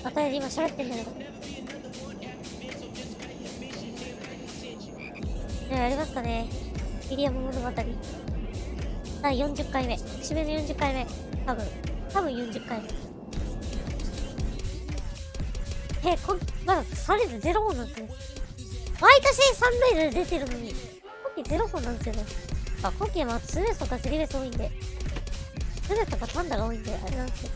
あたり今喋ってんだけど。じゃあやりますかね。ウィリアム物語。第40回目。節目の40回目。多分40回目。まだ3レール0本なんですね。毎年3レール出てるのに、今季0本なんですよね。あ、今季はまあ2レースとか3レース多いんで、2レースとかパンダが多いんで、あれなんですよ。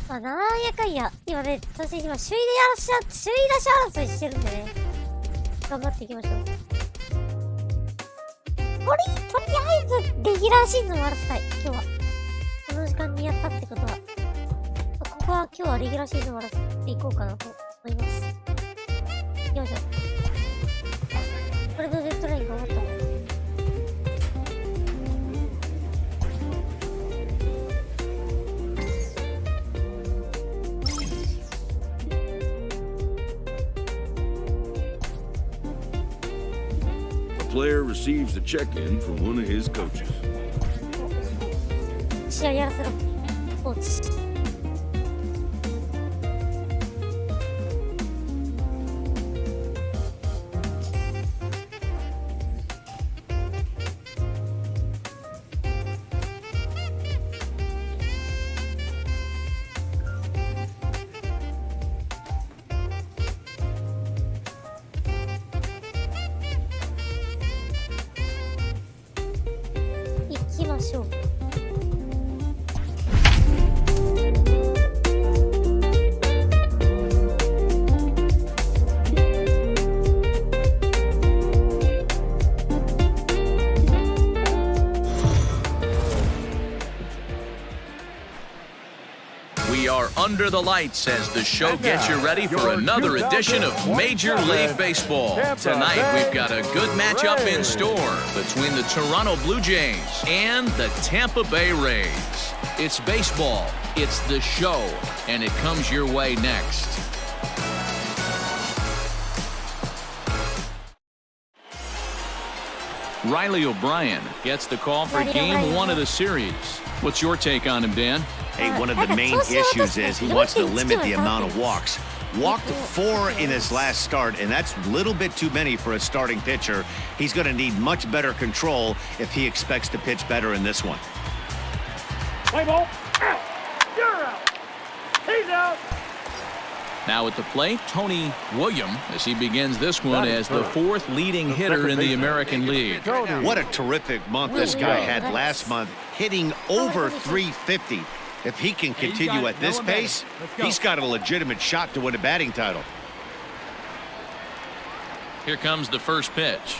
まあ、なんやかんや、今ね、私今、首位打者争いしてるんでね。頑張っていきましょう。とりあえず、レギュラーシーズン終わらせたい。今日は。この時間にやったってことは。ここは今日はレギュラーシーズン終わらせていこうかなと思います。行きましょう。これでデッドラインが終わった。Player receives a check-in from one of his coaches. 試合やらせろ。コーチ。行きましょう。We are under the lights as the show gets you ready for another edition of Major League Baseball. Tonight, we've got a good matchup in store between the Toronto Blue Jays and the Tampa Bay Rays. It's baseball, it's the show, and it comes your way next. Riley O'Brien gets the call for Game 1 of the series. What's your take on him, Dan? Hey, one of the main issues is he wants to limit the amount of walks. Walked 4 in his last start, and that's a little bit too many for a starting pitcher. He's going to need much better control if he expects to pitch better in this one. Play ball. Out. You're out. He's out. Now at the plate, Tony William, as he begins this one as the 4th leading hitter in the American League. What a terrific month this guy had last month, hitting over 350. If he can continue at this pace, he's got a legitimate shot to win a batting title. Here comes the first pitch.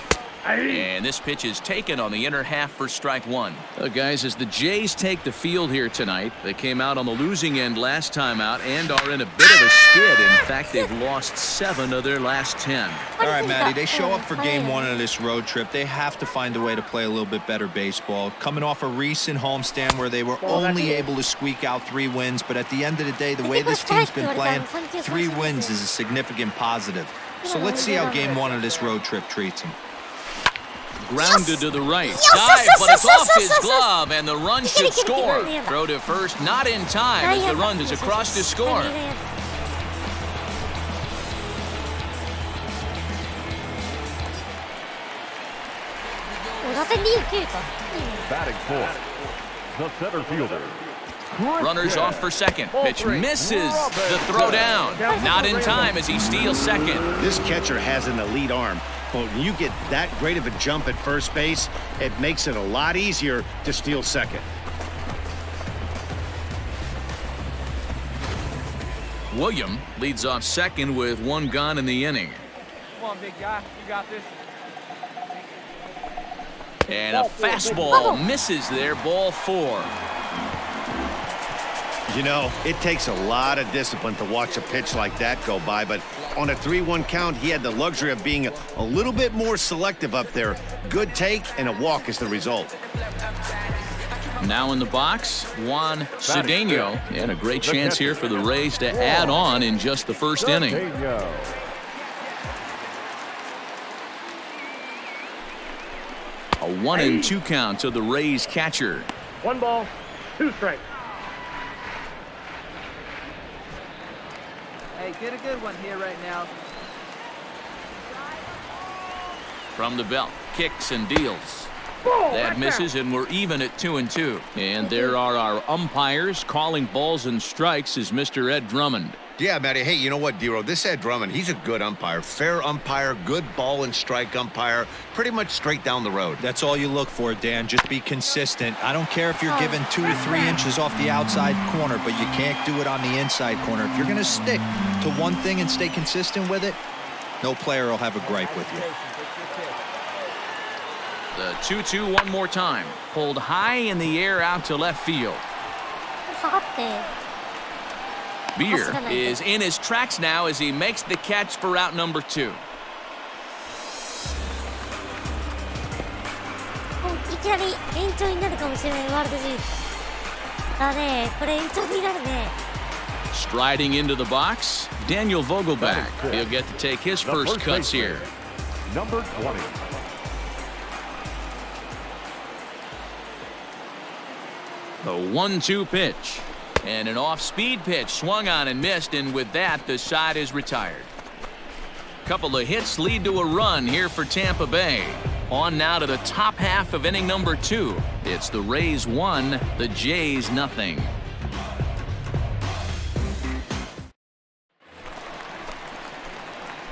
And this pitch is taken on the inner half for strike 1. Guys, as the Jays take the field here tonight, they came out on the losing end last time out and are in a bit of a skid. In fact, they've lost 7 of their last 10. All right, Matty, they show up for Game 1 of this road trip. They have to find a way to play a little bit better baseball. Coming off a recent homestand where they were only able to squeak out 3 wins, but at the end of the day, the way this team's been playing, 3 wins is a significant positive. So let's see how Game 1 of this road trip treats them. Grounded to the right. Dive, but it's off his glove, and the run should score. Throw to first, not in time, as the run is across to score. Batting fourth, the center fielder. Runners off for second. Pitch misses the throw down. Not in time as he steals second. This catcher has an elite arm, but when you get that great of a jump at first base, it makes it a lot easier to steal second. William leads off second with 1 gone in the inning. Come on, big guy. You got this. And a fastball misses there, ball 4. You know, it takes a lot of discipline to watch a pitch like that go by, but on a 3-1 count, he had the luxury of being a little bit more selective up there. Good take and a walk is the result. Now in the box, Juan Cedeno, and a great chance here for the Rays to add on in just the first inning. A 1-2 count to the Rays catcher. 1 ball, 2 strikes. Hey, get a good one here right now. From the belt, kicks and deals. That misses, and we're even at 2-2. And there are our umpires calling balls and strikes is Mr. Ed Drummond. Yeah, Matty. Hey, you know what, Dero? This Ed Drummond, he's a good umpire. Fair umpire, good ball and strike umpire. Pretty much straight down the road. That's all you look for, Dan. Just be consistent. I don't care if you're given 2 to 3 inches off the outside corner, but you can't do it on the inside corner. If you're going to stick to one thing and stay consistent with it, no player will have a gripe with you. The 2-2 one more time. Pulled high in the air out to left field. 下がって。 Beer is in his tracks now as he makes the catch for out number 2. いきなり延長になるかもしれないワールドシリーズ。だね、これ延長になるね。 Striding into the box, Daniel Vogelback. He'll get to take his first cuts here. Number 20. The 1-2 pitch. And an off-speed pitch swung on and missed, and with that, the side is retired. Couple of hits lead to a run here for Tampa Bay. On now to the top half of inning number 2. It's the Rays 1, the Jays nothing.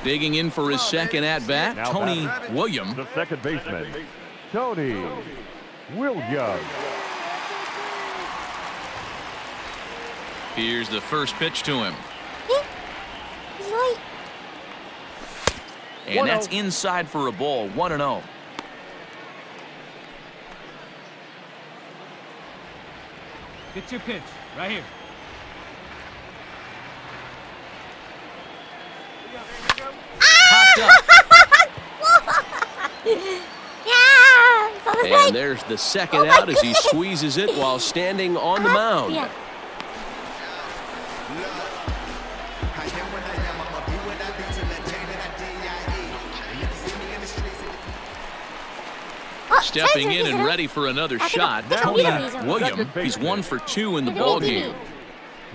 Digging in for his second at-bat, Tony Williams. The second baseman, Tony Williams. Here's the first pitch to him. And that's inside for a ball, 1-0. Get your pitch, right here. Popped up. Yeah, and there's the second out as he squeezes it while standing on the mound. Yeah. Stepping in and ready for another shot, Tony Williams. He's 1 for 2 in the ball game.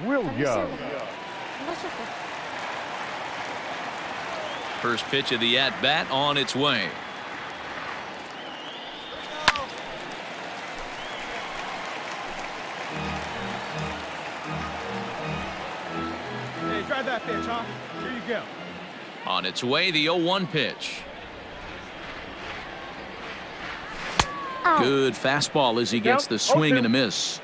Williams. First pitch of the at-bat on its way. Hey, try that pitch, huh? Here you go. On its way, the 0-1 pitch. Good fastball as he gets the swing and a miss.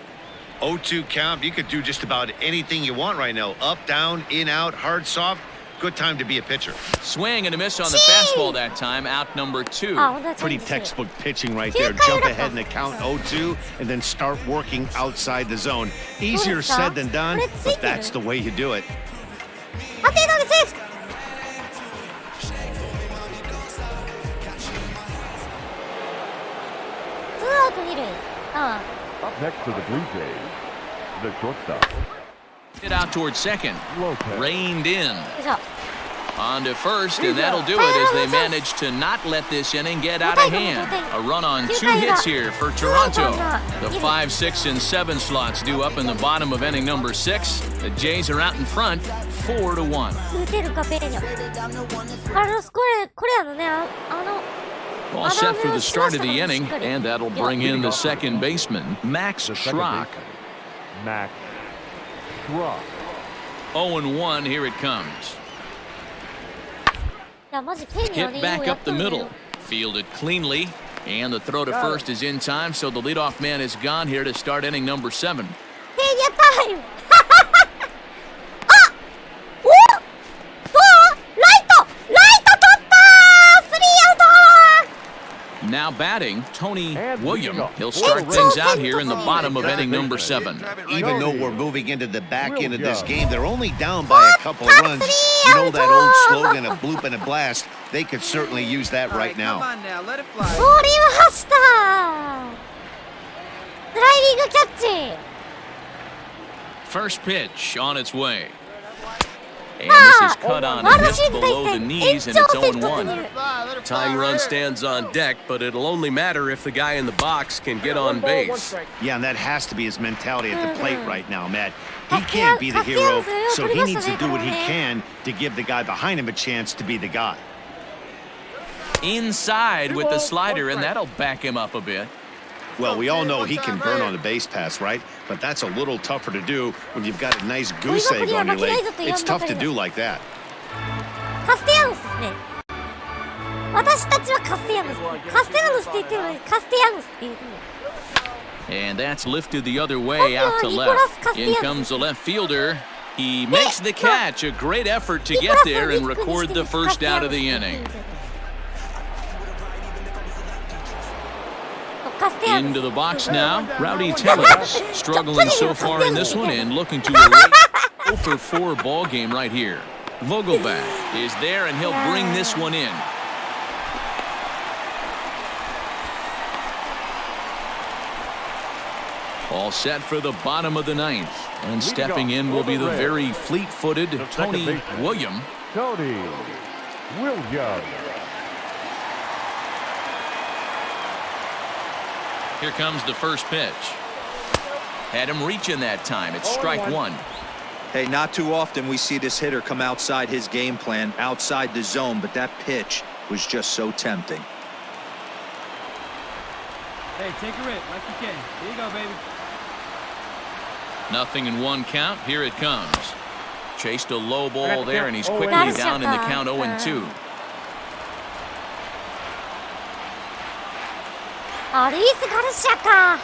0-2 count. You could do just about anything you want right now. Up, down, in, out, hard, soft. Good time to be a pitcher. Swing and a miss on the fastball that time. Out number 2. Pretty textbook pitching right there. Jump ahead in the count 0-2 and then start working outside the zone. Easier said than done, but that's the way you do it. Up next to the Blue Jays, the shortstop. Hit out towards second. Lopez. Reined in. On to first, and that'll do it as they manage to not let this inning get out of hand. A run on 2 hits here for Toronto. The 5, 6, and 7 slots due up in the bottom of inning number 6. The Jays are out in front, 4-1. All set for the start of the inning, and that'll bring in the second baseman, Max Schrock. Max Schrock. 0-1, here it comes. Hit back up the middle. Fielded cleanly, and the throw to first is in time, so the leadoff man is gone here to start inning number 7. Now back batting, Tony William. He'll start things out here in the bottom of inning number 7. Even though we're moving into the back end of this game, they're only down by a couple of runs. You know that old slogan, a bloop and a blast? They could certainly use that right Come now. on now, let it fly. ボールは走ったスライディングキャッチ First pitch on its way. And this is cut on and missed below the knees, and it's 0-1. Tying run stands on deck, but it'll only matter if the guy in the box can get on base. Yeah, and that has to be his mentality at the plate right now, Matt. He can't be the hero, so he needs to do what he can to give the guy behind him a chance to be the guy. Inside with the slider, and that'll back him up a bit. Well, we all know he can burn on the base pass, right? But that's a little tougher to do when you've got a nice goose egg on your leg. It's tough to do like that. カステヤノスですね私たちはカステヤノスカステヤノスって言ってるのにカステヤノスって言ってる And that's lifted the other way out to left. In comes the left fielder. He makes the catch. A great effort to get there and record the first out of the inning. Into the box now, Rowdy Tellez, struggling so far in this one and looking to erase 0-for-4 ball game right here. Vogelback is there and he'll bring this one in. All set for the bottom of the 9th, and stepping in will be the very fleet-footed Tony William. Tony William. Here comes the first pitch. Had him reaching that time. It's strike 1. Hey, not too often we see this hitter come outside his game plan, outside the zone, but that pitch was just so tempting. Hey, take a rip like you can. Here you go, baby. Nothing in 1 count. Here it comes. Chased a low ball there, and he's quickly down in the count 0-2. あルイス・ガルシアか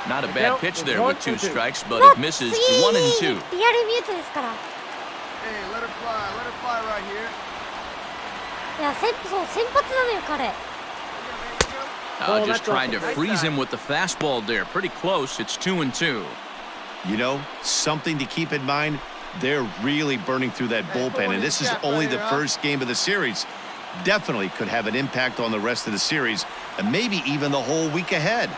Not a bad pitch there with 2 strikes, but it misses 1-2. リアルミュートですから Hey, let it fly right here. いや先発なのよ彼 Just trying to freeze him with the fastball there. Pretty close. It's 2-2. You know, something to keep in mind, they're really burning through that bullpen, and this is only the first game of the series. Definitely could have an impact on the rest of the series, and maybe even the whole week ahead.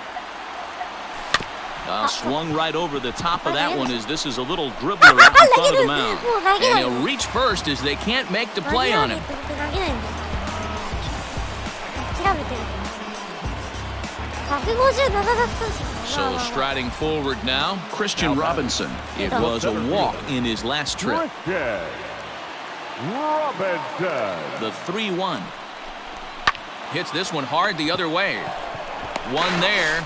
Swung right over the top of that one as this is a little dribbler out in front of the mound. And he'll reach first as they can't make the play on him. So striding forward now, Christian Robinson. It was a walk in his last trip. Robinson. The 3-1. Hits this one hard the other way. One there.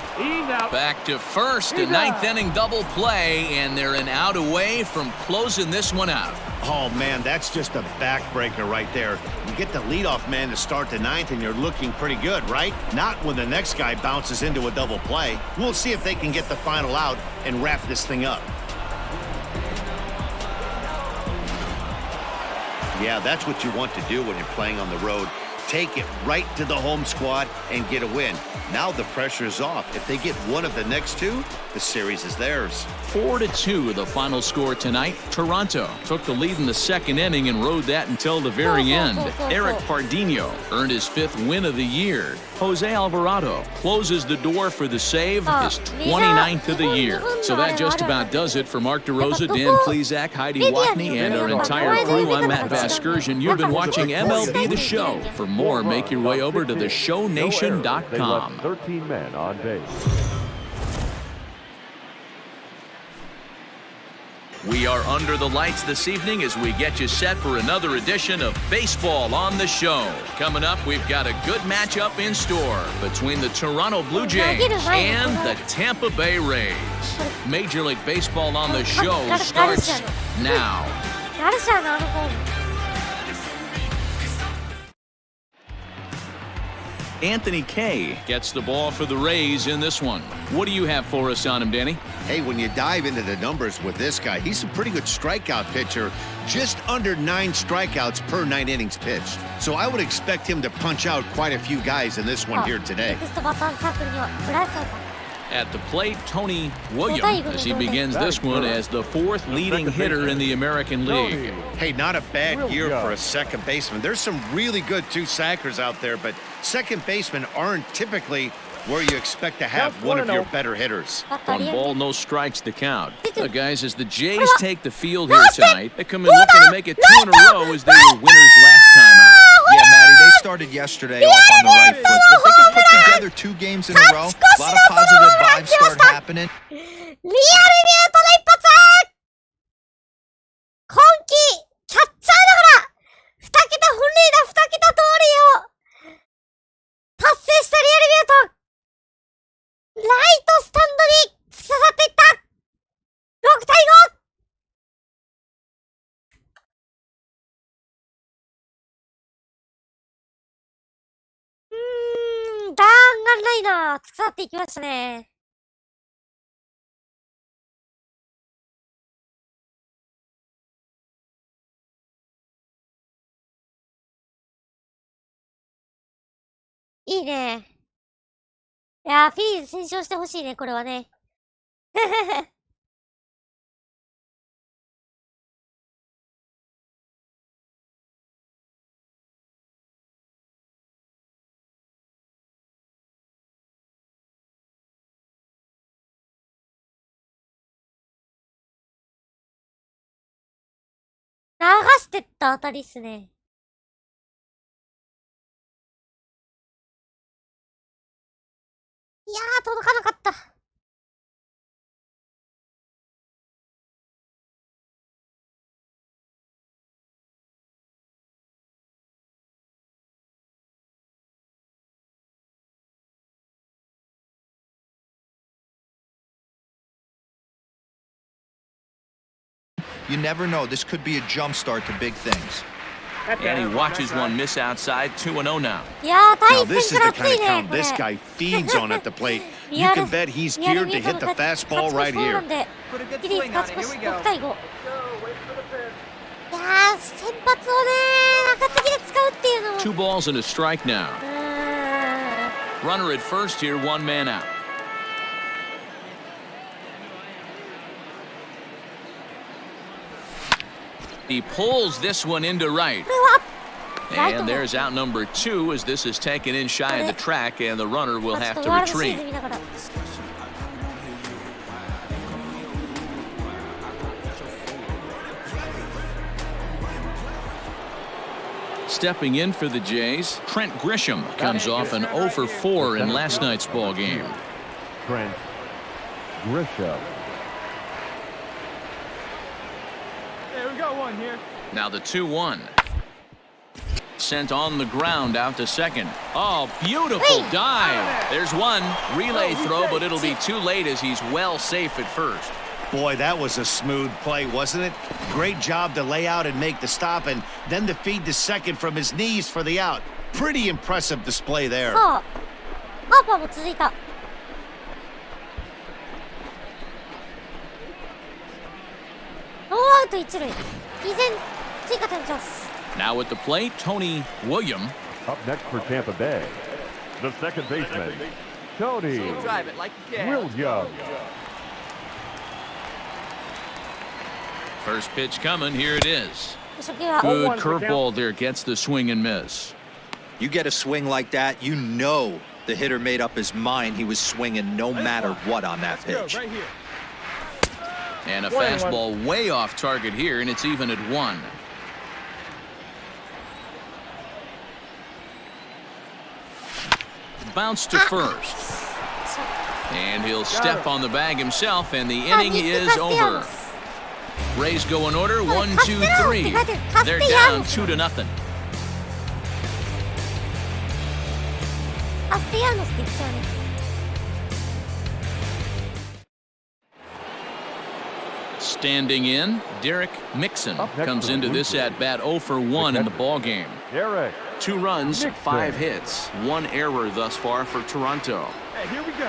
Back to first. A 9th inning double play, and they're an out away from closing this one out. Oh, man, that's just a backbreaker right there. You get the leadoff man to start the 9th, and you're looking pretty good, right? Not when the next guy bounces into a double play. We'll see if they can get the final out and wrap this thing up. Yeah, that's what you want to do when you're playing on the road. Take it right to the home squad and get a win. Now the pressure is off. If they get one of the next 2, the series is theirs. 4-2 the final score tonight. Toronto took the lead in the 2nd inning and rode that until the very end. Eric Pardinho earned his 5th win of the year. Jose Alvarado closes the door for the save, his 29th of the year. So that just about does it for Mark DeRosa, Dan Plezak, Heidi Watney, and our entire crew. I'm Matt Vasgersian. You've been watching MLB The Show. For more, make your way over to theshownation.com. 13 men on base. We are under the lights this evening as we get you set for another edition of Baseball on the Show. Coming up, we've got a good matchup in store between the Toronto Blue Jays and the Tampa Bay Rays. Major League Baseball on the Show starts now. Anthony Kay gets the ball for the Rays in this one. What do you have for us on him, Danny? Hey, when you dive into the numbers with this guy, he's a pretty good strikeout pitcher, just under 9 strikeouts per 9 innings pitched. So I would expect him to punch out quite a few guys in this one here today. ネクストバッターズサークルにはブライソンさん。 At the plate, Tony Williams, as he begins this one as the 4th leading hitter in the American League. Hey, not a bad year for a second baseman. There's some really good two-sackers out there, but second basemen aren't typically where you expect to have one of your better hitters. 1 ball, no strikes to count. Guys, as the Jays take the field here tonight, they come in looking to make it 2 in a row as they were winners last time out. Yeah, Matty, they started yesterday off on the right foot, but they can put together 2 games in a row. A lot of positive vibes start happening. リアルミュートの一発今季キャッチャーだから2桁本塁打2桁盗塁を達成したリアルミュートライトスタンドに突き刺さっていった6対5弾丸ライナー突き刺さっていきましたね。いいね。いやー、フィリーズ先勝してほしいね、これはね。流してった当たりっすね。いやー、届かなかった。You never know. This could be a jump start to big things. And he watches one miss outside, 2-0 now. いやー、対 Now 戦 this 食 is ら the ってい kind い of ね、 count これ。 this guy feeds on at the plate. You can bet he's geared to hit the fastball right そうな here. んで、 Put a good フィリーズ swing 勝 on ち it. 越 Here し we go. 6対5。いやー、先発をね、中継ぎで使うっていうのも。 2 balls and a strike now. Runner at first here, 1 man out. He pulls this one into right. And there's out number 2 as this is taken in shy of the track and the runner will have to retreat. Stepping in for the Jays, Trent Grisham comes off an 0 for 4 in last night's ball game. Trent Grisham. Hey, we got one here. Now the 2-1. Sent on the ground out to second. Oh, beautiful dive. There's one. Relay throw, but it'll be too late as he's well safe at first. Boy, that was a smooth play, wasn't it? Great job to lay out and make the stop, and then to feed to second from his knees for the out. Pretty impressive display there. さあ、ハーパーも続いた。ノーアウト一塁。依然、追加点チャンス。 Now at the plate, Tony Williams. Up next for Tampa Bay, the second baseman, Tony Drive it like you can. Williams. First pitch coming, here it is. 初球は Good curveball there, gets the swing and miss. You get a swing like that, you know the hitter made up his mind he was swinging no matter what on that pitch. Right here. And a fastball way off target here, and it's even at 1. Bounce to first. And he'll step on the bag himself, and the inning is over. Rays go in order, 1, 2, 3. They're down 2-0. カステヤーノスって言っちゃうね。 Standing in, Derek Mixon comes into this at bat 0 for 1 in the ball game. Derek 2 runs, 5 hits, 1 error thus far for Toronto. Hey, here we go.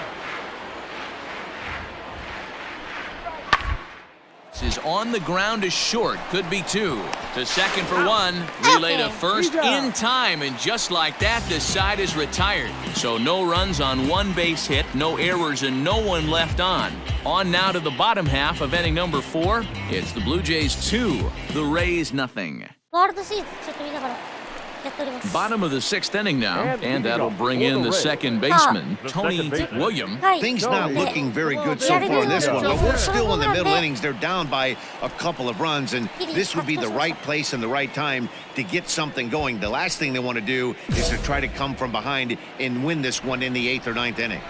Is on the ground is short, could be 2. To second for 1, relay to first in time, and just like that, the side is retired. So no runs on 1 base hit, no errors, and no one left on. On now to the bottom half of inning number 4. It's the Blue Jays 2, the Rays nothing. ワールドシリーズちょっと見ながらやっております。 Bottom of the 6th inning now, and that'll bring in the second baseman, Tony William. はい。 Things not looking very good so far in this one, but we're still in the middle innings. They're down by a couple of runs, and this would be the right place and the right time to get something going. The last thing they want to do is to try to come from behind and win this one in the 8th or 9th inning.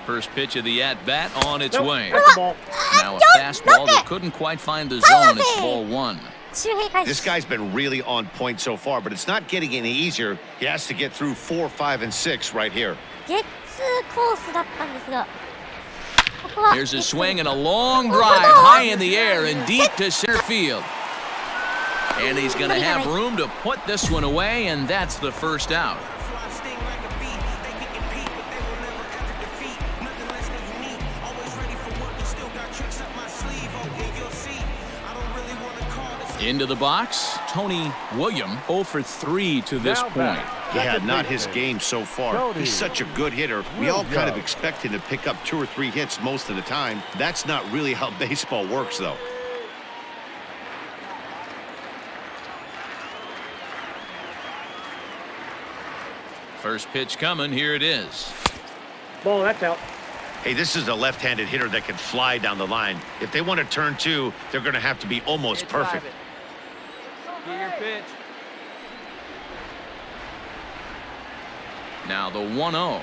First pitch of the at-bat on its way. Ball. Now a fastball that couldn't quite find the zone. It's ball 1. 周平開 This 始。 guy's been really on point so far, but it's not getting any easier. He has to get through 4, 5, and 6 right here. ゲッツーコースだったんですが、ここは Here's a swing and a long drive high in the air and deep to center field. And he's going to have room to put this one away, and that's the first out. Into the box, Tony William 0 for 3 to this point. Yeah, not his game so far. He's such a good hitter. We all kind of expect him to pick up 2 or 3 hits most of the time. That's not really how baseball works, though. First pitch coming, here it is. Ball, that's out. Hey, this is a left-handed hitter that can fly down the line. If they want to turn 2, they're going to have to be almost perfect. Get your pitch. Now the 1-0.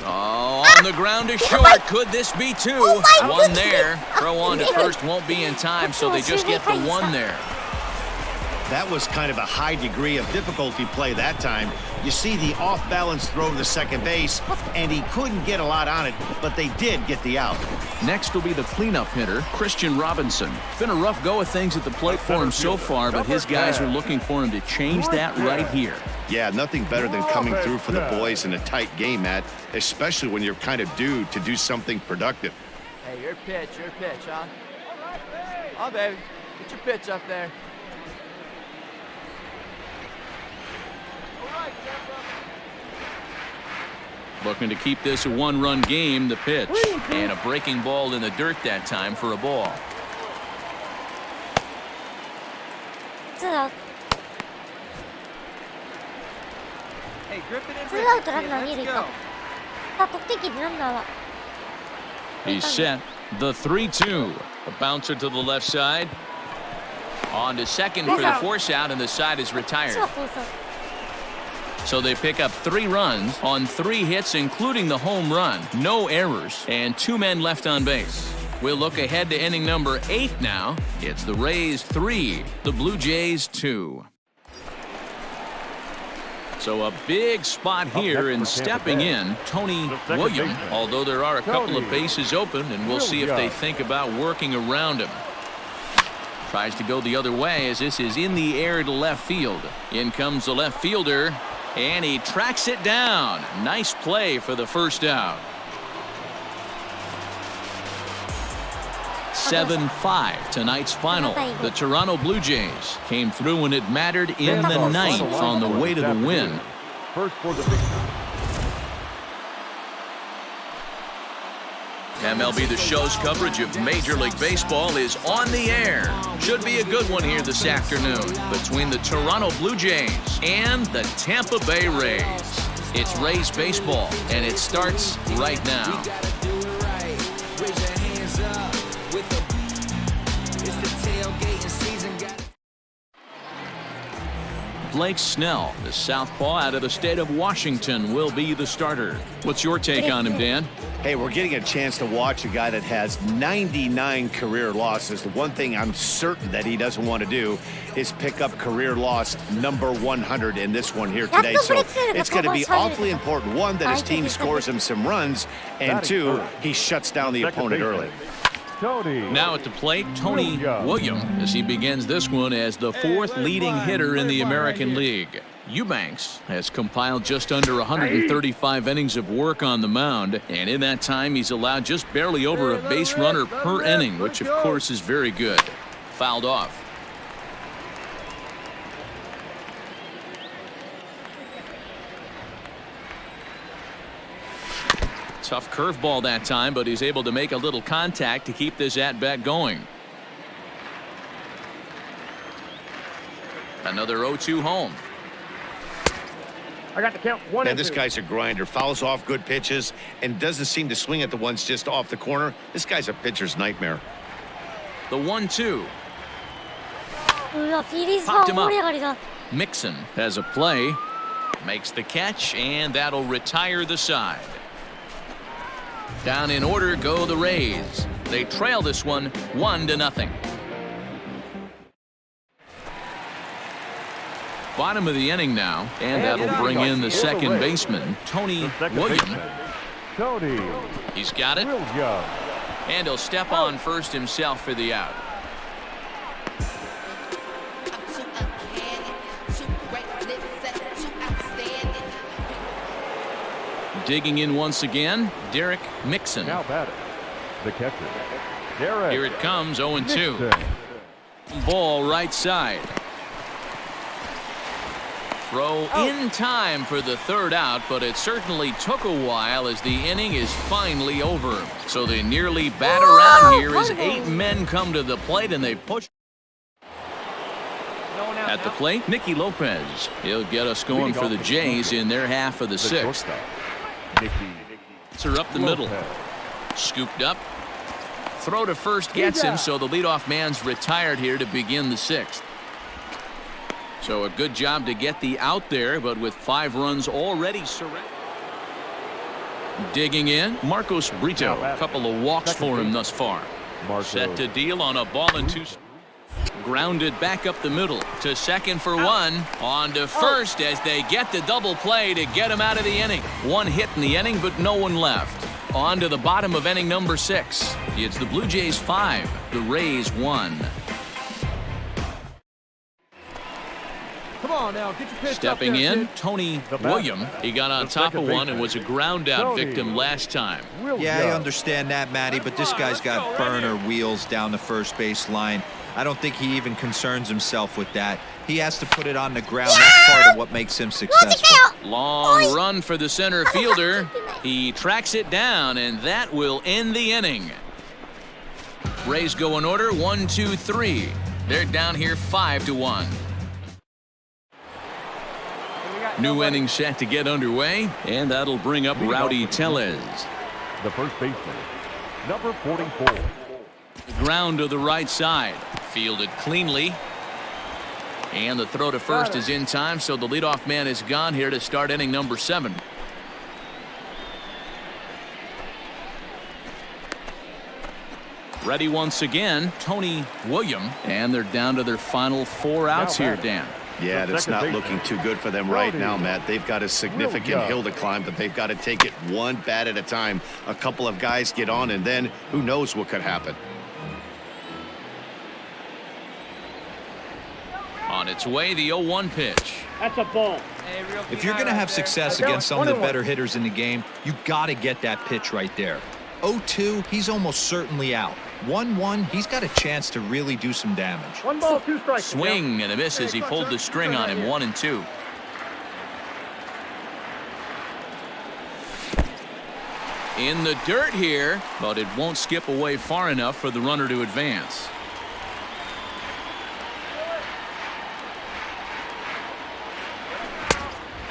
Oh, on the ground is short. Could this be 2? One there. Throw on to first won't be in time, so they just get the 1 there. That was kind of a high degree of difficulty play that time. You see the off-balance throw to second base, and he couldn't get a lot on it, but they did get the out. Next will be the cleanup hitter, Christian Robinson. It's been a rough go of things at the plate for him so far, but his guys are looking for him to change that right here. Yeah, nothing better than coming through for the boys in a tight game, Matt, especially when you're kind of due to do something productive. Hey, your pitch, huh? Oh, baby, get your pitch up there. Looking to keep this a 1-run game, the pitch. And a breaking ball in the dirt that time for a ball. ツーアウト。 Hey, grip it in. ツーアウトランナー二塁か。さあ、得点圏にランナーは。 He's set. The 3-2. A bouncer to the left side. On to second for the force out, and the side is こっち retired. はコースアウト。 So they pick up 3 runs on 3 hits, including the home run. No errors, and 2 men left on base. We'll look ahead to inning number 8 now. It's the Rays 3, the Blue Jays 2. So a big spot here, and stepping in, Tony William, although there are a couple of bases open, and we'll see if they think about working around him. Tries to go the other way as this is in the air to left field. In comes the left fielder, and he tracks it down. Nice play for the first out. 7-5, tonight's final. The Toronto Blue Jays came through when it mattered in the 9th on the way to the win. First for the big MLB The Show's coverage of Major League Baseball is on the air. Should be a good one here this afternoon between the Toronto Blue Jays and the Tampa Bay Rays. It's Rays baseball, and it starts right now. Blake Snell, the southpaw out of the state of Washington, will be the starter. What's your take on him, Dan? Hey, we're getting a chance to watch a guy that has 99 career losses. The one thing I'm certain that he doesn't want to do is pick up career loss number 100 in this one here today. So it's going to be awfully important, one, that his team scores him some runs, and two, he shuts down the opponent early. Now at the plate, Tony William, as he begins this one as the fourth leading hitter in the American League. Eubanks has compiled just under 135 innings of work on the mound, and in that time he's allowed just barely over a base runner per inning, which of course is very good. Fouled off. Tough curveball that time, but he's able to make a little contact to keep this at-bat going. Another 0-2 home. I got to count one. And this guy's a grinder. Fouls off good pitches and doesn't seem to swing at the ones just off the corner. This guy's a pitcher's nightmare. The 1-2. うわ、フィリーズファン盛り上がりだ。 Mixon has a play, makes the catch, and that'll retire the side. Down in order go the Rays. They trail this one 1-0. Bottom of the inning now, and that'll bring in the second baseman, Tony William. He's got it, and he'll step on first himself for the out. Digging in once again, Derek Mixon. Now batting, the catcher, Derek. Here it comes, 0-2. Ball right side. Throw in time for the third out, but it certainly took a while as the inning is finally over. So they nearly bat around here as 8 men come to the plate and they push. At the plate, Nicky Lopez. He'll get us going for the Jays in their half of the sixth. Are up the middle. Scooped up. Throw to first gets him, so the leadoff man's retired here to begin the sixth. So a good job to get the out there, but with 5 runs already surrendered. Digging in, Marcos Brito. A couple of walks for him thus far. Set to deal on a ball and 2. Grounded back up the middle to second for 1. On to first as they get the double play to get him out of the inning. 1 hit in the inning, but no one left. On to the bottom of inning number 6. It's the Blue Jays 5, the Rays 1. Come on now, get your pitch Stepping up there, in, kid. Tony William. He got on top of one and was a ground out victim last time. Yeah, I understand that, Matty, but this guy's got burner wheels down the first base line. I don't think he even concerns himself with that. He has to put it on the ground. That's part of what makes him successful. Long run for the center fielder. He tracks it down, and that will end the inning. Rays go in order, 1, 2, 3. They're down here 5-1. New inning set to get underway, and that'll bring up Rowdy Tellez. The first baseman, number 44. Ground to the right side. Fielded cleanly. And the throw to first is in time, so the leadoff man is gone here to start inning number 7. Ready once again, Tony William. And they're down to their final 4 outs here, Dan. Yeah, that's not looking too good for them right now, Matt. They've got a significant hill to climb, but they've got to take it one bat at a time. A couple of guys get on, and then who knows what could happen. On its way, the 0-1 pitch. That's a ball. If you're going to have success against some of the better hitters in the game, you got to get that pitch right there. 0-2, he's almost certainly out. 1-1, he's got a chance to really do some damage. 1 ball, 2 strikes. Swing and a miss as he pulled the string on him, 1 and 2. In the dirt here, but it won't skip away far enough for the runner to advance.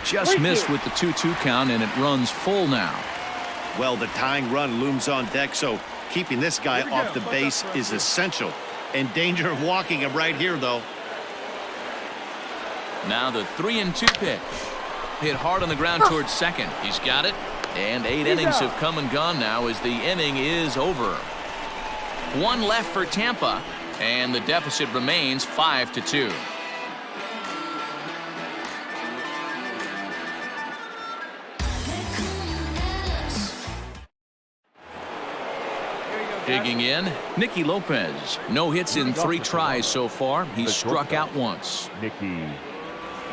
Just missed with the 2-2 count, and it runs full now. Well, the tying run looms on deck, so keeping this guy off the base is essential. In danger of walking him right here, though. Now the 3-2 pitch. Hit hard on the ground towards second. He's got it. And 8 innings have come and gone now as the inning is over. 1 left for Tampa, and the deficit remains 5-2. Digging in, Nicky Lopez. No hits in 3 tries so far. He's struck out once. Nicky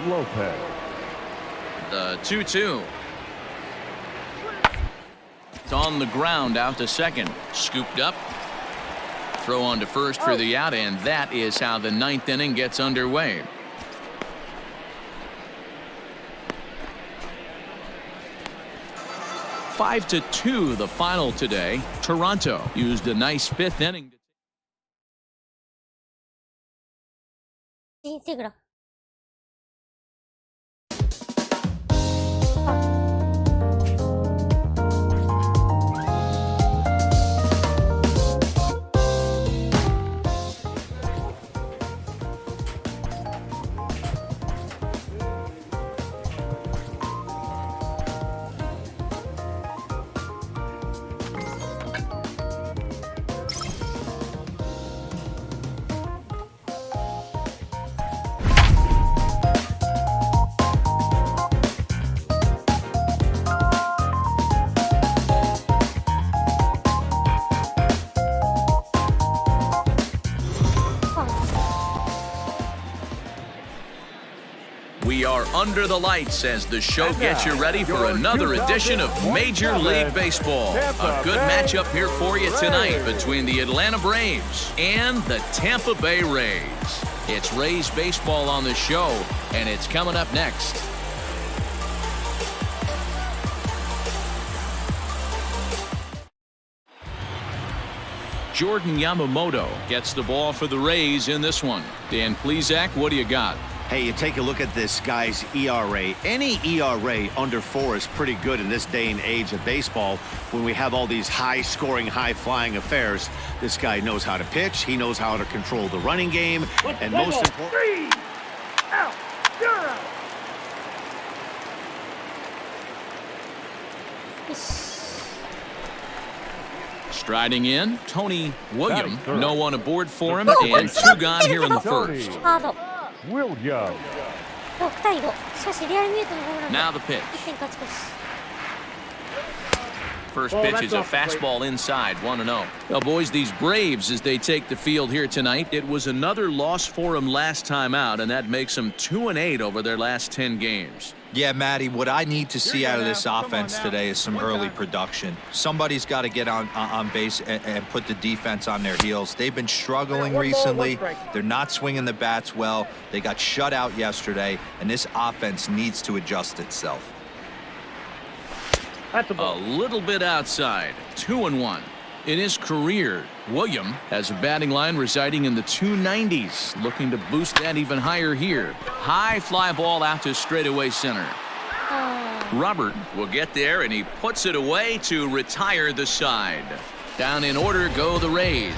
Lopez. The 2-2. It's on the ground out to second. Scooped up. Throw on to first for the out, and that is how the 9th inning gets underway. Five to 2 the final today. Toronto used a nice 5th inning. インセグラ。We are under the lights as the show gets you ready for another edition of Major League Baseball. A good matchup here for you tonight between the Atlanta Braves and the Tampa Bay Rays. It's Rays baseball on the show, and it's coming up next. Jordan Yamamoto gets the ball for the Rays in this one. Dan Plesac, what do you got? Hey, you take a look at this guy's ERA. Any ERA under 4 is pretty good in this day and age of baseball when we have all these high-scoring, high-flying affairs. This guy knows how to pitch. He knows how to control the running game. And most important... 3 out. You're out. Striding in, Tony William. No one aboard for him, and 2 gone here in the first. ハード。 William. 6対5。しかしリアルミュートのホームランで Now the pitch. 1点勝ち越し。 First pitch is a fastball inside, 1-0. Well, boys, these Braves, as they take the field here tonight, it was another loss for them last time out, and that makes them 2-8 over their last 10 games. Yeah, Matty, what I need to see out of this offense today is some early production. Somebody's got to get on base and put the defense on their heels. They've been struggling recently. They're not swinging the bats well. They got shut out yesterday, and this offense needs to adjust itself. A little bit outside, 2-1. In his career, William has a batting line residing in the 290s, looking to boost that even higher here. High fly ball out to straightaway center. Robert will get there, and he puts it away to retire the side. Down in order go the Rays.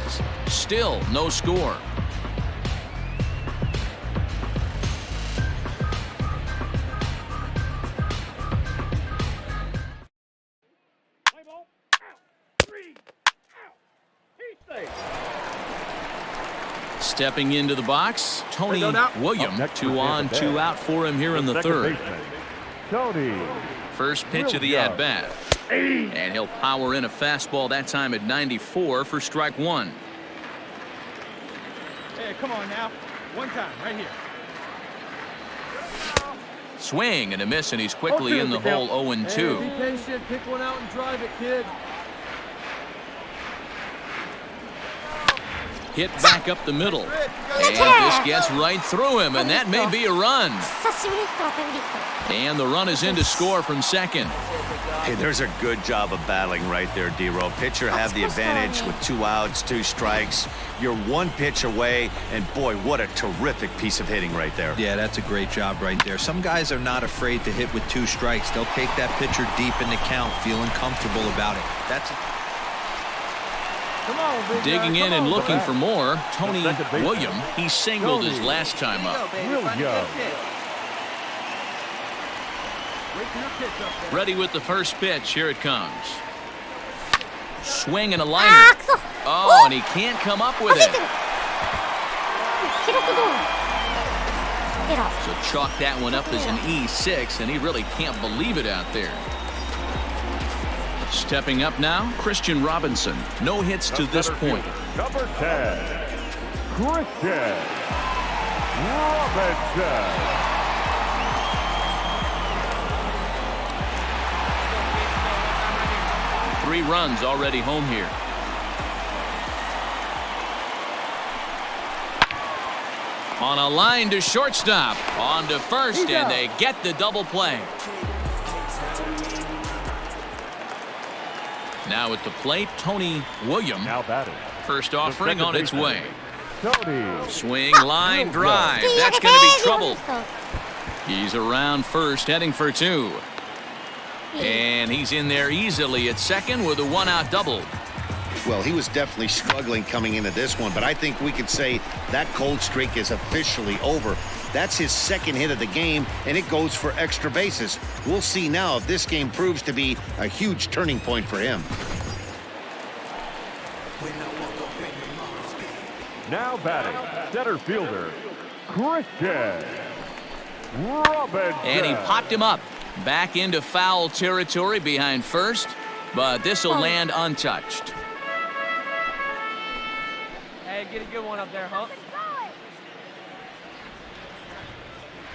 Still no score. Stepping into the box, Tony William. 2 on, 2 out for him here in the third. Tony. First pitch of the at-bat. And he'll power in a fastball that time at 94 for strike 1. Hey, come on now. One time, right here. Swing and a miss, and he's quickly in the hole 0-2. Be patient, pick one out and drive it, kid. Hit back up the middle. And this gets right through him, and that may be a run. 久しぶりにヒットはタイムリーヒット。 And the run is in to score from second. Hey, there's a good job of battling right there, D-Row. Pitcher have the advantage with 2 outs, 2 strikes. You're 1 pitch away, and boy, what a terrific piece of hitting right there. Yeah, that's a great job right there. Some guys are not afraid to hit with 2 strikes. They'll take that pitcher deep in the count, feeling comfortable about it. That's Come on, big Digging guy. in Come and on, looking bud. for more, Tony second baseman. William. He singled his last time up. William. Wait for your pitch up there. Ready with the first pitch. Here it comes. Swing and a liner. あー、くそ。 Oh, and he can't come up with 弾い it. てる。記録どう？エラー。 So chalk that one up as an E6, and he really can't believe it out there. Stepping up now, Christian Robinson. No hits to this point. Number 10, Christian Robinson. Three runs already home here. On a line to shortstop. On to first, and they get the double play. Now at the plate, Tony William. Now batting. First offering on its way. Tony. Swing, line, drive. That's going to be trouble. He's around first, heading for two. And he's in there easily at second with a one-out double. Well, he was definitely struggling coming into this one, but I think we could say that cold streak is officially over. That's his second hit of the game, and it goes for extra bases. We'll see now if this game proves to be a huge turning point for him. Now batting, center fielder, Christian Robinson. And he popped him up. Back into foul territory behind first, but this will land untouched. Hey, get a good one up there, Hump.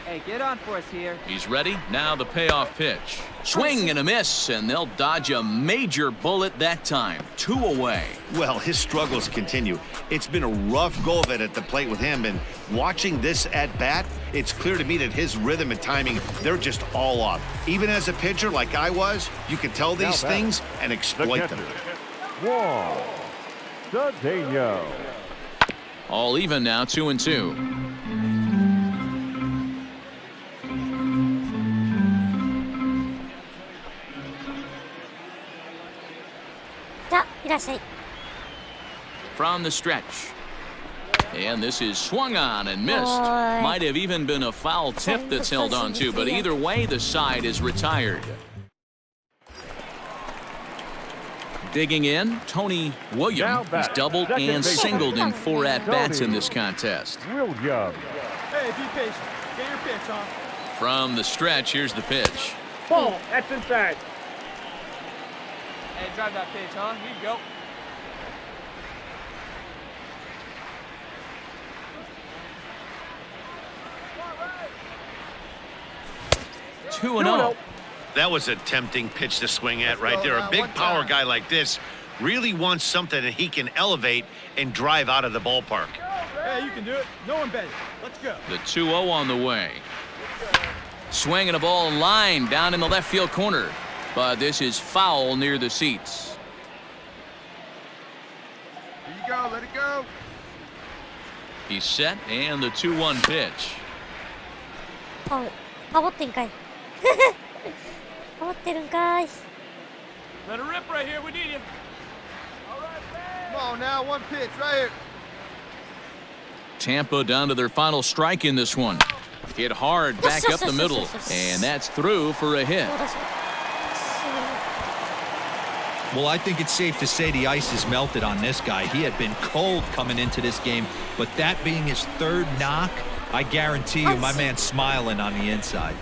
Hey, get on for us here. He's ready. Now the payoff pitch. Swing and a miss, and they'll dodge a major bullet that time. 2 away. Well, his struggles continue. It's been a rough go of it at the plate with him, and watching this at bat, it's clear to me that his rhythm and timing, they're just all off. Even as a pitcher like I was, you can tell these things and exploit them. Juan Cedeno. All even now, 2-2. From the stretch. And this is swung on and missed. Might have even been a foul tip that's held on to, but either way, the side is retired. Digging in, Tony William. He's doubled and singled in 4 at-bats in this contest. William. Hey, be patient. Get your pitch, huh? From the stretch, here's the pitch. Ball. That's inside. Hey, drive that pitch, huh? Here you go. Two and 0. That was a tempting pitch to swing at right there. A big power guy like this really wants something that he can elevate and drive out of the ballpark. Hey, you can do it. No one better. Let's go. The 2-0 on the way. Swinging a ball in line down in the left field corner. But this is foul near the seats. Here you go. Let it go. He's set, and the 2-1 pitch. Let it rip right here. We need you. Come on now. One pitch right here. Tampa down to their final strike in this one. Hit hard back up the middle, and that's through for a hit. Well, I think it's safe to say the ice is melted on this guy. He had been cold coming into this game, but that being his 3rd knock, I guarantee you my man's smiling on the inside.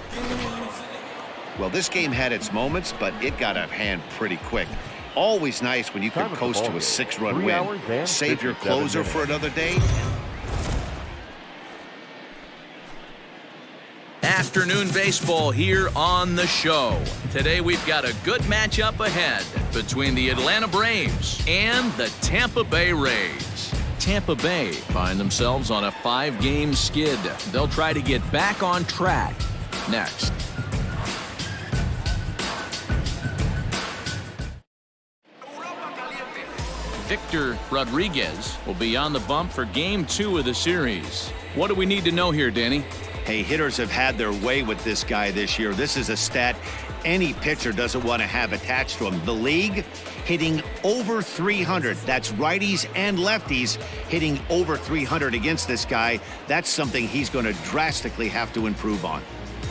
Well, this game had its moments, but it got out of hand pretty quick. Always nice when you can coast to a 6-run win. Save your closer for another day. Afternoon baseball here on the show. Today we've got a good matchup ahead between the Atlanta Braves and the Tampa Bay Rays. Tampa Bay find themselves on a 5-game skid. They'll try to get back on track next. Victor Rodriguez will be on the bump for Game 2 of the series. What do we need to know here, Danny? Hey, hitters have had their way with this guy this year. This is a stat any pitcher doesn't want to have attached to him. The league hitting over 300. That's righties and lefties hitting over 300 against this guy. That's something he's going to drastically have to improve on.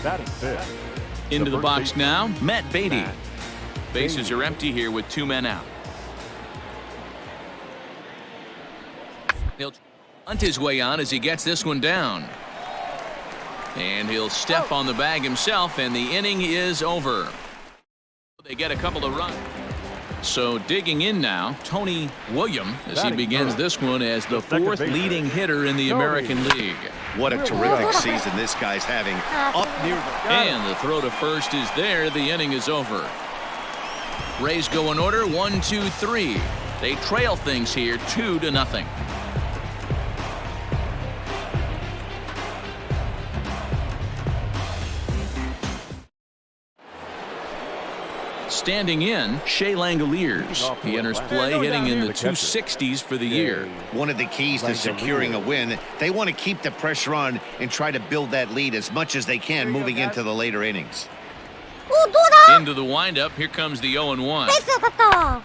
That is it. Into the box now, Matt Beatty. Bases are empty here with 2 men out. He'll hunt his way on as he gets this one down. And he'll step on the bag himself, and the inning is over. They get a couple of runs. So digging in now, Tony William, as he begins this one as the fourth leading hitter in the American League. What a terrific season this guy's having. Up near the... And the throw to first is there. The inning is over. Rays go in order, 1, 2, 3. They trail things here 2-0. Standing in, Shea Langoliers. He enters play hitting in the 260s for the year. One of the keys to securing a win, they want to keep the pressure on and try to build that lead as much as they can moving into the later innings. Into the windup, here comes the 0-1.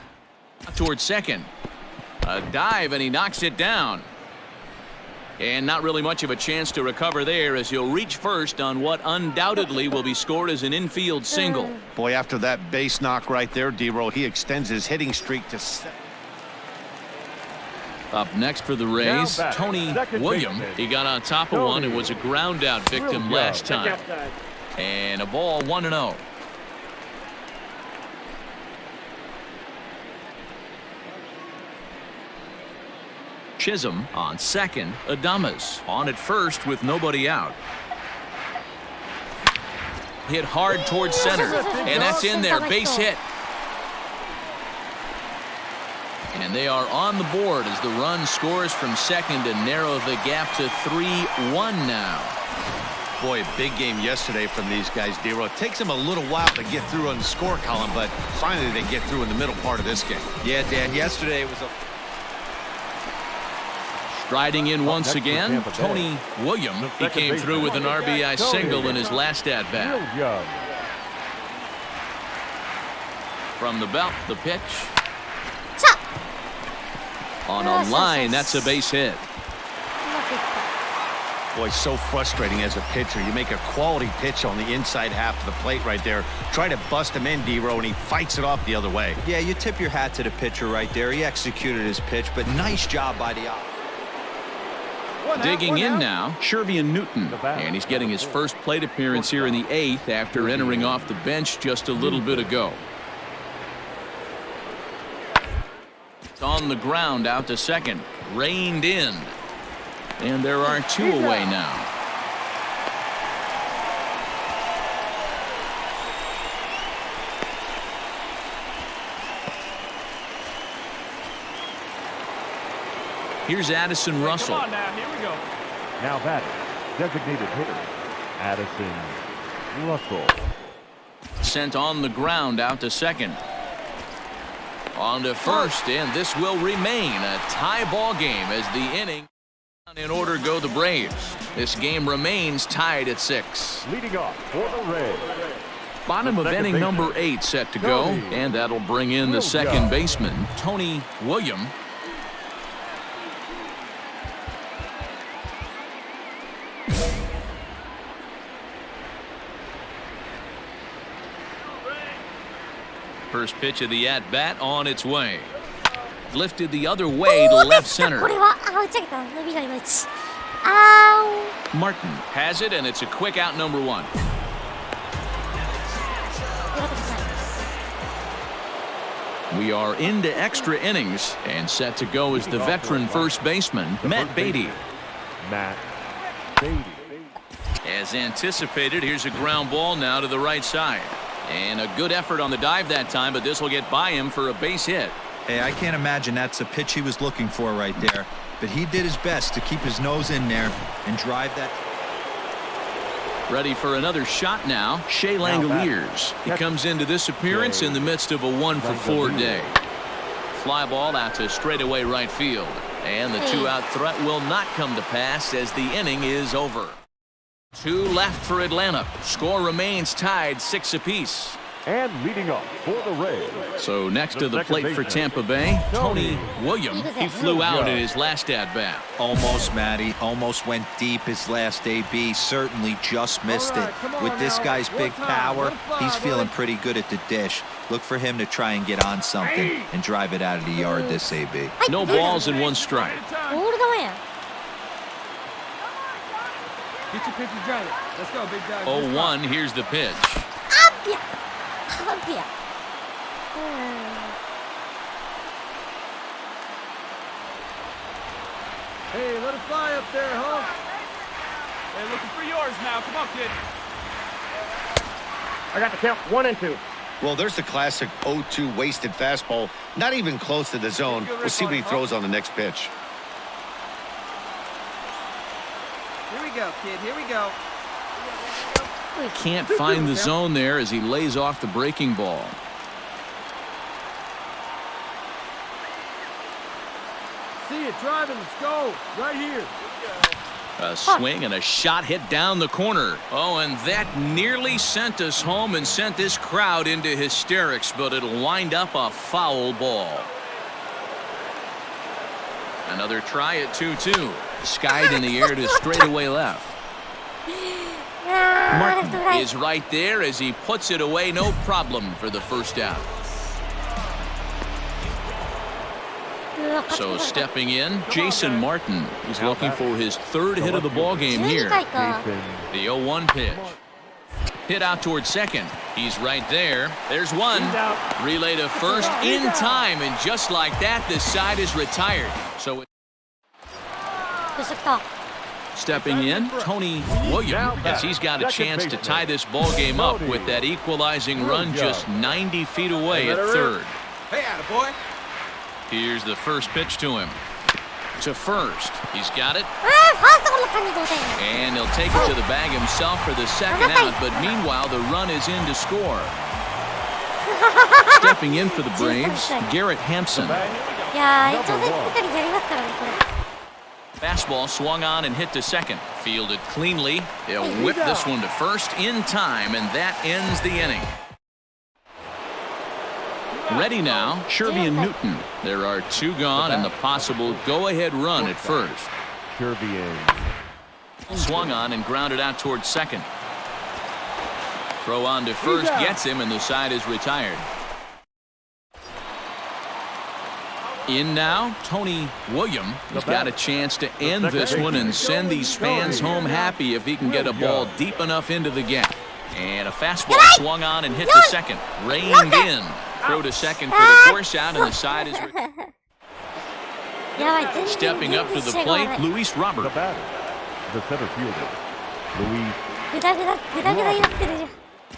Towards second. A dive, and he knocks it down. And not really much of a chance to recover there as he'll reach first on what undoubtedly will be scored as an infield single. Boy, after that base knock right there, D-Row, he extends his hitting streak to 7. Up next for the Rays, Tony William. He got on top of one and was a ground out victim last time. And a ball 1-0. Chisholm on second. Adames on at first with nobody out. Hit hard towards center, and that's in there. Base hit. And they are on the board as the run scores from second to narrow the gap to 3-1 now. Boy, a big game yesterday from these guys, D-Row. It takes them a little while to get through on the score column, but finally they get through in the middle part of this game. Yeah, Dan, yesterday it was a... Striding in once again, Tony William. He came through with an RBI single in his last at-bat. From the belt, the pitch. On a line, that's a base hit. Boy, so frustrating as a pitcher. You make a quality pitch on the inside half of the plate right there. Try to bust him in, D-Row, and he fights it off the other way. Yeah, you tip your hat to the pitcher right there. He executed his pitch, but nice job by the... Digging in now, Shervian Newton, and he's getting his first plate appearance here in the 8th after entering off the bench just a little bit ago. It's on the ground out to second, reined in, and there are 2 away now. Here's Addison Russell. Come on now, here we go. Now batting, designated hitter, Addison Russell. Sent on the ground out to second. On to first, and this will remain a tie ball game as the inning. In order go the Braves. This game remains tied at 6. Leading off for the Rays. Bottom of inning number 8 set to go, and that'll bring in the second baseman, Tony William. First pitch of the at-bat on its way. Lifted the other way to left center. Martin has it, and it's a quick out number 1. We are into extra innings, and set to go is the veteran first baseman, Matt Beatty. As anticipated, here's a ground ball now to the right side. And a good effort on the dive that time, but this will get by him for a base hit. Hey, I can't imagine that's a pitch he was looking for right there. But he did his best to keep his nose in there and drive that. Ready for another shot now, Shea Langoliers. He comes into this appearance in the midst of a 1-for-4 day. Fly ball out to straightaway right field. And the 2-out threat will not come to pass as the inning is over. 2 left for Atlanta. Score remains tied 6 apiece. And leading off for the Rays. So next to the plate for Tampa Bay, Tony William. He flew out in his last at-bat. Almost, Matty. Almost went deep his last AB. Certainly just missed it. With this guy's big power, he's feeling pretty good at the dish. Look for him to try and get on something and drive it out of the yard this AB. No balls and 1 strike. Get your pitch and drive it. Let's go, big dog. 0-1, here's the pitch. Let it fly up there, huh? Hey, looking for yours now. Come on, kid. I got the count 1 and 2. Well, there's the classic 0-2 wasted fastball. Not even close to the zone. We'll see what he throws on the next pitch. Here we go, kid. Here we go. Can't find the zone there as he lays off the breaking ball. See it driving. Let's go. Right here. A swing and a shot hit down the corner. Oh, and that nearly sent us home and sent this crowd into hysterics, but it'll wind up a foul ball. Another try at 2-2. Skied in the air to straightaway left. Martin is right there as he puts it away, no problem for the first out. So stepping in, Jason Martin. He's looking for his 3rd hit of the ball game here. The 0-1 pitch. Hit out towards second. He's right there. There's one. Relay to first in time, and just like that, this side is retired. So stepping in, Tony Williams, as he's got a chance to tie this ball game up with that equalizing run just 90 feet away at 3rd. Hey, attaboy. Here's the first pitch to him. To first. He's got it. And he'll take it to the bag himself for the second out, but meanwhile, the run is in to score. Stepping in for the Braves, Garrett Hampson. Fastball swung on and hit to second. Fielded cleanly. He'll whip this one to first in time, and that ends the inning. Ready now, Shervian Newton. There are 2 gone and the possible go-ahead run at first. Shervian. Swung on and grounded out towards second. Throw on to first gets him, and the side is retired. In now, Tony Williams. He's got a chance to end this one and send these fans home happy if he can get a ball deep enough into the gap. And a fastball swung on and hit to second. Reined in. Throw to second for the force out, and the side is stepping up to the plate, Luis Robert. The batter, the center fielder, Luis.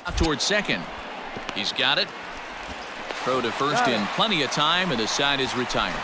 Out towards second. He's got it. Throw to first in plenty of time, and the side is retired.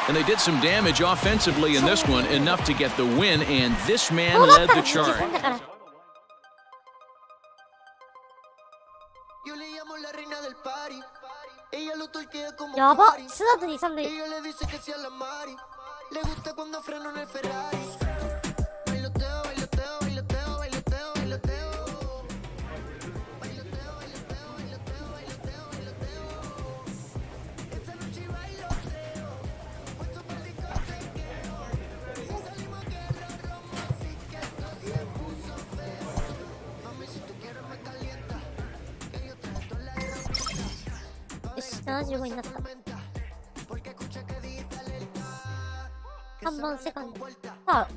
And they did some damage offensively in this one, enough to get the win, and this man led the charge.75になった。3番セカンド。さあ。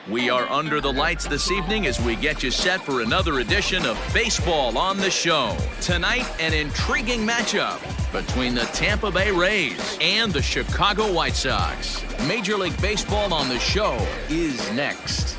We are under the lights this evening as we get you set for another edition of Baseball on the Show. Tonight, an intriguing matchup between the Tampa Bay Rays and the Chicago White Sox. Major League Baseball on the Show is next.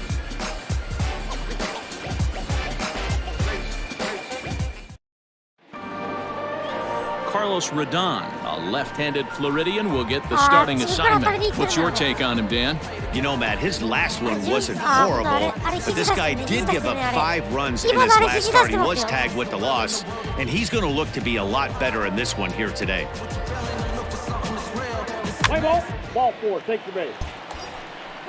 Carlos Rodon, a left-handed Floridian, will get the starting assignment. What's your take on him, Dan? You know, Matt, his last one wasn't horrible, but this guy did give up 5 runs in his last start. He was tagged with the loss, and he's going to look to be a lot better in this one here today. Play ball. Ball 4. Take your base.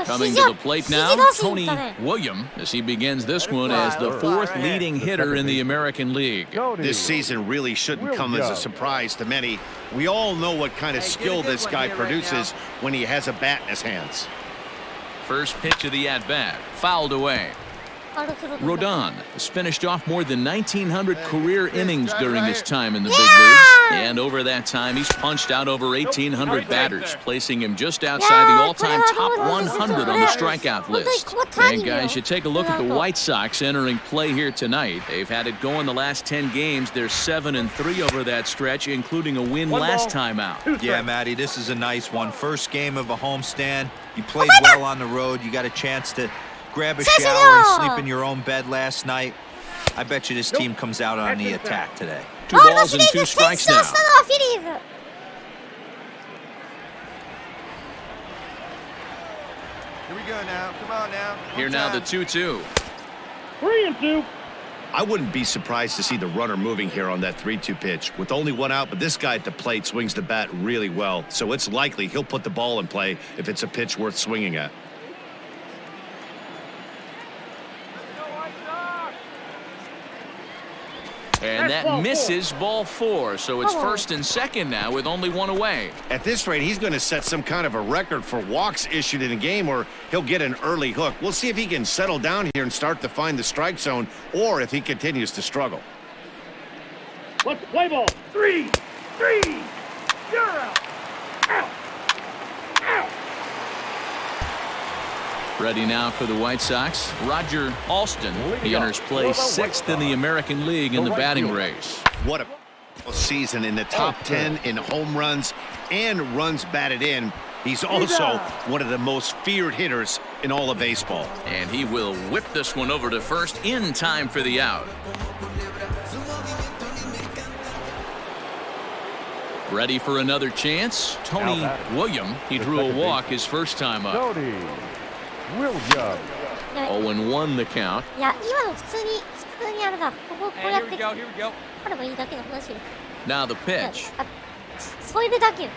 Coming to the plate now, Tony Williams, as he begins this one as the 4th leading hitter in the American League. This season really shouldn't come as a surprise to many. We all know what kind of skill this guy produces when he has a bat in his hands. First pitch of the at-bat, fouled away. Rodon has finished off more than 1,900 career innings during his time in the big leagues. And over that time, he's punched out over 1,800 batters, placing him just outside the all-time top 100 on the strikeout list. And guys, you take a look at the White Sox entering play here tonight. They've had it going the last 10 games. They're 7-3 over that stretch, including a win last time out. Yeah, Matty, this is a nice one. First game of a homestand. You played well on the road. You got a chance to grab a shower and sleep in your own bed last night. I bet you this team comes out on the attack today. 2 balls and 2 strikes now. Here we go now. Come on now. Here now the 2-2. 3-2. I wouldn't be surprised to see the runner moving here on that 3-2 pitch. With only one out, but this guy at the plate swings the bat really well, so it's likely he'll put the ball in play if it's a pitch worth swinging at. And that misses ball 4, so it's first and second now with only 1 away. At this rate, he's going to set some kind of a record for walks issued in a game, or he'll get an early hook. We'll see if he can settle down here and start to find the strike zone, or if he continues to struggle. Let's play ball. 3-0. Out. Out. Ready now for the White Sox, Roger Alston. He enters play 6th in the American League in the batting race. What a season in the top 10 in home runs and runs batted in. He's also one of the most feared hitters in all of baseball. And he will whip this one over to first in time for the out. Ready for another chance? Tony William. He drew a walk his first time up. 0-1 the count. いや、今の普通にあれだ。こうやって。 Here we go. 取ればいいだけの話よ。 Now the pitch. それだけよ。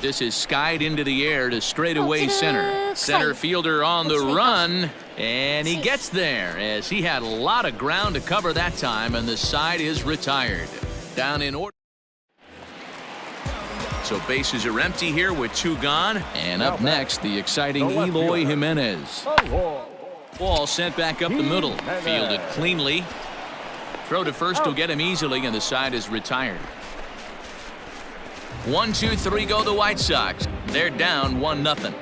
This is skied into the air to straightaway center. Center fielder on the run, and he gets there as he had a lot of ground to cover that time, and the side is retired. Down in order. So bases are empty here with 2 gone. And up next, the exciting Eloy Jimenez. Ball sent back up the middle. Fielded cleanly. Throw to first will get him easily, and the side is retired. 1, 2, 3 go the White Sox. They're down 1-0.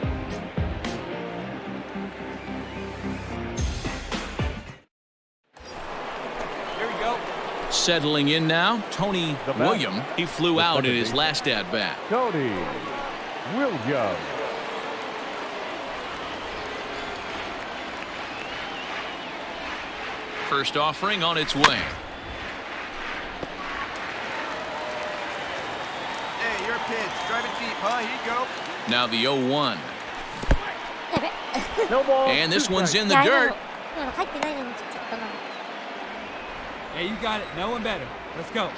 Settling in now, Tony William. He flew out in his last at-bat. Tony William. First offering on its way. Hey, your pitch. Drive it deep, huh? Here you go. Now the 0-1. No ball. And this one's in the dirt. Yeah, you got it. No one better. Let's go.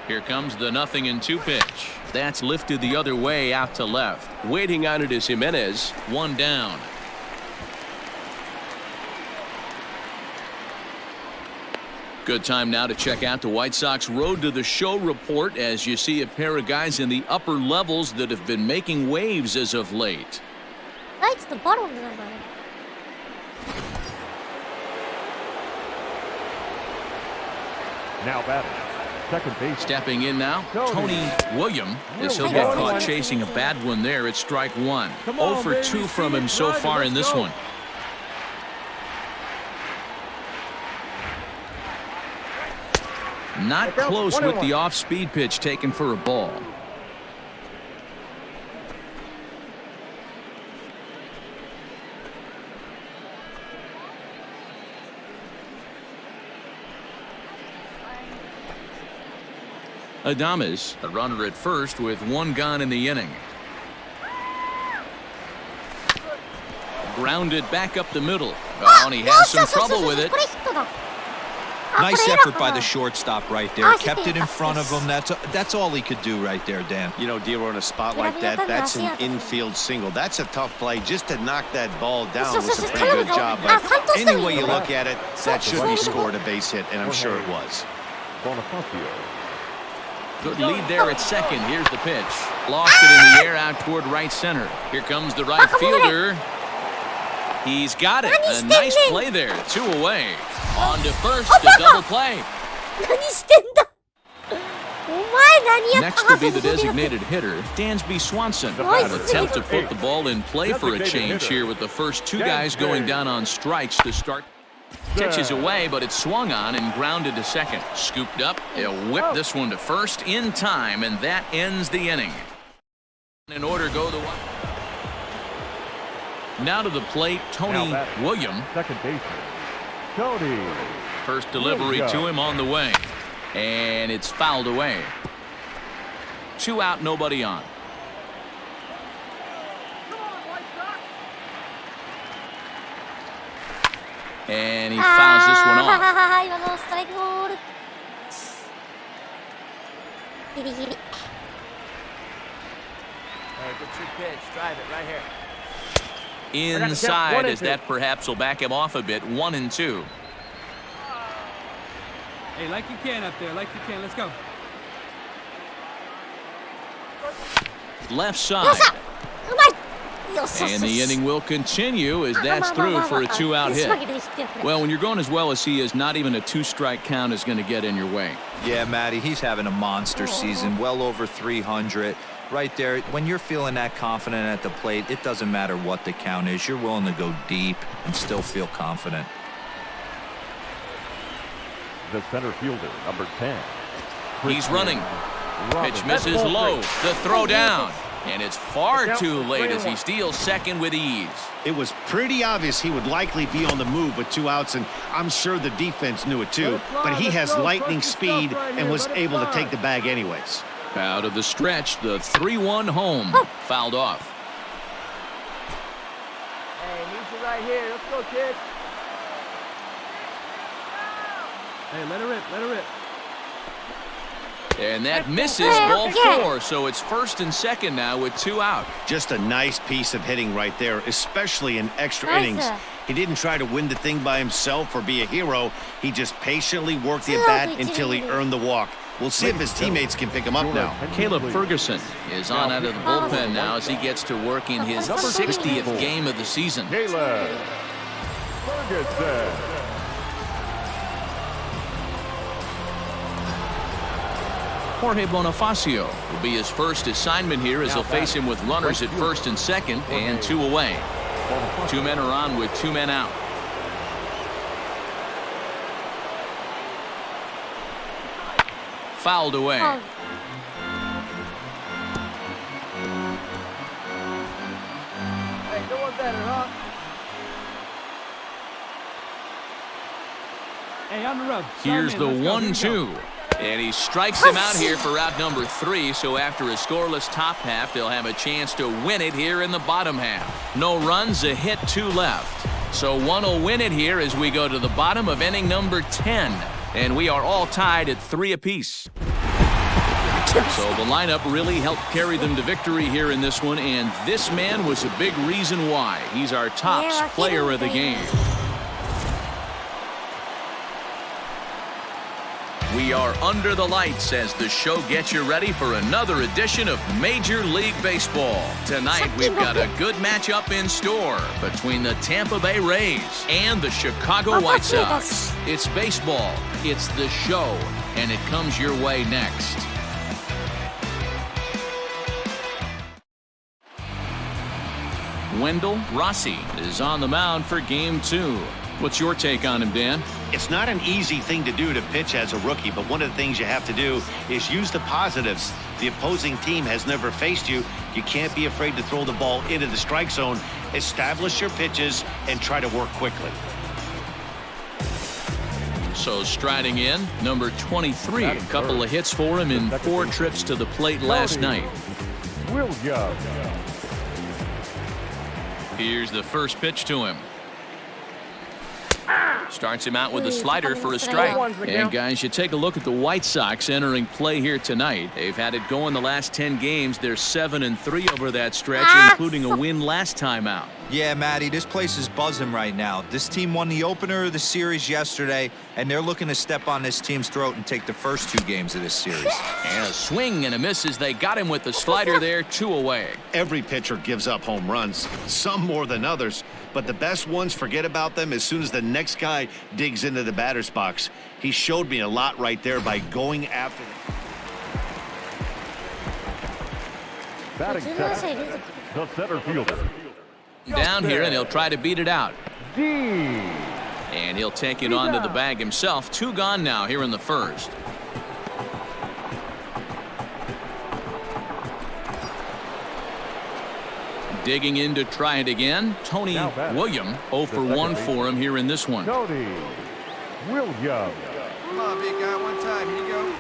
Here comes the 0-2 pitch. That's lifted the other way out to left. Waiting on it is Jimenez. 1 down. Good time now to check out the White Sox Road to the Show report as you see a pair of guys in the upper levels that have been making waves as of late. That's the bottom of the line. Now batting. Second base. Stepping in now, Tony William. As he'll get caught chasing a bad one there at strike 1. 0 for 2 from him so far in this one. Not close with the off-speed pitch taken for a ball. Adames, the runner at first with 1 gone in the inning. Grounded back up the middle. Oh, and he has some trouble with it. Nice effort by the shortstop right there. Kept it in front of him. That's all he could do right there, Dan. You know, dealer in a spot like that, that's an infield single. That's a tough play. Just to knock that ball down was a pretty good job. But any way you look at it, that should be scored a base hit, and I'm sure it was. Good lead there at second. Here's the pitch. Lost it in the air out toward right center. Here comes the right fielder. He's got it.何 A してんねん nice play there. 2 away. On to first. A double play. 何してんだお前何やっ Next た to be the designated hitter, Dansby Swanson. Nice. An attempt to put the ball in play for a change here with the first 2 guys going down on strikes to start. Pitches away, but it's swung on and grounded to second. Scooped up. They'll whip this one to first in time, and that ends the inning. In order go the one. Now to the plate, Tony William. Second baseman, Tony. First delivery to him on the way. And it's fouled away. 2 out, nobody on. And he fouls this one off. 今のストライクボールギリギリ Hey, get your pitch. Drive it right here. Inside, as that perhaps will back him off a bit. 1 and 2. Hey, like you can up there, like you can. Let's go. Left side. うまいよし And the inning will continue as that's through for a 2-out hit. Well, when you're going as well as he is, not even a 2-strike count is going to get in your way. Yeah, Matty, he's having a monster season, well over 300. Right there, when you're feeling that confident at the plate, it doesn't matter what the count is. You're willing to go deep and still feel confident. The center fielder, number 10. He's running. Pitch misses low. The throw down. And it's far too late as he steals second with ease. It was pretty obvious he would likely be on the move with 2 outs, and I'm sure the defense knew it too. But he has lightning speed and was able to take the bag anyways. Out of the stretch, the 3-1 home. Fouled off. Hey, need you right here. Let's go, kid. Hey, let her rip, let her rip. And that misses ball 4, so it's first and second now with 2 out. Just a nice piece of hitting right there, especially in extra innings. He didn't try to win the thing by himself or be a hero. He just patiently worked the at-bat until he earned the walk. We'll see if his teammates can pick him up now. Caleb Ferguson is on out of the bullpen now as he gets to work in his 60th game of the season. Caleb Ferguson. Jorge Bonifacio will be his first assignment here as he'll face him with runners at first and second and 2 away. 2 men are on with 2 men out. Fouled away. Oh. Hey, no one better, huh? Hey, on the rub. Here's the 1-2. And he strikes him out here for out number 3, so after a scoreless top half, they'll have a chance to win it here in the bottom half. No runs, a hit, 2 left. So one will win it here as we go to the bottom of inning number 10. And we are all tied at 3 apiece. So the lineup really helped carry them to victory here in this one, and this man was a big reason why. He's our top player of the game. We are under the lights as the show gets you ready for another edition of Major League Baseball. Tonight, we've got a good matchup in store between the Tampa Bay Rays and the Chicago White Sox. It's baseball, it's the show, and it comes your way next. Wendell Rossi is on the mound for Game 2. What's your take on him, Dan? It's not an easy thing to do to pitch as a rookie, but one of the things you have to do is use the positives. The opposing team has never faced you. You can't be afraid to throw the ball into the strike zone, establish your pitches, and try to work quickly. So striding in, number 23. A couple of hits for him in 4 trips to the plate last night. William. Here's the first pitch to him. Starts him out with a slider for a strike. And guys, you take a look at the White Sox entering play here tonight. They've had it going the last 10 games. They're 7-3 over that stretch, including a win last time out. Yeah, Matty, this place is buzzing right now. This team won the opener of the series yesterday, and they're looking to step on this team's throat and take the first 2 games of this series. And a swing and a miss as they got him with the slider there, 2 away. Every pitcher gives up home runs, some more than others, but the best ones forget about them as soon as the next guy digs into the batter's box. He showed me a lot right there by going after them. Batting second, the center fielder. Down here, and he'll try to beat it out. D. And he'll take it onto the bag himself. 2 gone now here in the first. Digging in to try it again. Tony William, 0 for 1 for him here in this one. Tony William. Come on, big guy, one time. Here you go.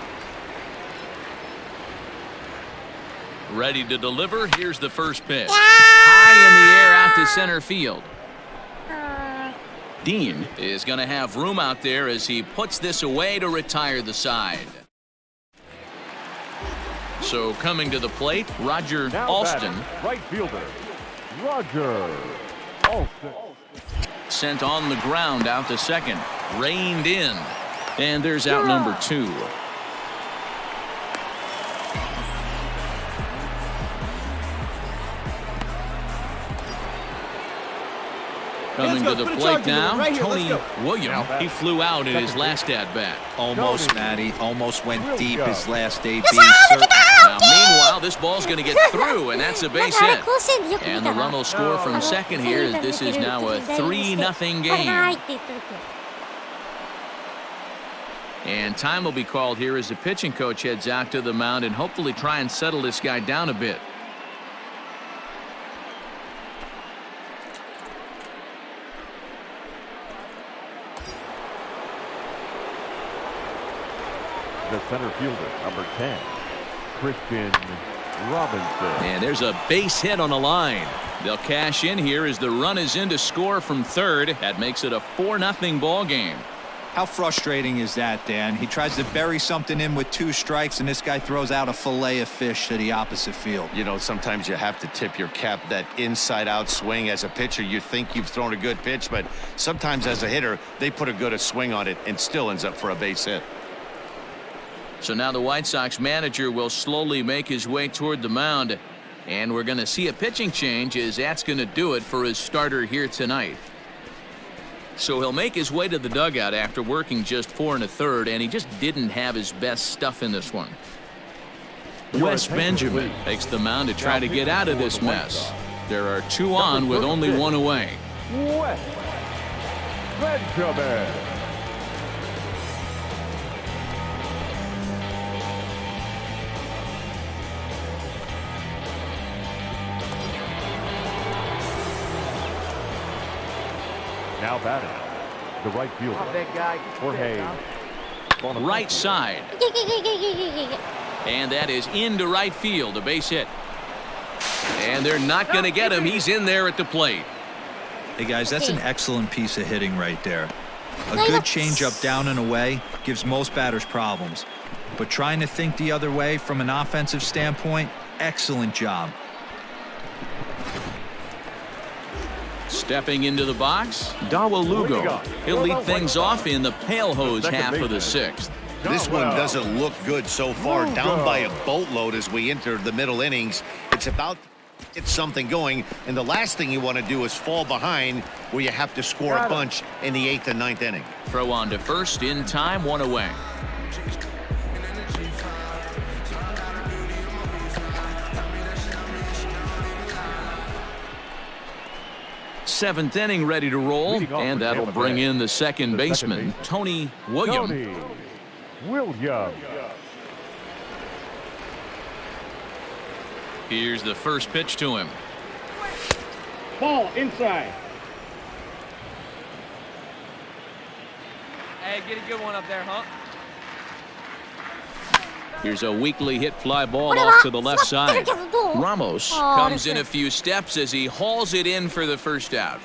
Ready to deliver. Here's the first pitch. High in the air out to center field. Dean is going to have room out there as he puts this away to retire the side. So coming to the plate, Roger Now Alston. batting, right fielder, Roger Alston. Sent on the ground out to second. Reined in. And there's out number 2. Coming to the plate now, Tony William. He flew out in his last at-bat. Almost, Matty. Almost went deep his last AB. Now, meanwhile, this ball's going to get through, and that's a base hit. And the run will score from second here as this is now a 3-0 game. And time will be called here as the pitching coach heads out to the mound and hopefully try and settle this guy down a bit. The center fielder, number 10, Christian Robinson. And there's a base hit on the line. They'll cash in here as the run is in to score from third. That makes it a 4-0 ball game. How frustrating is that, Dan? He tries to bury something in with 2 strikes, and this guy throws out a fillet of fish to the opposite field. You know, sometimes you have to tip your cap. That inside-out swing. As a pitcher, you think you've thrown a good pitch, but sometimes as a hitter, they put a good swing on it and still ends up for a base hit. So now the White Sox manager will slowly make his way toward the mound, and we're going to see a pitching change as that's going to do it for his starter here tonight. So he'll make his way to the dugout after working just 4 1/3, and he just didn't have his best stuff in this one. Wes Benjamin takes the mound to try to get out of this mess. There are 2 on with only 1 away. Wes Benjamin. Now batting, the right fielder, Jorge. Right side. And that is into right field, a base hit. And they're not going to get him. He's in there at the plate. Hey, guys, that's an excellent piece of hitting right there. A good changeup down and away gives most batters problems. But trying to think the other way from an offensive standpoint, excellent job. Stepping into the box, Dawa Lugo. He'll lead things off in the pale hose half of the 6th. This one doesn't look good so far. Down by a boatload as we enter the middle innings. It's about to get something going, and the last thing you want to do is fall behind where you have to score a bunch in the 8th and 9th inning. Throw on to first in time, 1 away. Seventh inning ready to roll, and that'll bring in the second baseman, Tony William. Tony William. Here's the first pitch to him. Ball inside. Hey, get a good one up there, huh? Here's a weakly hit fly ball off to the left side. Ramos comes in a few steps as he hauls it in for the first out.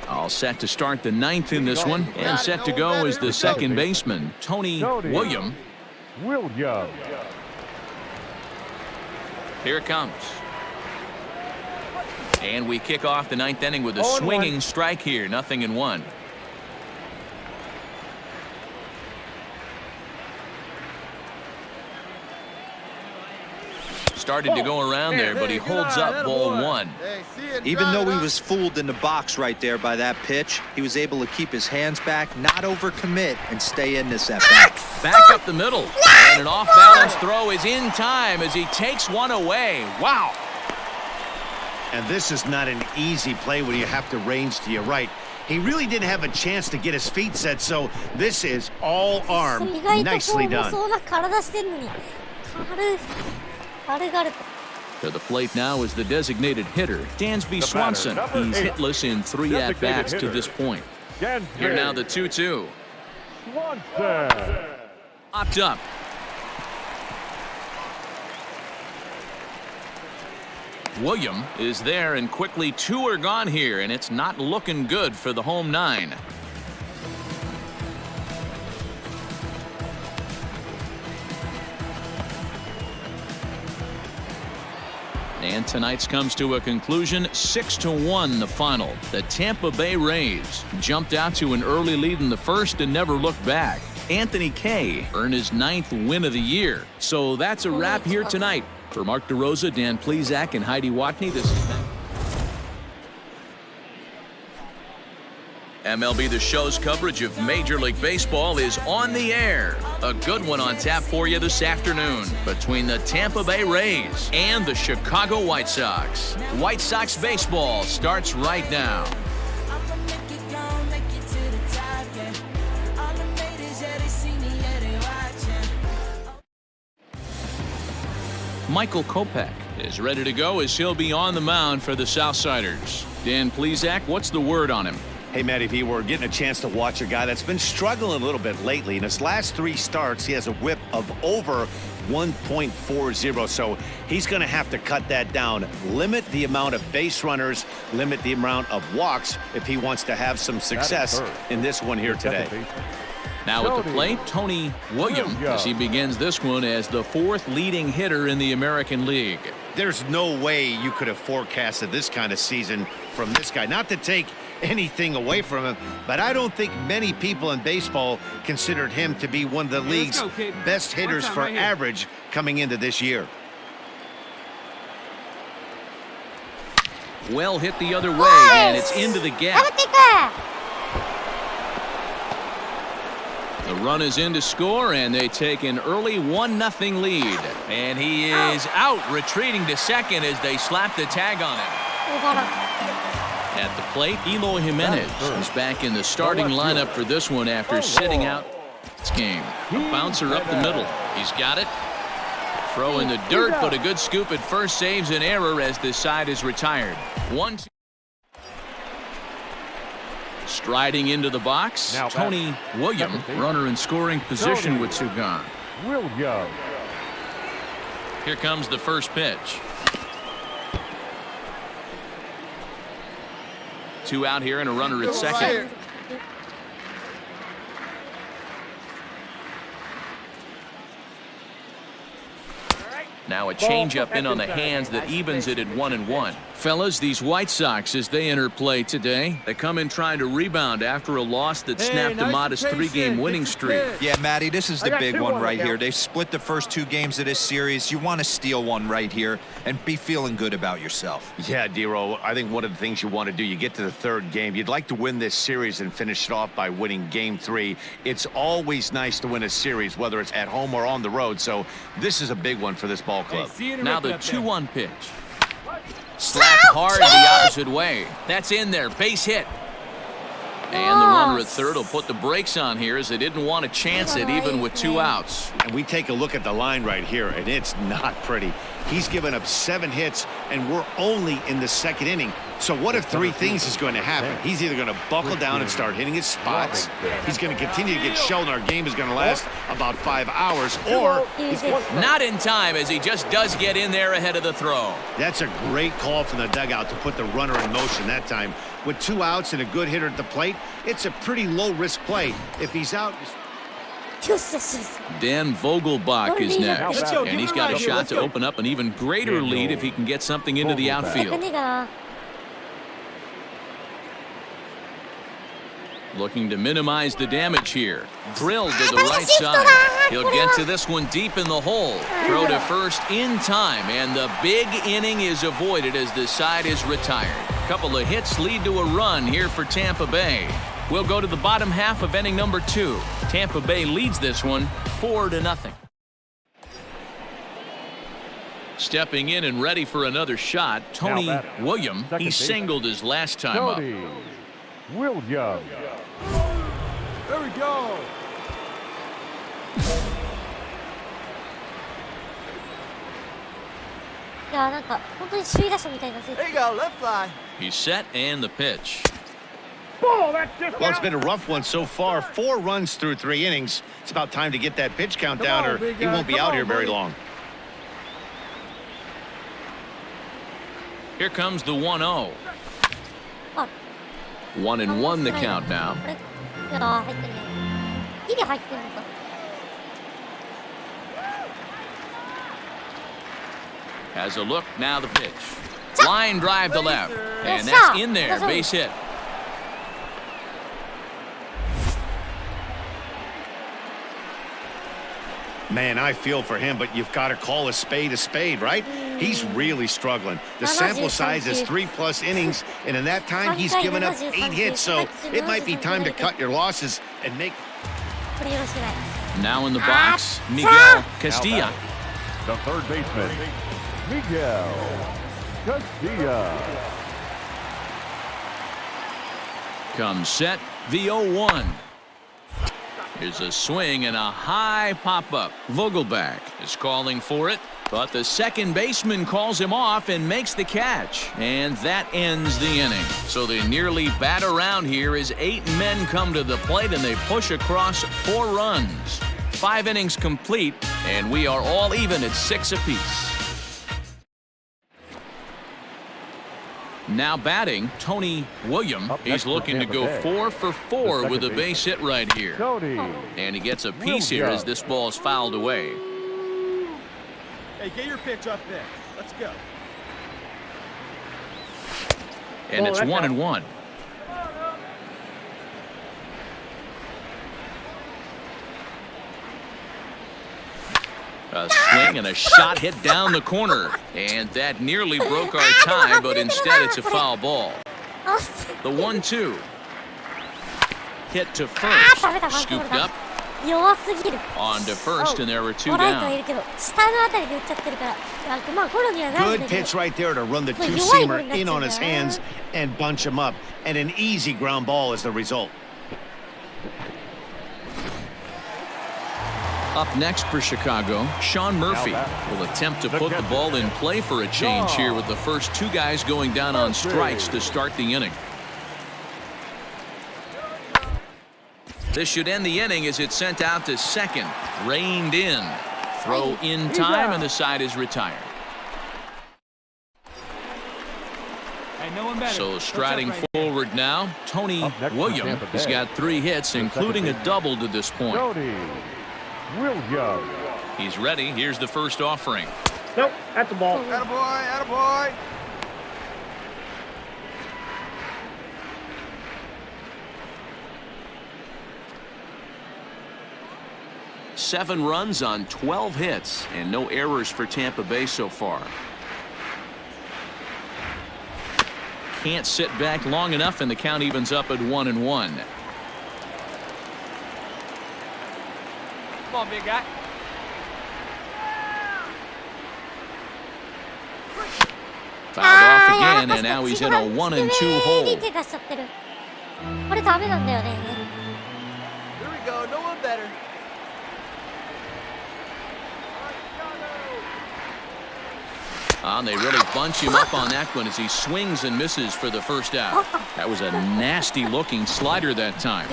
All set to start the 9th in this one, and set to go is the second baseman, Tony William. Williams. Here it comes. And we kick off the ninth inning with a swinging strike here. 0-1. Started to go around there, but he holds up ball 1. Even though he was fooled in the box right there by that pitch, he was able to keep his hands back, not overcommit, and stay in this at-bat. Back up the middle. And an off-balance throw is in time as he takes one away. Wow. And this is not an easy play when you have to range to your right. He really didn't have a chance to get his feet set, so this is all arm. Nicely done. To the plate now is the designated hitter, Dansby Swanson. He's hitless in 3 at-bats to this point. Here now the 2-2. Swanson. Popped up. William is there, and quickly 2 are gone here, and it's not looking good for the home 9. And tonight's comes to a conclusion, 6-1 the final. The Tampa Bay Rays jumped out to an early lead in the first and never looked back. Anthony Kay earned his 9th win of the year. So that's a wrap here tonight. For Mark DeRosa, Dan Plesac, and Heidi Watney, this is MLB The Show's coverage of Major League Baseball is on the air. A good one on tap for you this afternoon between the Tampa Bay Rays and the Chicago White Sox. White Sox baseball starts right now. Michael Kopech is ready to go as he'll be on the mound for the Southsiders. Dan Plesac, what's the word on him? Hey, Matty V, we're getting a chance to watch a guy that's been struggling a little bit lately. In his last 3 starts, he has a whip of over 1.40, so he's going to have to cut that down. Limit the amount of base runners, limit the amount of walks if he wants to have some success in this one here today. Now at the plate, Tony Williams, as he begins this one as the 4th leading hitter in the American League. There's no way you could have forecasted this kind of season from this guy. Not to take anything away from him, but I don't think many people in baseball considered him to be one of the league's best hitters for average coming into this year. Well hit the other way, and it's into the gap. The run is in to score, and they take an early 1-0 lead. And he is out, retreating to second as they slap the tag on him. At the plate, Eloy Jimenez is back in the starting lineup for this one after sitting out this game. A bouncer up the middle. He's got it. Throw in the dirt, but a good scoop at first saves an error as this side is retired. 1-2. Striding into the box, now Tony Williams, runner in scoring position with 2 gone. Williams. Here comes the first pitch. 2 out here and a runner at second. Now a changeup in on the hands that evens it at 1-1. Fellas, these White Sox, as they enter play today, they come in trying to rebound after a loss that snapped a modest 3-game winning streak. Yeah, Matty, this is the big one right here. They've split the first 2 games of this series. You want to steal one right here and be feeling good about yourself. Yeah, Dero, I think one of the things you want to do, you get to the 3rd game, you'd like to win this series and finish it off by winning game 3. It's always nice to win a series, whether it's at home or on the road, so this is a big one for this ball club. Now the 2-1 pitch. Slapped hard the opposite way. That's in there. Base hit. And the runner at third will put the brakes on here as they didn't want to chance it even with 2 outs. And we take a look at the line right here, and it's not pretty. He's given up 7 hits, and we're only in the 2nd inning. So what if 3 things is going to happen? He's either going to buckle down and start hitting his spots, he's going to continue to get shelled, and our game is going to last about 5 hours, or he's not in time as he just does get in there ahead of the throw. That's a great call from the dugout to put the runner in motion that time. With 2 outs and a good hitter at the plate, it's a pretty low-risk play. If he's out... Dan Vogelbach is next, and he's got a shot to open up an even greater lead if he can get something into the outfield. Looking to minimize the damage here. Drilled to the right side. He'll get to this one deep in the hole. Throw to first in time, and the big inning is avoided as the side is retired. A couple of hits lead to a run here for Tampa Bay. We'll go to the bottom half of inning number 2. Tampa Bay leads this one 4-0. Stepping in and ready for another shot, Tony William. He singled his last time up. William. There we go. There you go, left fly. He's set and the pitch. Well, it's been a rough one so far. 4 runs through 3 innings. It's about time to get that pitch count down, or he won't be out here very long. Here comes the 1-0. 1-1 the count now. Has a look, now the pitch. Line drive to left, and that's in there, base hit. Man, I feel for him, but you've got to call a spade, right? He's really struggling. The sample size is 3+ innings, and in that time, he's given up 8 hits, so it might be time to cut your losses and make... Now in the box, Miguel Castilla. The third baseman, Miguel Castilla. Comes set, the 0-1. Here's a swing and a high pop-up. Vogelbach is calling for it, but the second baseman calls him off and makes the catch. And that ends the inning. So they nearly bat around here as 8 men come to the plate and they push across 4 runs. 5 innings complete, and we are all even at 6 apiece. Now batting, Tony William. He's looking to go 4 for 4 with a base hit right here. And he gets a piece here as this ball is fouled away. Hey, get your pitch up there. Let's go. And it's 1-1. A swing and a shot hit down the corner. And that nearly broke our tie, but instead it's a foul ball. The 1-2. Hit to first. Scooped up. On to first, and there were 2 down. Good pitch right there to run the 2-seamer in on his hands and bunch him up. And an easy ground ball is the result. Up next for Chicago, Sean Murphy will attempt to put the ball in play for a change here with the first 2 guys going down on strikes to start the inning. This should end the inning as it's sent out to second. Reined in. Throw in time, and the side is retired. So striding forward now, Tony William has got 3 hits, including a double to this point. William. He's ready. Here's the first offering. Nope, at the ball. Attaboy, attaboy. Seven runs on 12 hits, and no errors for Tampa Bay so far. Can't sit back long enough, and the count evens up at 1-1. Come on, big guy. Fouled off again, and now he's in a 1-2 hole. Here we go, no one better. They really bunch him up on that one as he swings and misses for the first out. That was a nasty-looking slider that time.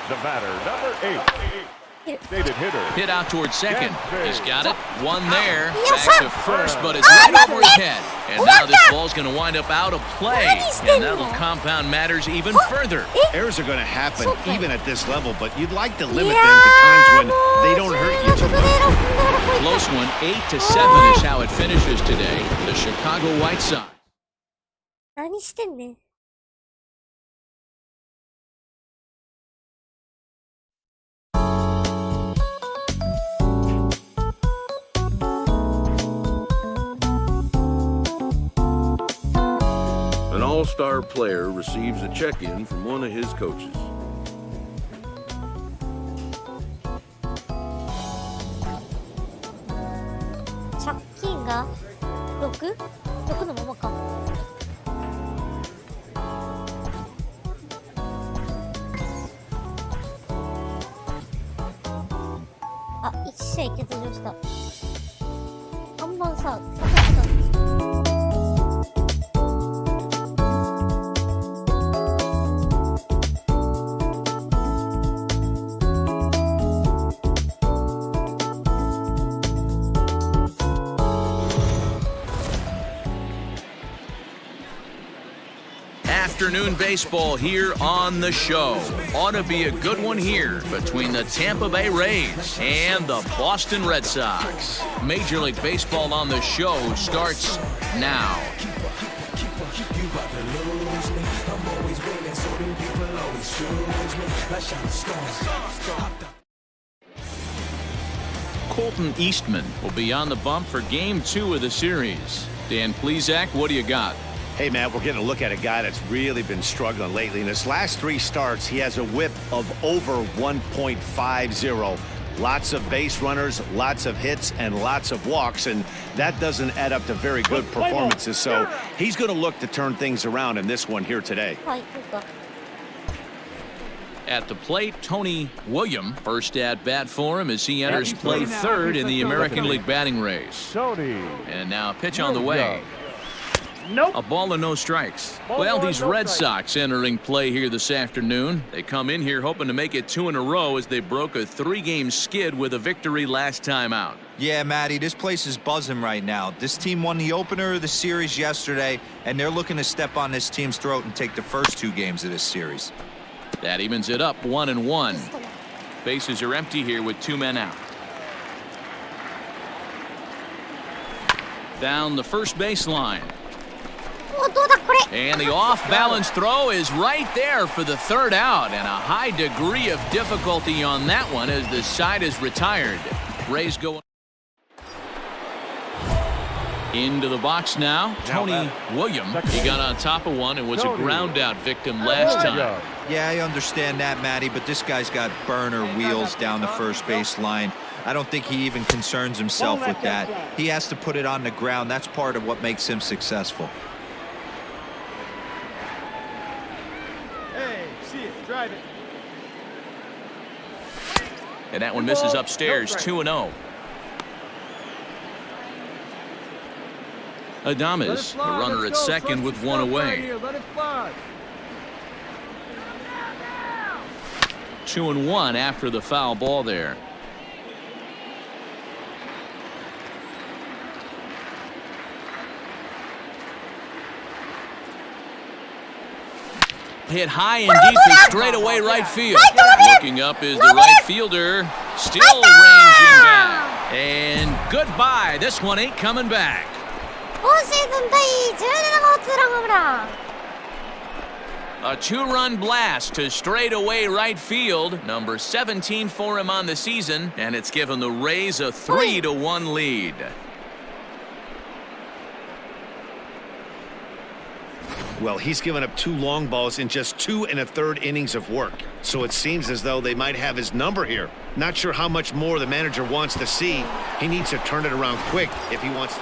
The batter, number 8. Hit out towards second. He's got it. One there. Back to first, but it's right over his head. And now this ball's going to wind up out of play. And that'll compound matters even further. Errors are going to happen even at this level, but you'd like to limit them to times when they don't hurt you too much. Close one. 8-7 is how it finishes today. The Chicago White Sox. 何してんねん。An all-star player receives a check-in from one of his coaches. 借金が 6？6 のままか。あ、1試合欠場した。看板さ、探してたんですよ。Afternoon baseball here on the show. Ought to be a good one here between the Tampa Bay Rays and the Boston Red Sox. Major League Baseball on the show starts now. Colton Eastman will be on the bump for Game 2 of the series. Dan Plesac, what do you got? Hey, Matt, we're getting a look at a guy that's really been struggling lately. In his last 3 starts, he has a whip of over 1.50. Lots of base runners, lots of hits, and lots of walks, and that doesn't add up to very good performances. So he's going to look to turn things around in this one here today. At the plate, Tony Williams. First at bat for him as he enters play third in the American League batting race. And now a pitch on the way. A ball and no strikes. Well, these Red Sox entering play here this afternoon. They come in here hoping to make it 2 in a row as they broke a 3-game skid with a victory last time out. Yeah, Matty, this place is buzzing right now. This team won the opener of the series yesterday, and they're looking to step on this team's throat and take the first 2 games of this series. That evens it up 1-1. Bases are empty here with 2 men out. Down the first baseline. And the off-balance throw is right there for the 3rd out, and a high degree of difficulty on that one as the side is retired. Rays go into the box now. Tony Williams, he got on top of one and was a ground out victim last time. Yeah, I understand that, Matty, but this guy's got burner wheels down the first base line. I don't think he even concerns himself with that. He has to put it on the ground. That's part of what makes him successful. Drive it. And that one misses upstairs, 2-0. Adames, the runner at second with 1 away. 2-1 after the foul ball there. Hit high and deep to straightaway right field. Looking up is the right fielder. Still ranging back. And goodbye. This one ain't coming back. A 2-run blast to straightaway right field. Number 17 for him on the season. And it's given the Rays a 3-1 lead. Well, he's given up 2 long balls in just 2 1/3 innings of work. So it seems as though they might have his number here. Not sure how much more the manager wants to see. He needs to turn it around quick if he wants to.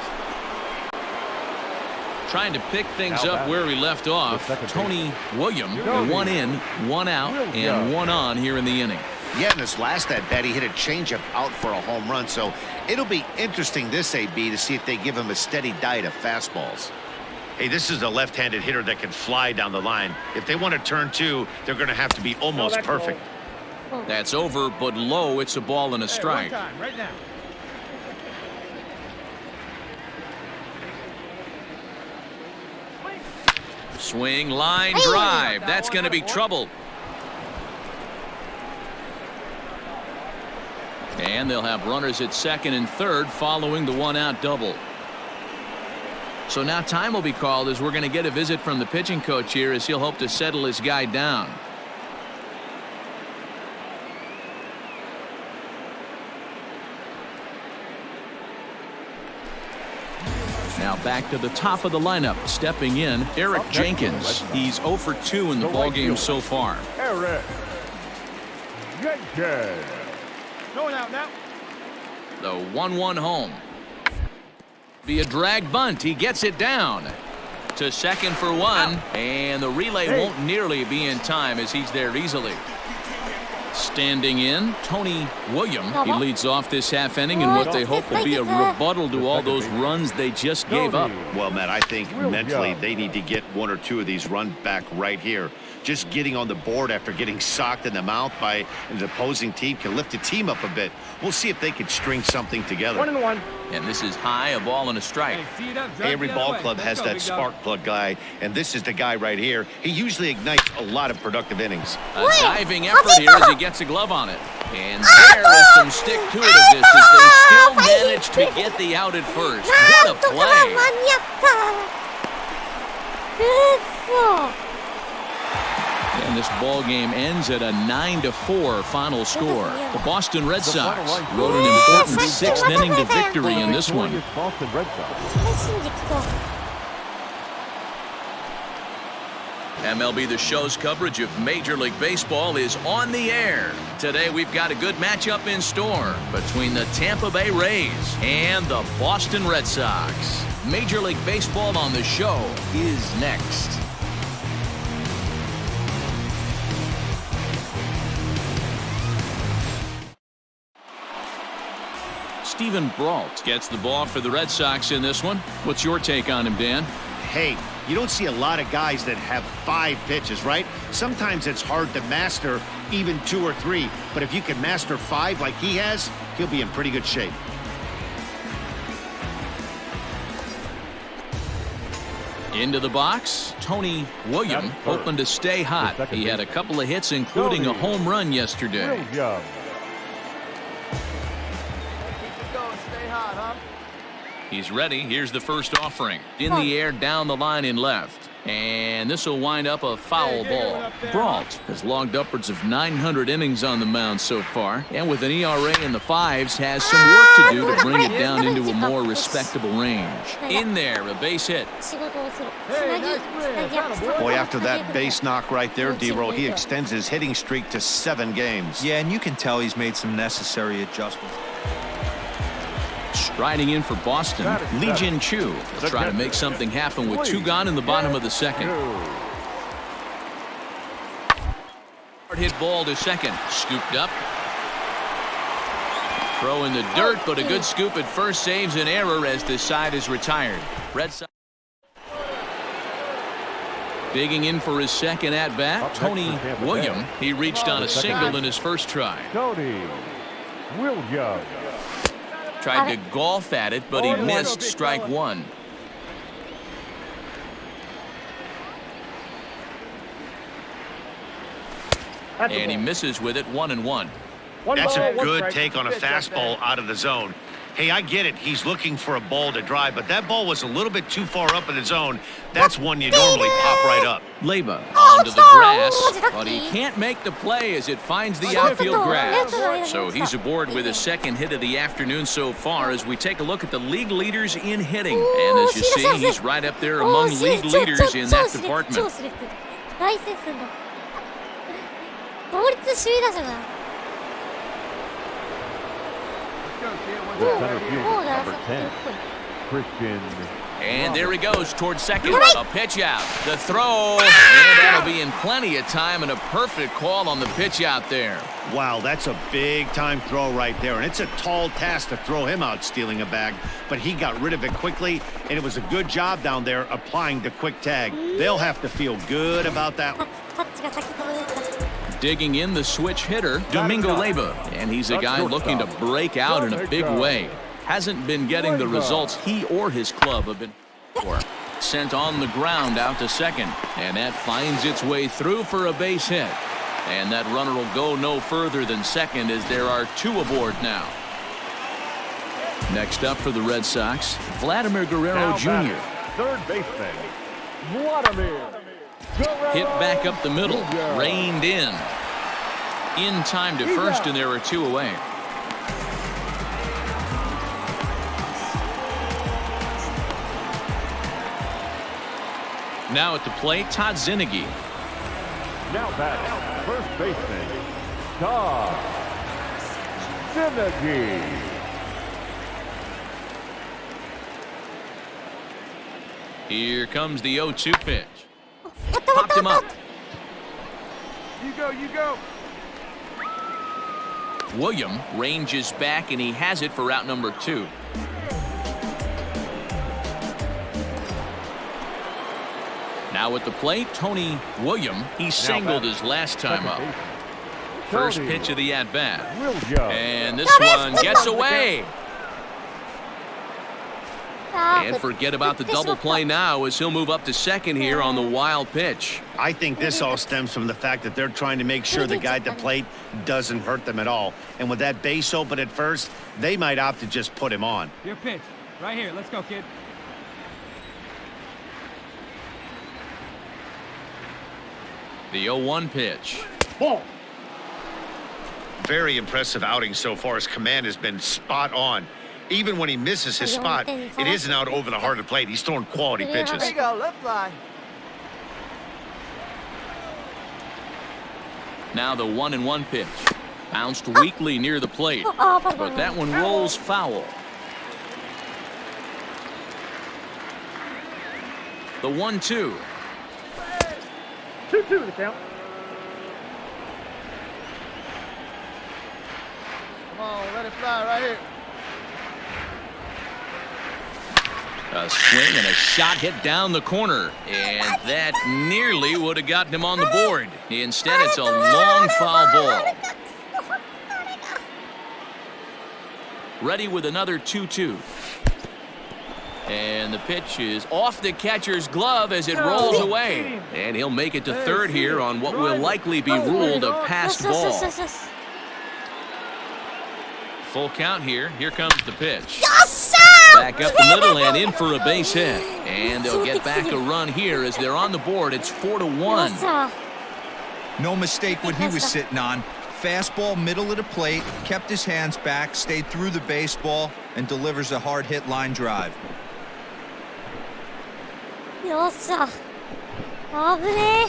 Trying to pick things up where he left off. Tony Williams, 1 in, 1 out, and 1 on here in the inning. Yeah, in this last at-bat, he hit a changeup out for a home run. So it'll be interesting this AB to see if they give him a steady diet of fastballs. Hey, this is a left-handed hitter that can fly down the line. If they want to turn 2, they're going to have to be almost perfect. That's over, but low. It's a ball and a strike. Right now. Swing, line, drive. That's going to be trouble. And they'll have runners at second and third following the one-out double. So now time will be called as we're going to get a visit from the pitching coach here as he'll hope to settle his guy down. Now back to the top of the lineup. Stepping in, Eric Jenkins. He's 0 for 2 in the ballgame so far. Eric Jenkins. Going out now. The 1-1 home. Be a drag bunt. He gets it down to second for one, and the relay won't nearly be in time as he's there easily. Standing in, Tony William. He leads off this half inning in what they hope will be a rebuttal to all those runs they just gave up. Well, Matt, I think mentally they need to get 1 or 2 of these runs back right here. Just getting on the board after getting socked in the mouth by an opposing team can lift the team up a bit. We'll see if they can string something together. 1-1. And this is high, a ball and a strike. Every ball club has that spark plug guy, and this is the guy right here. He usually ignites a lot of productive innings. A diving effort here as he gets a glove on it. And there is some stick to it of this as they still manage to get the out at first. What a play. And this ball game ends at a 9-4 final score. The Boston Red Sox rode an important 6th inning to victory in this one. Boston Red Sox. MLB The Show's coverage of Major League Baseball is on the air. Today we've got a good matchup in store between the Tampa Bay Rays and the Boston Red Sox. Major League Baseball on The Show is next. Steven Brault gets the ball for the Red Sox in this one. What's your take on him, Dan? Hey, you don't see a lot of guys that have 5 pitches, right? Sometimes it's hard to master even 2 or 3, but if you can master 5 like he has, he'll be in pretty good shape. Into the box, Tony William hoping to stay hot. He had a couple of hits, including a home run yesterday. He's ready. Here's the first offering. In the air, down the line in left. And this will wind up a foul ball. Brault has logged upwards of 900 innings on the mound so far. And with an ERA in the 5s, has some work to do to bring it down into a more respectable range. In there, a base hit. Boy, after that base knock right there, D-Roll, he extends his hitting streak to 7 games. Yeah, and you can tell he's made some necessary adjustments. Striding in for Boston, Lee Jin Chu will try to make something happen with 2 gone in the bottom of the second. Hard hit ball to second, scooped up. Throw in the dirt, but a good scoop at first saves an error as this side is retired. Red Sox digging in for his second at bat, Tony William. He reached on a single in his first try. Tony Williams. Tried to golf at it, but he missed strike 1. And he misses with it 1-1. That's a good take on a fastball out of the zone. Hey, I get it. He's looking for a ball to drive, but that ball was a little bit too far up in the zone. That's one you normally pop right up. Leyba onto the grass, but he can't make the play as it finds the outfield grass. So he's aboard with his second hit of the afternoon so far as we take a look at the league leaders in hitting. And as you see, he's right up there among league leaders in that department. The center fielder, number 10, Christian. And there he goes towards second. A pitch out. The throw. And that'll be in plenty of time and a perfect call on the pitch out there. Wow, that's a big-time throw right there. And it's a tall task to throw him out stealing a bag. But he got rid of it quickly, and it was a good job down there applying the quick tag. They'll have to feel good about that one. Digging in the switch hitter, Domingo Leyba. And he's a guy looking to break out in a big way. Hasn't been getting the results he or his club have been for. Sent on the ground out to second. And that finds its way through for a base hit. And that runner will go no further than second as there are two aboard now. Next up for the Red Sox, Vladimir Guerrero Jr. Third baseman, Vladimir Guerrero. Hit back up the middle, reined in. In time to first, and there are two away. Now at the plate, Todd Zinnigy. Now batting, first baseman, Todd Zinnigy. Here comes the 0-2 pitch. Popped him up. You go, you go. William ranges back, and he has it for out number 2. Now at the plate, Tony William. He singled his last time up. First pitch of the at-bat. And this one gets away. And forget about the double play now as he'll move up to second here on the wild pitch. I think this all stems from the fact that they're trying to make sure the guy at the plate doesn't hurt them at all. And with that base open at first, they might opt to just put him on. Your pitch. Right here. Let's go, kid. The 0-1 pitch. Very impressive outing so far. His command has been spot on. Even when he misses his spot, it isn't out over the heart of the plate. He's throwing quality pitches. There you go, left fly. Now the 1-1 pitch. Bounced weakly near the plate, but that one rolls foul. The 1-2. 2-2 the count. Come on, let it fly right here. A swing and a shot hit down the corner, and that nearly would have gotten him on the board. Instead, it's a long foul ball. Ready with another 2-2. And the pitch is off the catcher's glove as it rolls away. And he'll make it to third here on what will likely be ruled a passed ball. Full count here. Here comes the pitch. Back up the middle and in for a base hit. And they'll get back a run here as they're on the board. It's 4-1. No mistake what he was sitting on. Fastball, middle of the plate, kept his hands back, stayed through the baseball, and delivers a hard hit line drive. よっしゃ。危ねえ。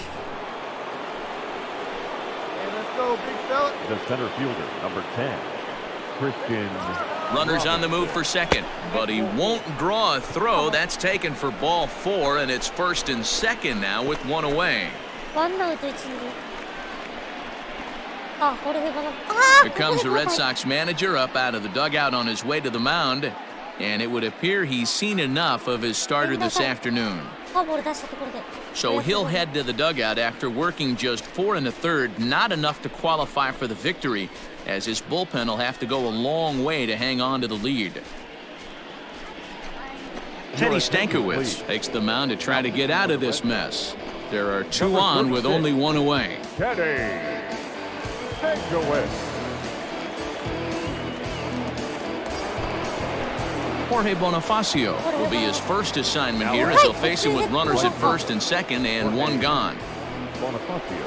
Let's go, big fella. The center fielder, number 10, Christian. Runners on the move for second, but he won't draw a throw. That's taken for ball 4, and it's first and second now with one away. ワンアウト一塁。あ、これでかな。 Here comes the Red Sox manager up out of the dugout on his way to the mound, and it would appear he's seen enough of his starter this afternoon. So he'll head to the dugout after working just 4 1/3, not enough to qualify for the victory, as his bullpen will have to go a long way to hang on to the lead. Teddy Stankiewicz takes the mound to try to get out of this mess. There are 2 on with only 1 away. Teddy Stankiewicz. Jorge Bonifacio will be his first assignment here as he'll face him with runners at first and second and 1 gone. Bonifacio.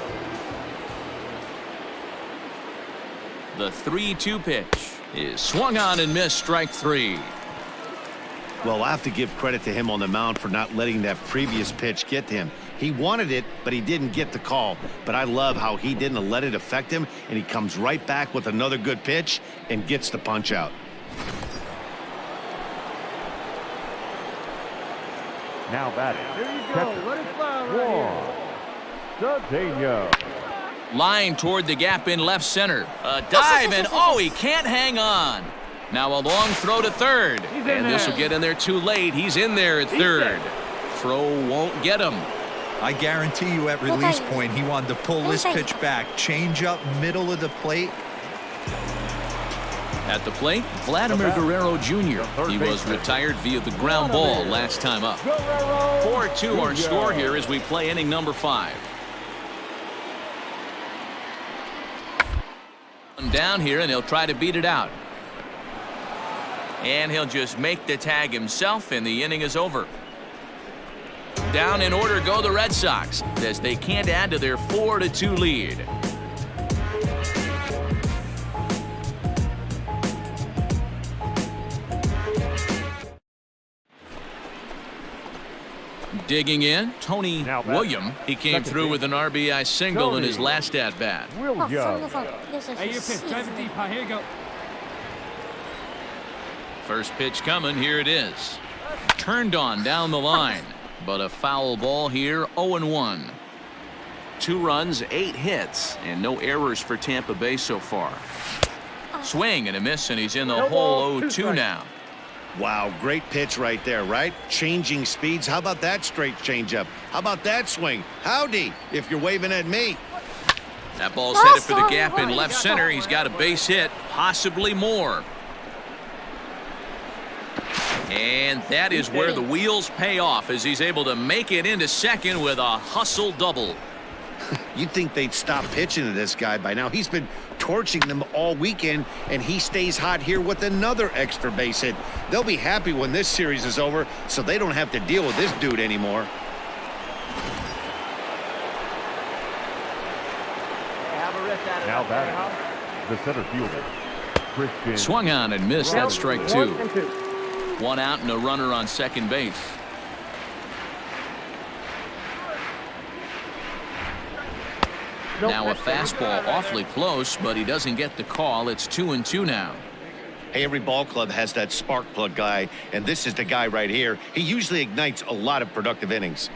The 3-2 pitch is swung on and missed, strike 3. Well, I have to give credit to him on the mound for not letting that previous pitch get to him. He wanted it, but he didn't get the call. But I love how he didn't let it affect him, and he comes right back with another good pitch and gets the punch out. Now batting. There you go. Let it fly right here. Cedeno. Line toward the gap in left center. A dive, and oh, he can't hang on. Now a long throw to third. And this will get in there too late. He's in there at third. Throw won't get him. I guarantee you at release point, he wanted to pull this pitch back. Change up, middle of the plate. At the plate, Vladimir Guerrero Jr. He was retired via the ground ball last time up. 4-2 our score here as we play inning number 5. Down here, and he'll try to beat it out. And he'll just make the tag himself, and the inning is over. Down in order go the Red Sox as they can't add to their 4-2 lead. Digging in, Tony William. He came through with an RBI single in his last at-bat. Hey, your pitch. Drive it deep. Here you go. First pitch coming. Here it is. Turned on down the line. But a foul ball here, 0-1. 2 runs, 8 hits, and no errors for Tampa Bay so far. Swing and a miss, and he's in the hole 0-2 now. Wow, great pitch right there, right? Changing speeds. How about that straight changeup? How about that swing? Howdy, if you're waving at me. That ball's headed for the gap in left center. He's got a base hit, possibly more. And that is where the wheels pay off as he's able to make it into second with a hustle double. You'd think they'd stop pitching to this guy by now. He's been torching them all weekend, and he stays hot here with another extra base hit. They'll be happy when this series is over, so they don't have to deal with this dude anymore. Now batting, the center fielder, Christian. Swung on and missed. That's strike 2. 1 out and a runner on second base. Now a fastball awfully close, but he doesn't get the call. It's 2-2 now. Hey, every ball club has that spark plug guy, and this is the guy right here. He usually ignites a lot of productive innings.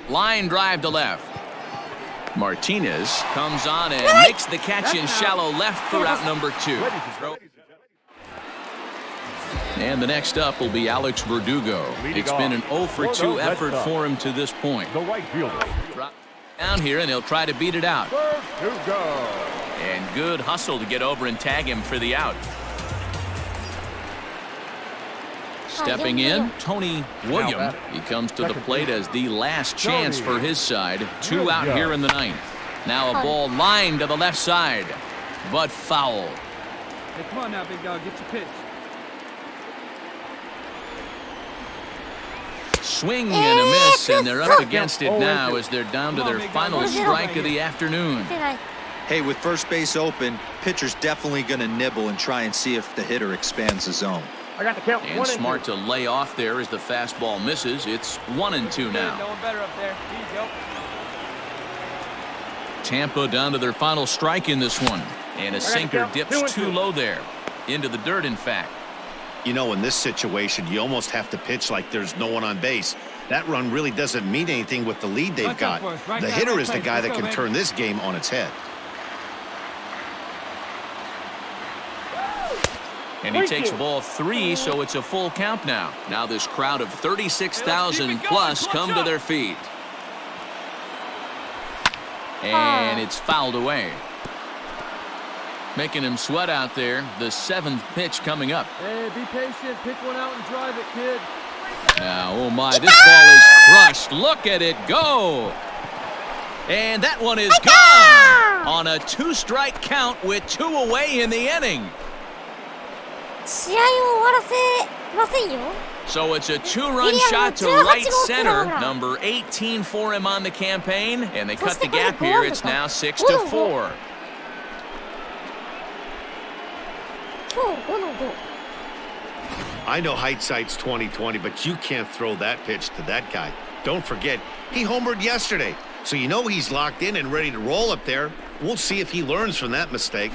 Line drive to left. Martinez comes on and makes the catch in shallow left for out number 2. And the next up will be Alex Verdugo. It's been an 0-for-2 effort for him to this point. The right fielder. Down here, and he'll try to beat it out. Verdugo. And good hustle to get over and tag him for the out. Stepping in, Tony William. He comes to the plate as the last chance for his side. 2 out here in the 9th. Now a ball lined to the left side, but foul. Hey, come on now, big dog. Get your pitch. Swing and a miss, and they're up against it now as they're down to their final strike of the afternoon. Hey, with first base open, pitcher's definitely going to nibble and try and see if the hitter expands the zone. I got the count. And smart to lay off there as the fastball misses. It's 1-2 now. No one better up there. Easy, go. Tampa down to their final strike in this one. And a sinker dips too low there. Into the dirt, in fact. You know, in this situation, you almost have to pitch like there's no one on base. That run really doesn't mean anything with the lead they've got. The hitter is the guy that can turn this game on its head. And he takes ball 3, so it's a full count now. Now this crowd of 36,000 plus come to their feet. And it's fouled away. Making him sweat out there. The 7th pitch coming up. Hey, be patient. Pick one out and drive it, kid. Now, oh my, this ball is crushed. Look at it go. And that one is gone on a 2-strike count with 2 away in the inning. So it's a 2-run shot to right center. Number 18 for him on the campaign. And they cut the gap here. It's now 6-4. I know hindsight's 20/20, but you can't throw that pitch to that guy. Don't forget, he homered yesterday. So you know he's locked in and ready to roll up there. We'll see if he learns from that mistake.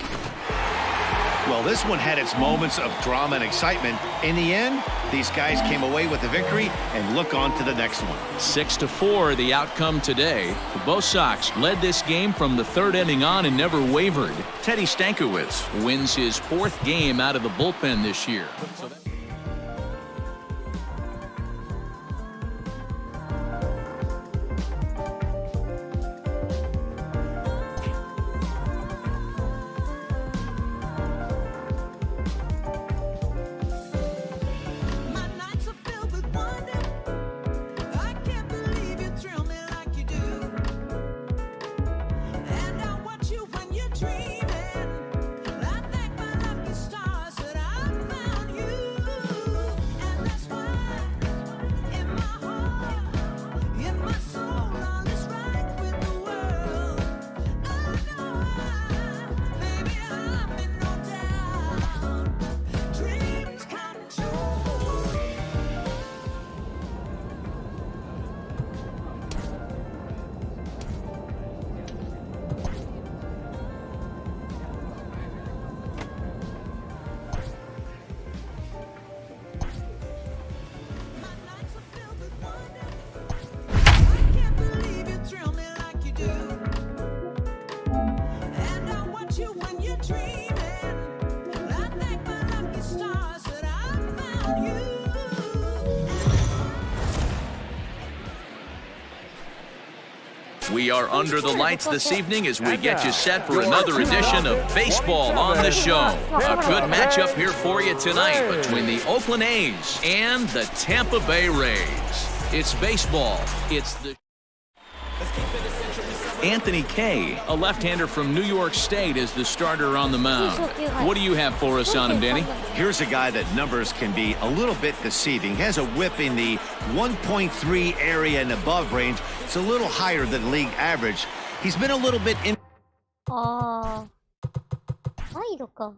Well, this one had its moments of drama and excitement. In the end, these guys came away with the victory and look on to the next one. 6-4, the outcome today. Both Sox led this game from the 3rd inning on and never wavered. Teddy Stankiewicz wins his 4th game out of the bullpen this year. We are under the lights this evening as we get you set for another edition of Baseball on the Show. A good matchup here for you tonight between the Oakland A's and the Tampa Bay Rays. It's baseball. It's the... Anthony Kay, a left-hander from New York State, is the starter on the mound. What do you have for us on him, Danny? Here's a guy that numbers can be a little bit deceiving. He has a whip in the 1.3 area and above range. It's a little higher than league average. He's been a little bit in... ああ、ワイドか。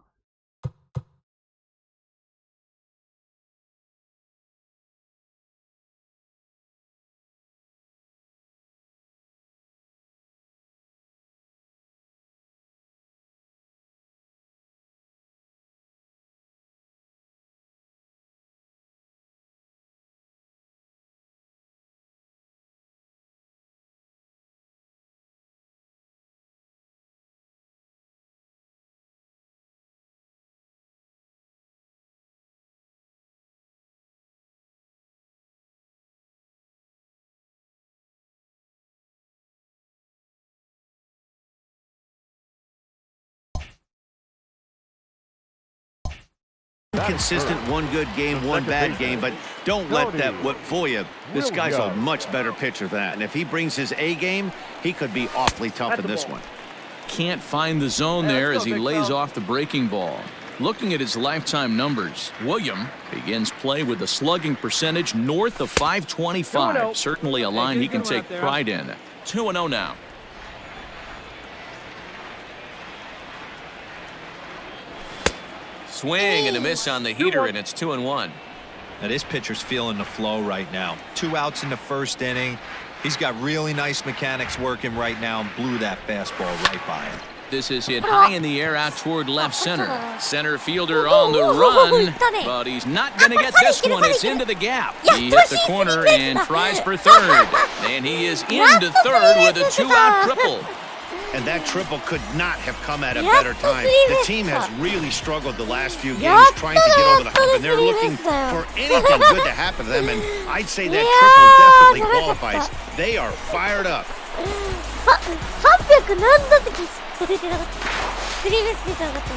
Consistent, one good game, one bad game, but don't let that whip fool you. This guy's a much better pitcher than that, and if he brings his A game, he could be awfully tough in this one. Can't find the zone there as he lays off the breaking ball. Looking at his lifetime numbers, William begins play with a slugging percentage north of .525. Certainly a line he can take pride in. 2-0 now. Swing and a miss on the heater, and it's 2-1. Now this pitcher's feeling the flow right now. 2 outs in the first inning. He's got really nice mechanics working right now and blew that fastball right by him. This is hit high in the air out toward left center. Center fielder on the run, but he's not going to get this one. It's into the gap. He hit the corner and tries for third. And he is into third with a 2-out triple. And that triple could not have come at a better time. The team has really struggled the last few games trying to get over the hump, and they're looking for anything good to happen to them, and I'd say that triple definitely qualifies. They are fired up. 300なんだって出てなかった。スリーベース出てなかった。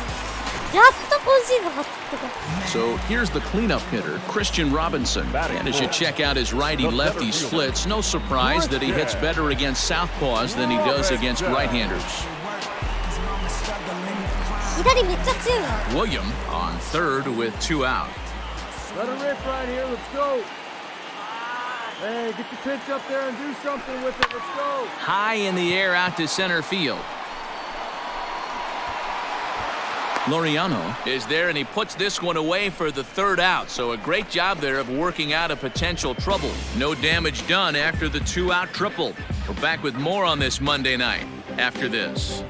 やっと今シーズン初ってか。So here's the cleanup hitter, Christian Robinson. And as you check out his righty-lefty splits, no surprise that he hits better against southpaws than he does against right-handers. 左めっちゃ強いな。 William on third with 2 out. Let her rip right here. Let's go. Hey, get the pitch up there and do something with it. Let's go. High in the air out to center field. Laureano is there, and he puts this one away for the 3rd out. So a great job there of working out a potential trouble. No damage done after the 2-out triple. We're back with more on this Monday night after this.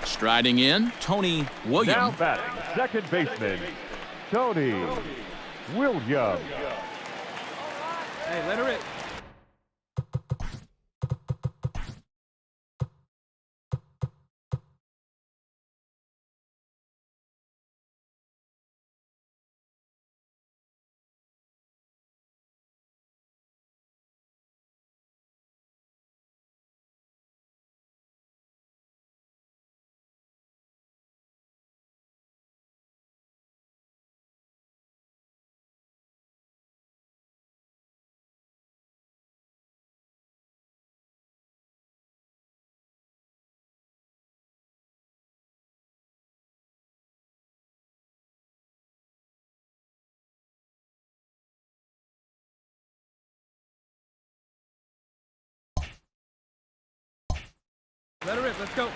Striding in, Tony Williams. Now batting, second baseman, Tony Williams. Hey, let her rip. Let her rip. Let's go.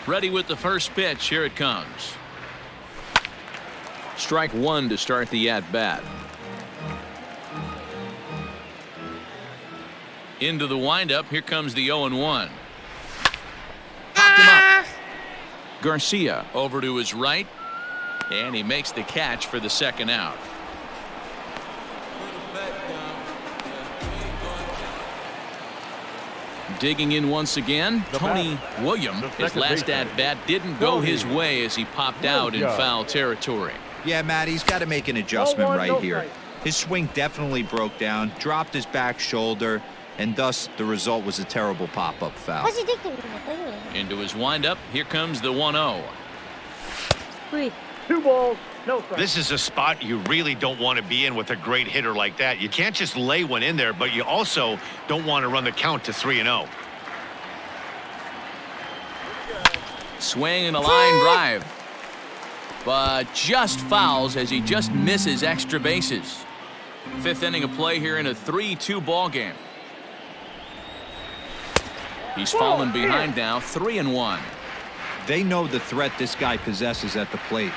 Ready with the first pitch. Here it comes. Strike 1 to start the at-bat. Into the windup. Here comes the 0-1. Popped him up. Garcia over to his right, and he makes the catch for the 2nd out. Digging in once again, Tony Williams. His last at-bat didn't go his way as he popped out in foul territory. Yeah, Matt, he's got to make an adjustment right here. His swing definitely broke down, dropped his back shoulder, and thus the result was a terrible pop-up foul. Into his windup, here comes the 1-0. 2 balls, no strikes. This is a spot you really don't want to be in with a great hitter like that. You can't just lay one in there, but you also don't want to run the count to 3-0. Swing and a line drive. But just fouls as he just misses extra bases. 5th inning of play here in a 3-2 ball game. He's fallen behind now, 3-1. They know the threat this guy possesses at the plate.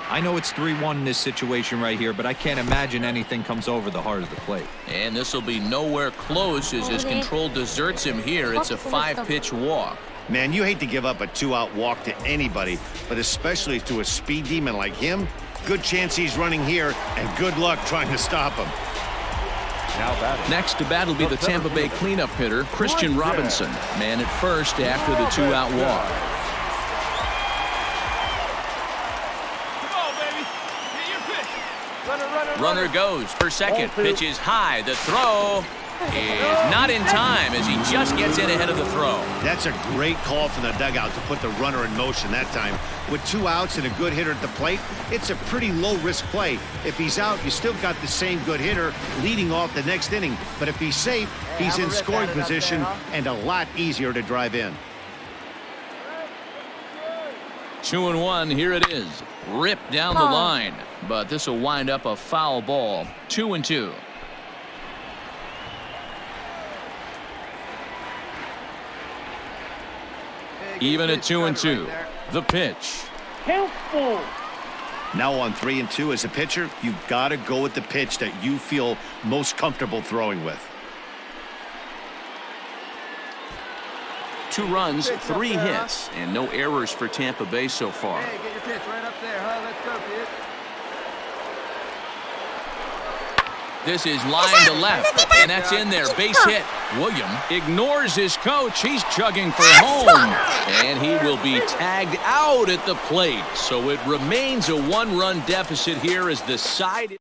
I know it's 3-1 in this situation right here, but I can't imagine anything comes over the heart of the plate. And this will be nowhere close as his control deserts him here. It's a 5-pitch walk. Man, you hate to give up a 2-out walk to anybody, but especially to a speed demon like him. Good chance he's running here, and good luck trying to stop him. Next to bat will be the Tampa Bay cleanup hitter, Christian Robinson. Man at first after the 2-out walk. Runner goes for second. Pitch is high. The throw is not in time as he just gets in ahead of the throw. That's a great call from the dugout to put the runner in motion that time. With 2 outs and a good hitter at the plate, it's a pretty low-risk play. If he's out, you still got the same good hitter leading off the next inning. But if he's safe, he's in scoring position and a lot easier to drive in. 2-1, here it is. Ripped down the line. But this will wind up a foul ball. 2-2. Even at 2-2. The pitch. Now on 3-2 as a pitcher, you've got to go with the pitch that you feel most comfortable throwing with. 2 runs, 3 hits, and no errors for Tampa Bay so far. Hey, get your pitch right up there, huh? Let's go, kid. This is line to left, and that's in there. Base hit. William ignores his coach. He's chugging for home, and he will be tagged out at the plate. So it remains a 1-run deficit here as the side.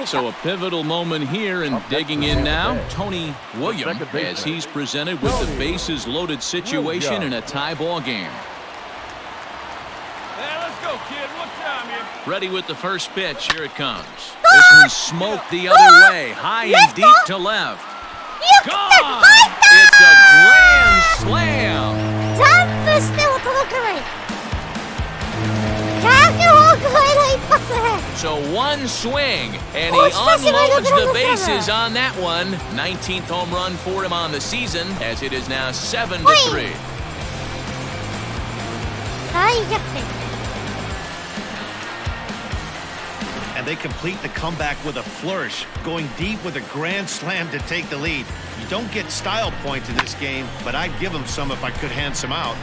So a pivotal moment here, and digging in now, Tony William, as he's presented with the bases loaded situation in a tie ball game. Hey, let's go, kid. What time here? Ready with the first pitch. Here it comes. This one smoked the other way, high and deep to left. Gone! It's a grand slam. So one swing, and he unloads the bases on that one. 19th home run for him on the season, as it is now 7-3. And they complete the comeback with a flourish, going deep with a grand slam to take the lead. You don't get style points in this game, but I'd give them some if I could hand some out.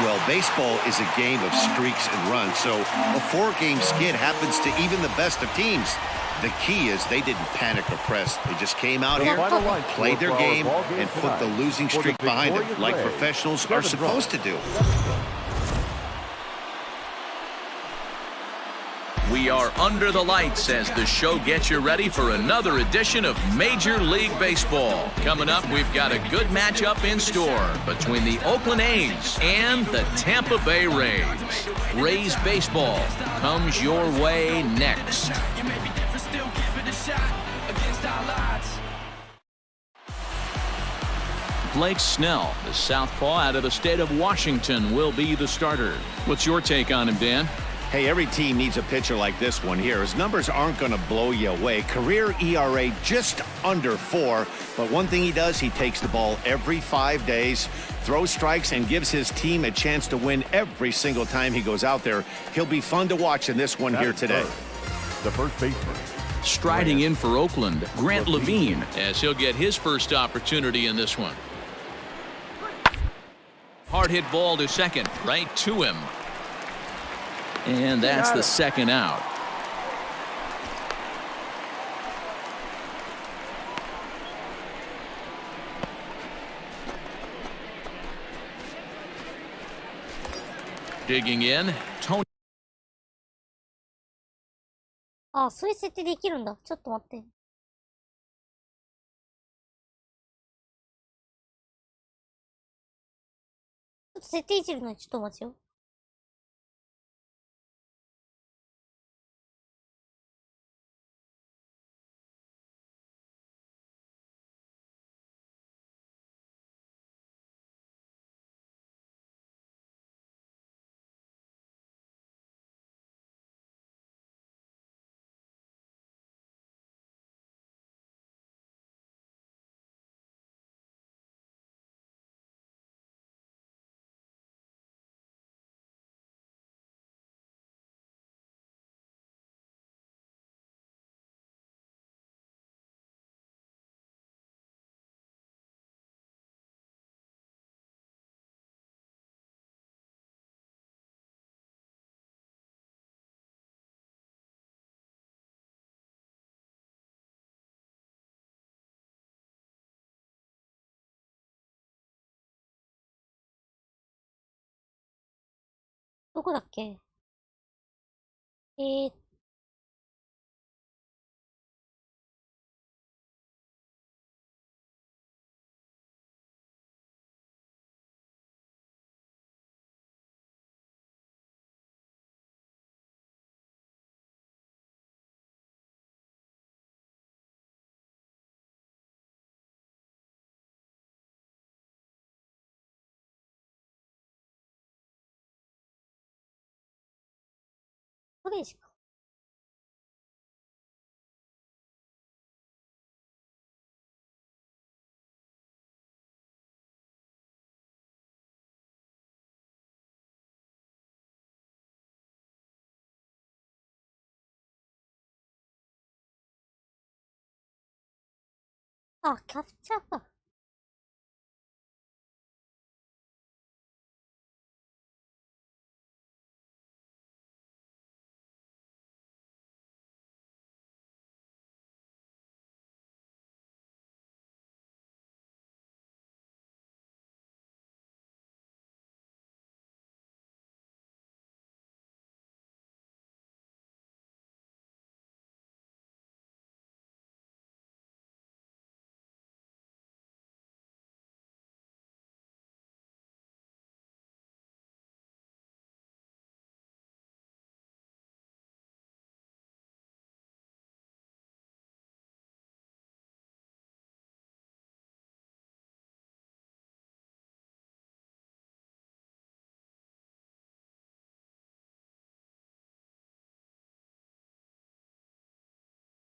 Well, baseball is a game of streaks and runs, so a 4-game skid happens to even the best of teams. The key is they didn't panic or press. They just came out here, played their game, and put the losing streak behind them, like professionals are supposed to do. We are under the lights as the show gets you ready for another edition of Major League Baseball. Coming up, we've got a good matchup in store between the Oakland A's and the Tampa Bay Rays. Rays baseball comes your way next. Blake Snell, the southpaw out of the state of Washington, will be the starter. What's your take on him, Dan? Hey, every team needs a pitcher like this one here. His numbers aren't going to blow you away. Career ERA just under 4. But one thing he does, he takes the ball every 5 days, throws strikes, and gives his team a chance to win every single time he goes out there. He'll be fun to watch in this one here today. The first baseman. Striding in for Oakland, Grant Levine, as he'll get his first opportunity in this one. Hard hit ball to second, right to him. And that's the second out. Digging in, Tony. あ、そういう設定できるんだ。ちょっと待って。ちょっと設定いじるのにちょっと待ちよ。どこだっけ？ー、これしか。あ、キャプチャーか。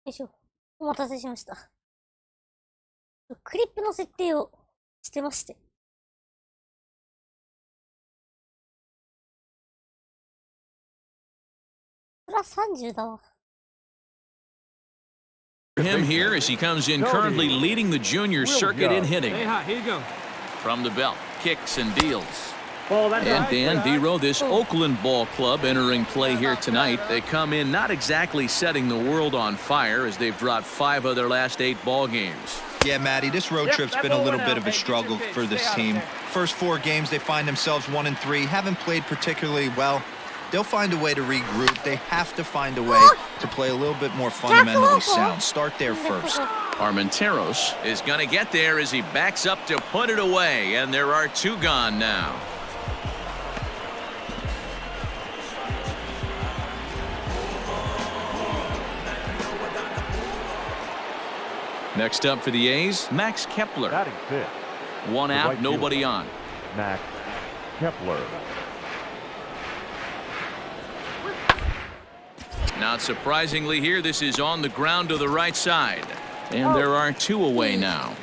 よいしょ。お待たせしました。クリップの設定をしてまして。プラス30だわ。Him here as he comes in currently leading the junior circuit in hitting. Here you go. From the belt, kicks and deals. And Dan Dero, this Oakland ball club entering play here tonight. They come in not exactly setting the world on fire as they've dropped 5 of their last 8 ball games. Yeah, Matty, this road trip's been a little bit of a struggle for this team. First 4 games, they find themselves 1-3, haven't played particularly well. They'll find a way to regroup. They have to find a way to play a little bit more fundamentally sound. Start there first. Armenteros is going to get there as he backs up to put it away, and there are 2 gone now. Next up for the A's, Max Kepler. Batting 5th. 1 out, nobody on. Max Kepler. Not surprisingly here, this is on the ground to the right side. And there are 2 away now.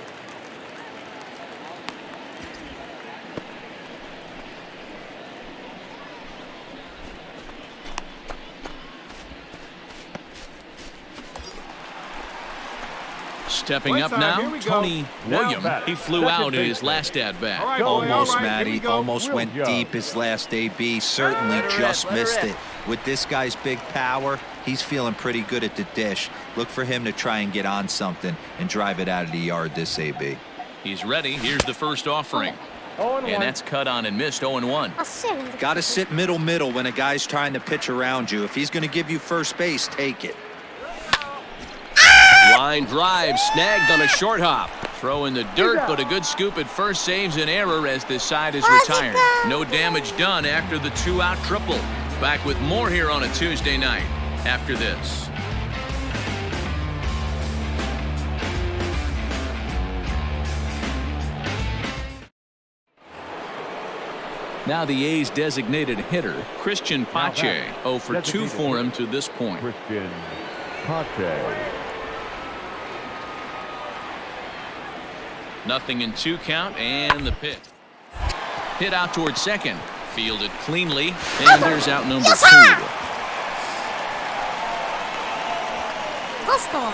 Stepping up now, Tony William. He flew out in his last at-bat. Almost, Matty. Almost went deep his last AB. Certainly just missed it. With this guy's big power, he's feeling pretty good at the dish. Look for him to try and get on something and drive it out of the yard this AB. He's ready. Here's the first offering. And that's cut on and missed 0-1. 8試合連続。 Got to sit middle when a guy's trying to pitch around you. If he's going to give you first base, take it. Line drive snagged on a short hop. Throw in the dirt, but a good scoop at first saves an error as this side is retired. No damage done after the 2-out triple. Back with more here on a Tuesday night after this. Now the A's designated hitter, Christian Pache, 0 for 2 for him to this point. Christian Pache. 0-2 count and the pitch. Hit out towards second. Fielded cleanly. And there's out number 2. パスタは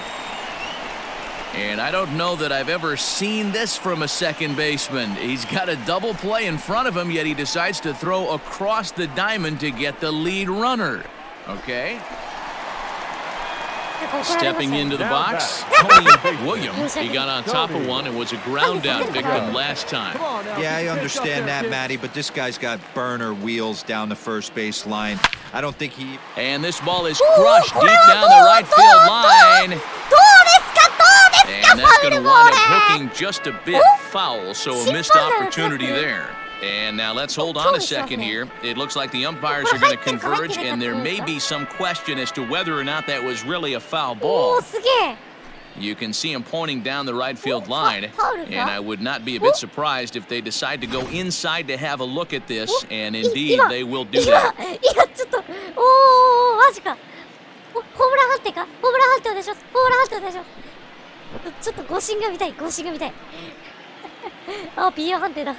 And I don't know that I've ever seen this from a second baseman. He's got a double play in front of him, yet he decides to throw across the diamond to get the lead runner. Okay? Stepping into the box, Tony Williams. He got on top of one and was a ground out victim last time. Yeah, I understand that, Matty, but this guy's got burner wheels down the first base line. I don't think he... And this ball is crushed deep down the right field line. どうですか And that's going to wind up hooking just a bit foul, so a missed opportunity there. And now let's hold on a second here. It looks like the umpires are going to converge, and there may be some question as to whether or not that was really a foul お ball. ーすげえ You can see him pointing down the right field line, and I would not be a bit surprised if they decide to go inside to have a look at this, and indeed they will do 今 that. ちょっとおーマジかホームラン判定かホームラン判定お願いしますホームラン判定お願いしますちょっと誤審が見たい誤審が見たいあ、PO 判定だ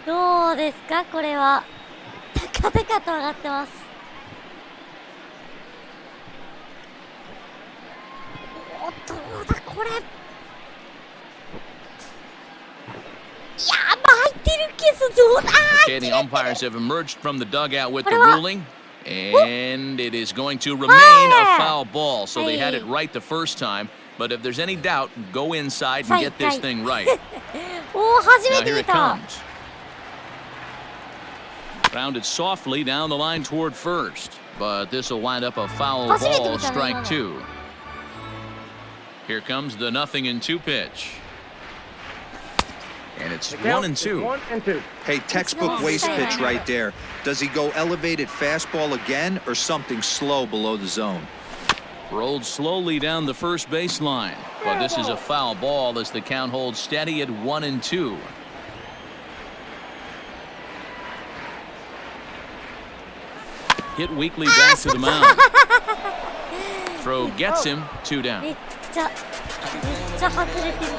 どうですかこれは高々と上がってますおっとどうだこれいや巻いてるけどどうだ Okay, the umpires have emerged from the dugout with the ruling, and it is going to remain a foul ball. So they had it right the first time, but if there's any doubt, go inside and get this thing right. おー初 Now めて here 見 it た comes. Rounded softly down the line toward first, but this will wind up a foul ball, strike 2. Here comes the 0-2 pitch. And it's 1-2. 1-2. Hey, textbook waste pitch right there. Does he go elevated fastball again or something slow below the zone? Rolled slowly down the first baseline, but this is a foul ball as the count holds steady at 1-2. Hit weakly back to the mound. Throw gets him 2 down. めっちゃ外れてる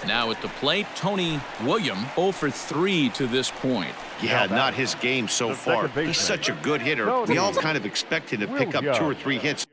Now at the plate, Tony Williams 0 for 3 to this point. Yeah, not his game so far. He's such a good hitter. We all kind of expect him to pick up 2 or 3 hits.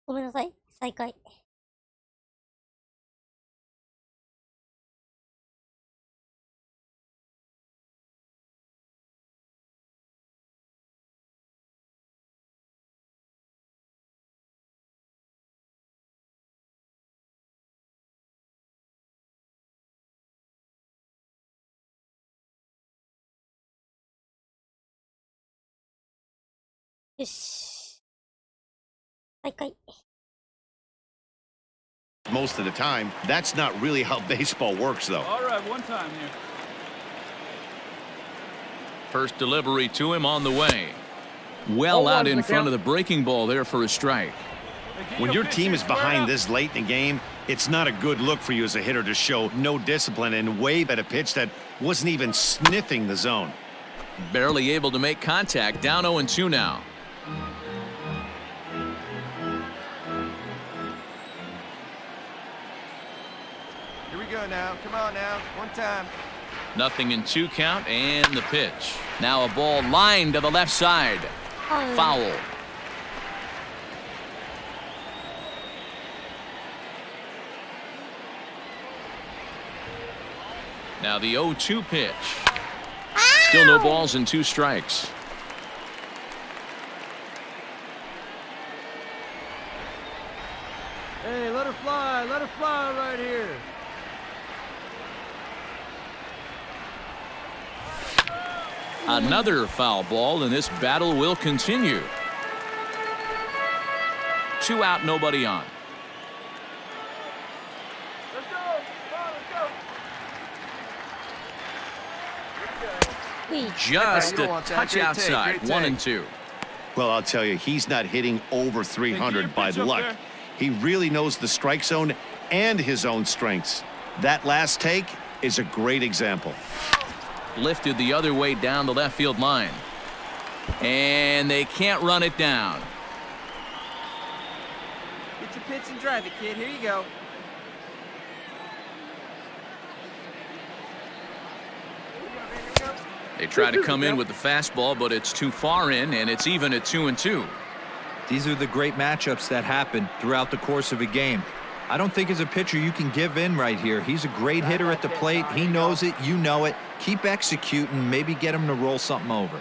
ごめんなさい。再開。よし。再開。Most of the time, that's not really how baseball works, though. All right, one time here. First delivery to him on the way. Well out in front of the breaking ball there for a strike. When your team is behind this late in the game, it's not a good look for you as a hitter to show no discipline and wave at a pitch that wasn't even sniffing the zone. Barely able to make contact. Down 0-2 now. Here we go now. Come on now. One time. Nothing in 2 count and the pitch. Now a ball lined to the left side. Foul. Now the 0-2 pitch. Still no balls and 2 strikes. Hey, let her fly right here. Another foul ball, and this battle will continue. 2 out, nobody on. Let's go. Come on, let's go. Just You a don't want that. touch Great take, outside. great 1-2. Well, I'll tell you, he's not hitting over 300 by luck. He really knows the strike zone and his own strengths. That last take is a great example. Lifted the other way down the left field line. And they can't run it down. Get your pitch and drive it, kid. Here you go. They try to come in with the fastball, but it's too far in, and it's even at 2-2. These are the great matchups that happen throughout the course of a game. I don't think as a pitcher you can give in right here. He's a great hitter at the plate. He knows it. You know it. Keep executing. Maybe get him to roll something over.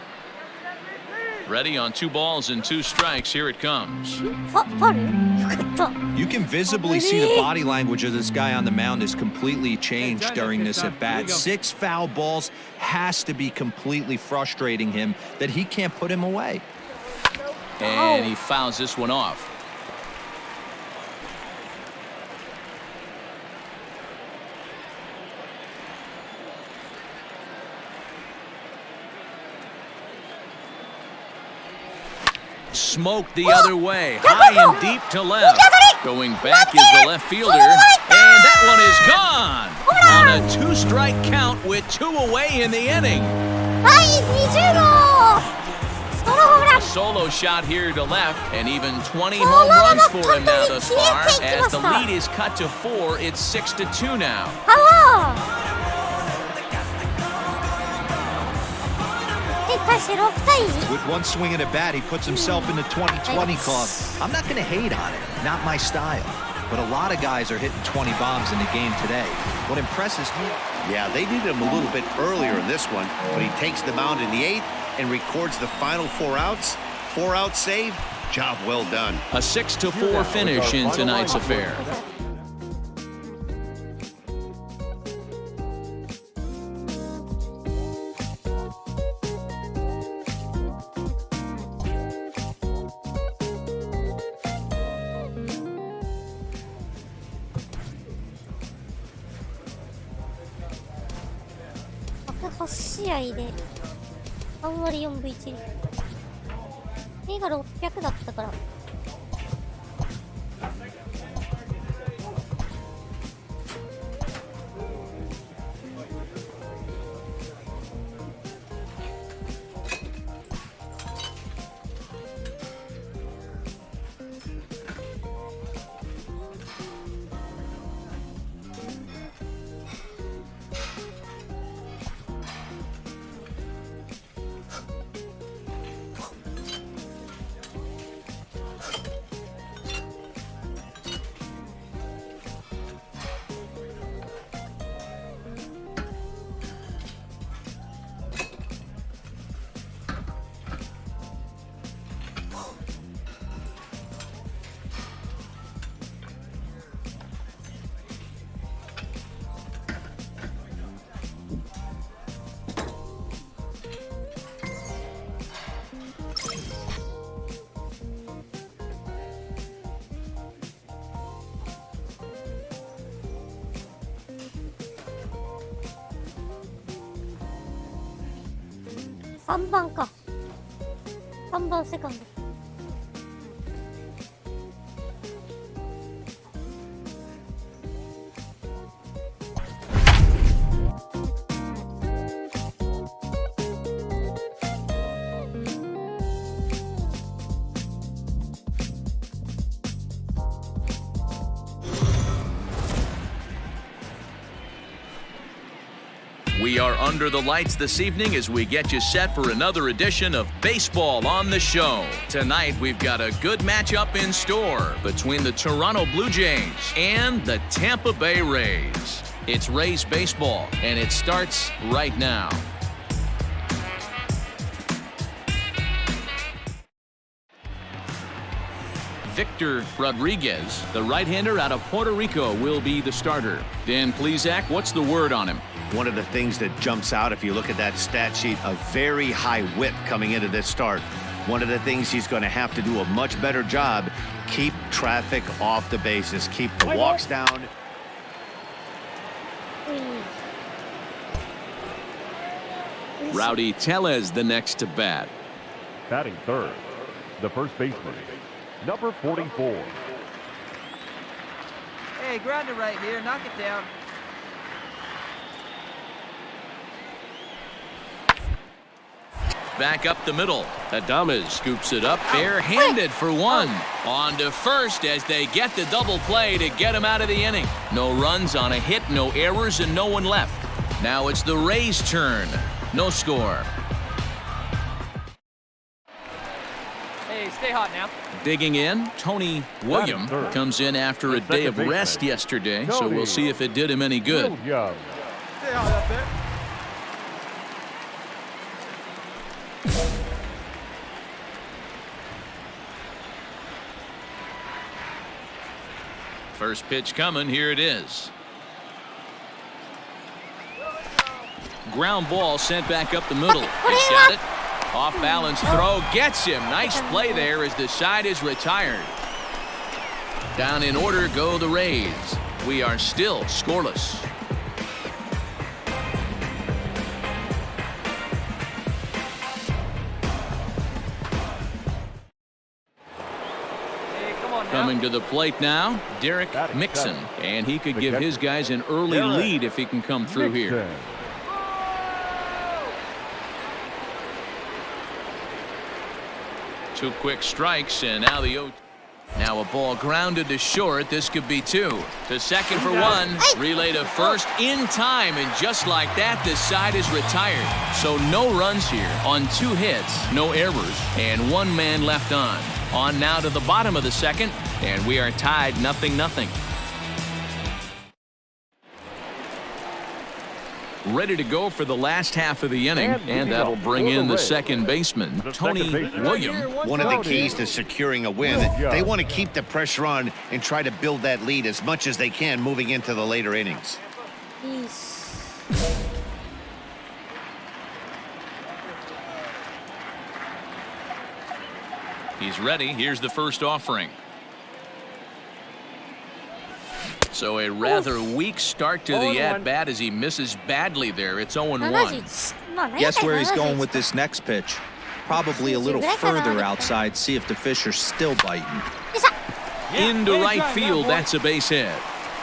Ready on 2 balls and 2 strikes. Here it comes.ファル？よかった。 You can visibly see the body language of this guy on the mound is completely changed during this at bat. 6 foul balls has to be completely frustrating him that he can't put him away. And he fouls this one off. Smoked the other way, high and deep to left. Going back is the left fielder, and that one is gone. On a 2-strike count with 2 away in the inning. 第20号ソロホームラン Solo shot here to left, and even 20 home runs for him now thus far. As the lead is cut to 4, it's 6-2 now. パワーで対して6対2 With one swing at a bat, he puts himself in the 2020 club. I'm not going to hate on it. Not my style. But a lot of guys are hitting 20 bombs in the game today. What impresses me... Yeah, they needed him a little bit earlier in this one, but he takes the mound in the 8th and records the final 4 outs. 4-out save. Job well done. A 6-4 finish in tonight's affair.8試合で3割4分1厘。映画600だったから。3番か。3番セカンド。We are under the lights this evening as we get you set for another edition of Baseball on the Show. Tonight, we've got a good matchup in store between the Toronto Blue Jays and the Tampa Bay Rays. It's Rays baseball, and it starts right now. Victor Rodriguez, the right-hander out of Puerto Rico, will be the starter. Dan Plesac, what's the word on him? One of the things that jumps out, if you look at that stat sheet, a very high whip coming into this start. One of the things he's going to have to do a much better job, keep traffic off the bases, keep the walks down. Rowdy Tellez the next to bat. Batting third, the first baseman, number 44. Hey, ground it right here. Knock it down. Back up the middle. Adames scoops it up barehanded for one. On to first as they get the double play to get him out of the inning. No runs on a hit, no errors, and no one left. Now it's the Rays' turn. No score. Hey, stay hot now. Digging in, Tony William comes in after a day of rest yesterday, so we'll see if it did him any good. Stay hot up there. First pitch coming, here it is. Ground ball sent back up the middle. He's got it. Off balance throw gets him. Nice play there as the side is retired. Down in order go the Rays. We are still scoreless. Coming to the plate now, Derek Mixon, and he could give his guys an early lead if he can come through here. Two quick strikes, and now the 0. Now a ball grounded to short. This could be two. To second for one. Relay to first in time, and just like that, the side is retired. So no runs here on 2 hits, no errors, and 1 man left on. On now to the bottom of the second, and we are tied 0-0. Ready to go for the last half of the inning, and that'll bring in the second baseman, Tony William. One of the keys to securing a win, they want to keep the pressure on and try to build that lead as much as they can moving into the later innings. He's ready. Here's the first offering. So a rather weak start to the at-bat as he misses badly there. It's 0-1. Guess where he's going with this next pitch? Probably a little further outside. See if the fish are still biting. Into right field. That's a base hit.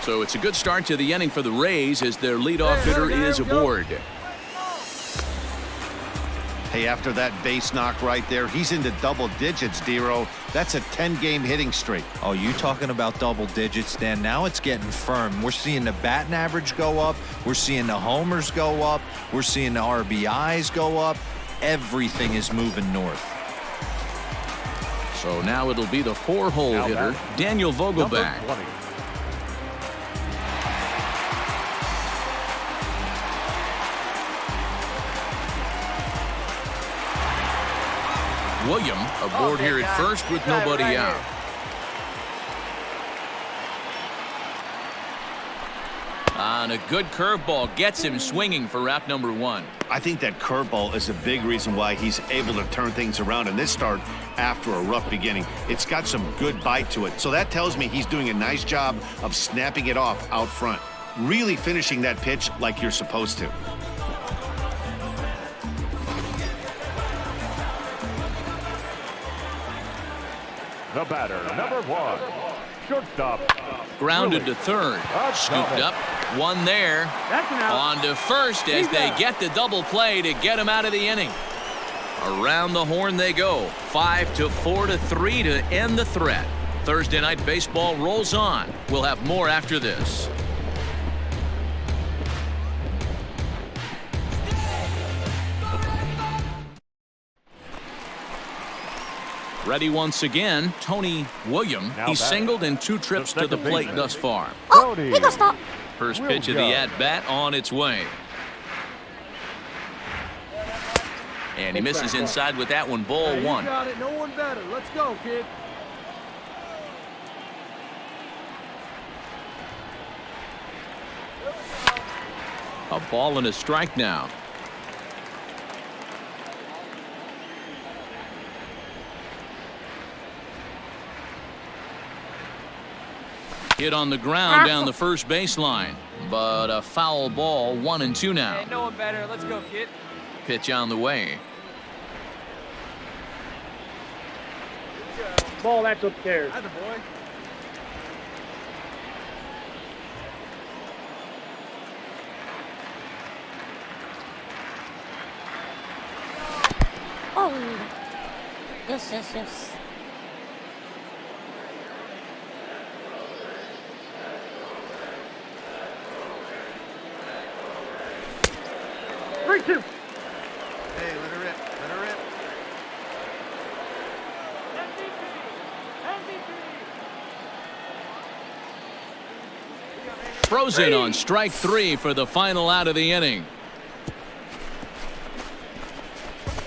So it's a good start to the inning for the Rays as their leadoff hitter is aboard. Hey, after that base knock right there, he's into double digits, Dero. That's a 10-game hitting streak. Oh, you talking about double digits, Dan? Now it's getting firm. We're seeing the batting average go up. We're seeing the homers go up. We're seeing the RBIs go up. Everything is moving north. So now it'll be the 4-hole hitter, Daniel Vogelback. William aboard here at first with nobody out. And a good curveball gets him swinging for wrap number 1. I think that curveball is a big reason why he's able to turn things around in this start after a rough beginning. It's got some good bite to it. So that tells me he's doing a nice job of snapping it off out front. Really finishing that pitch like you're supposed to. The batter, number 1, shortstop. Grounded to third. Scooped up. One there. On to first as they get the double play to get him out of the inning. Around the horn they go. 5-4-3 to end the threat. Thursday night baseball rolls on. We'll have more after this. Ready once again, Tony William. He's singled in 2 trips to the plate thus far. First pitch of the at-bat on its way. And he misses inside with that one, ball 1. You got it, no one better. Let's go, kid. A ball and a strike now. Hit on the ground down the first baseline, but a foul ball, 1-2 now. Hey, no one better. Let's go, kid. Pitch on the way. Ball, that's upstairs. That's a boy. Oh. Yes, yes, yes. Three, two. Hey, let her rip. Let her rip. Frozen on strike 3 for the final out of the inning.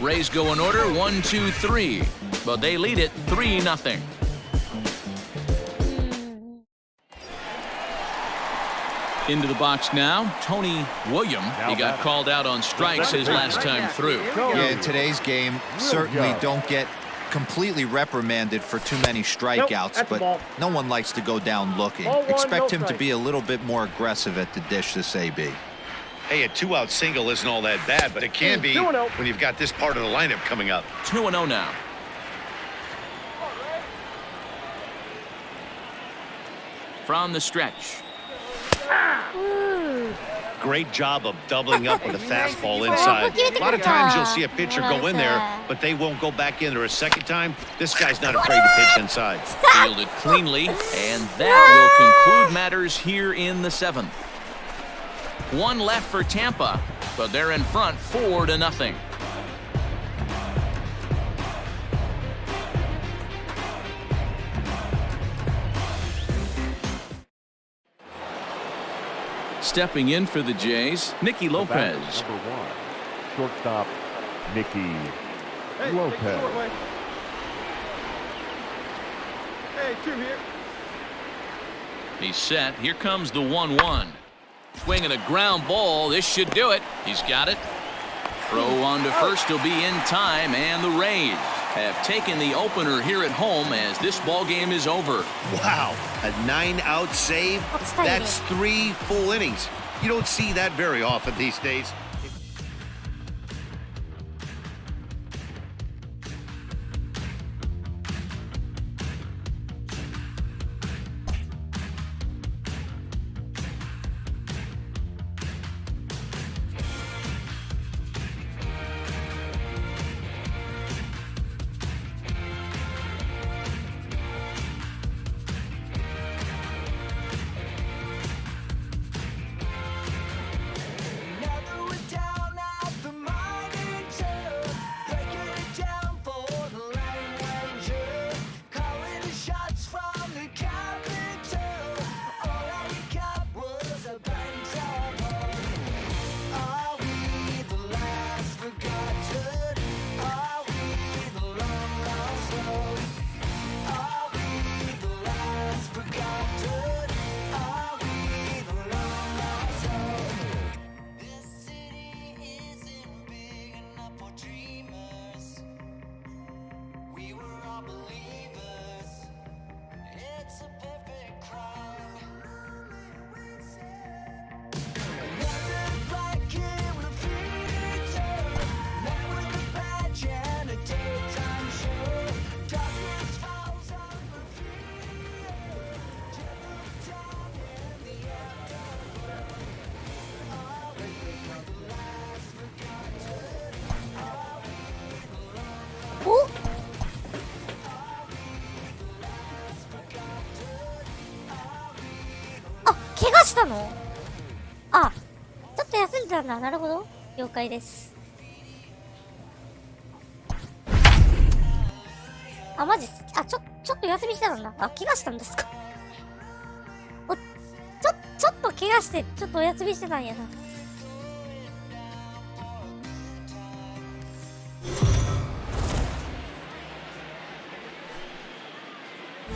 Rays go in order 1-2-3, but they lead it 3-0. Into the box now, Tony William. He got called out on strikes his last time through. Yeah, in today's game, certainly don't get completely reprimanded for too many strikeouts, but no one likes to go down looking. Expect him to be a little bit more aggressive at the dish this AB. Hey, a 2-out single isn't all that bad, but it can be when you've got this part of the lineup coming up. 2-0 now. From the stretch. Great job of doubling up with a fastball inside. A lot of times you'll see a pitcher go in there, but they won't go back in there a second time. This guy's not afraid to pitch inside. Fielded cleanly, and that will conclude matters here in the 7th. One left for Tampa, but they're in front 4-0. Stepping in for the Jays, Nicky Lopez. Number 1, shortstop, Nicky Lopez. Hey, 2 here. He's set. Here comes the 1-1. Swinging a ground ball. This should do it. He's got it. Throw on to first will be in time, and the Rays have taken the opener here at home as this ball game is over. Wow, a 9-out save? That's 3 full innings. You don't see that very often these days. 怪我したの？あ、ちょっと休んでたんだ。なるほど。了解です。あ、マジっす。あ、ちょっと休みしてたんだ。あ、怪我したんですか？ちょっと怪我して、ちょっとお休みしてたんやな。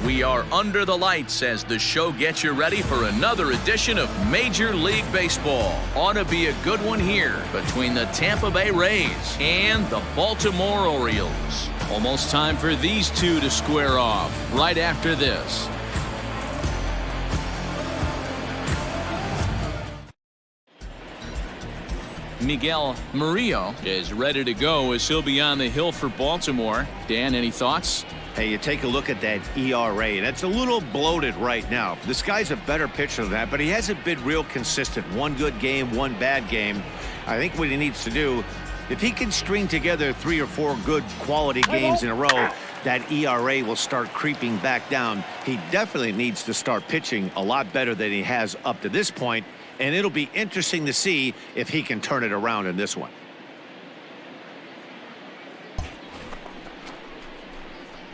We are under the lights as the show gets you ready for another edition of Major League Baseball. Ought to be a good one here between the Tampa Bay Rays and the Baltimore Orioles. Almost time for these two to square off right after this. Miguel Murillo is ready to go as he'll be on the hill for Baltimore. Dan, any thoughts? Hey, you take a look at that ERA, and it's a little bloated right now. This guy's a better pitcher than that, but he hasn't been real consistent. One good game, one bad game. I think what he needs to do, if he can string together 3 or 4 good quality games in a row, that ERA will start creeping back down. He definitely needs to start pitching a lot better than he has up to this point, and it'll be interesting to see if he can turn it around in this one.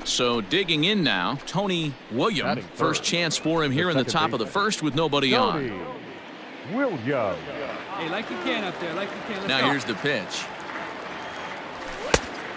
So digging in now, Tony Williams. First chance for him here in the top of the first with nobody on. Williams. Hey, like you can up there, like you can. Now here's the pitch.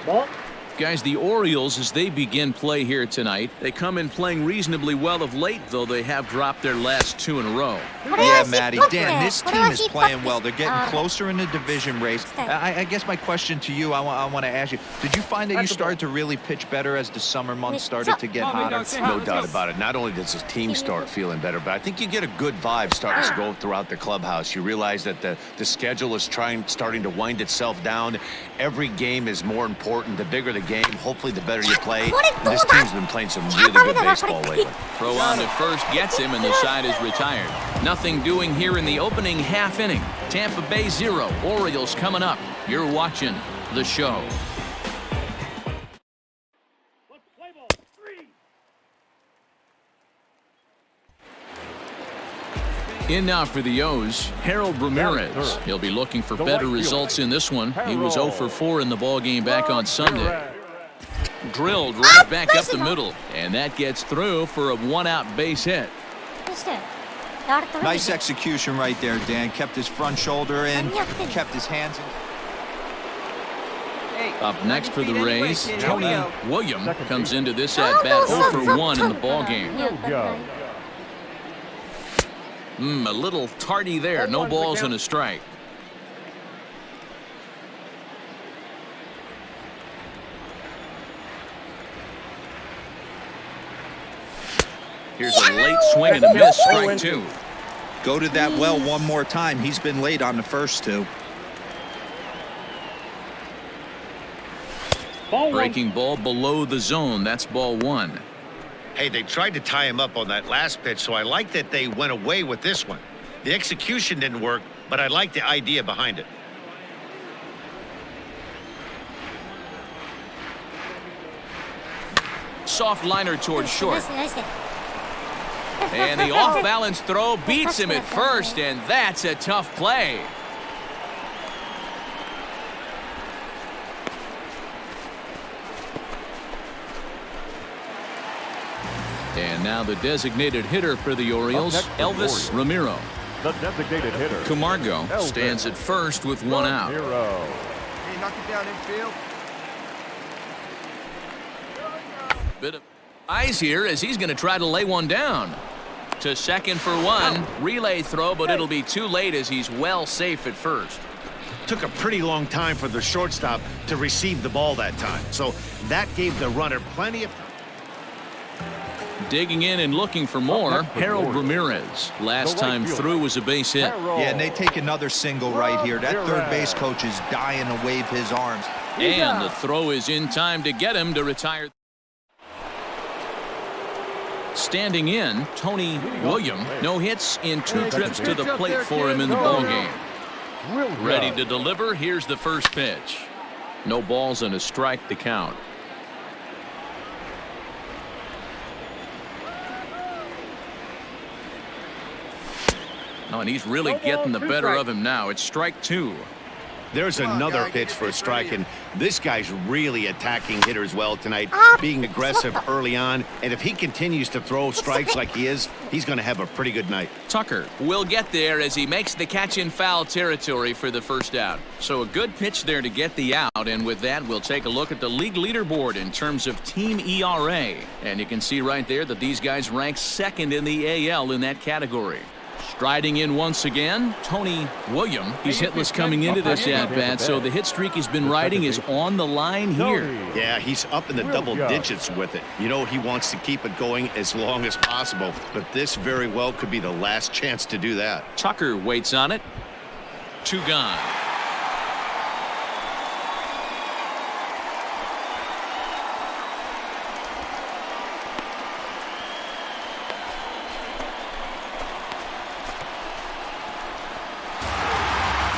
Ball. Guys, the Orioles, as they begin play here tonight, they come in playing reasonably well of late, though they have dropped their last 2 in a row. Yeah, Matty. Dan, this team is playing well. They're getting closer in the division race. I guess my question to you, I want to ask you, did you find that you started to really pitch better as the summer months started to get hotter? No doubt about it. Not only does his team start feeling better, but I think you get a good vibe starting to go throughout the clubhouse. You realize that the schedule is starting to wind itself down. Every game is more important. The bigger the game, hopefully the better you play. And this team's been playing some really good baseball lately. Throw on to first gets him, and the side is retired. Nothing doing here in the opening half inning. Tampa Bay 0, Orioles coming up. You're watching the show. In now for the O's, Harold Ramirez. He'll be looking for better results in this one. He was 0 for 4 in the ballgame back on Sunday. Drilled right back up the middle, and that gets through for a 1-out base hit. Nice execution right there, Dan. Kept his front shoulder in, kept his hands in. Up next for the Rays, Tony Williams comes into this at-bat 0 for 1 in the ballgame. A little tardy there. No balls and a strike. Here's a late swing and a miss, strike 2. Go to that well one more time. He's been late on the first 2. Breaking ball below the zone. That's ball 1. Hey, they tried to tie him up on that last pitch, so I like that they went away with this one. The execution didn't work, but I like the idea behind it. Soft liner towards short. And the off-balance throw beats him at first, and that's a tough play. And now the designated hitter for the Orioles, Elvis Ramiro. The designated hitter. Camargo stands at first with 1 out. Hey, knock it down infield. Bit of eyes here as he's going to try to lay one down. To second for 1. Relay throw, but it'll be too late as he's well safe at first. Took a pretty long time for the shortstop to receive the ball that time. So that gave the runner plenty of time. Digging in and looking for more, Harold Ramirez. Last time through was a base hit. Yeah, and they take another single right here. That third base coach is dying to wave his arms. And the throw is in time to get him to retire. Standing in, Tony Williams. No hits in 2 trips to the plate for him in the ballgame. Ready to deliver. Here's the first pitch. No balls and a strike to count. Oh, and he's really getting the better of him now. It's strike 2. There's another pitch for a strike, and this guy's really attacking hitters well tonight, being aggressive early on, and if he continues to throw strikes like he is, he's going to have a pretty good night. Tucker will get there as he makes the catch in foul territory for the first out. So a good pitch there to get the out, and with that, we'll take a look at the league leaderboard in terms of team ERA. And you can see right there that these guys rank second in the AL in that category. Striding in once again, Tony William. He's hitless coming into this at-bat, so the hit streak he's been riding is on the line here. Yeah, he's up in the double digits with it. You know, he wants to keep it going as long as possible, but this very well could be the last chance to do that. Tucker waits on it. 2 gone.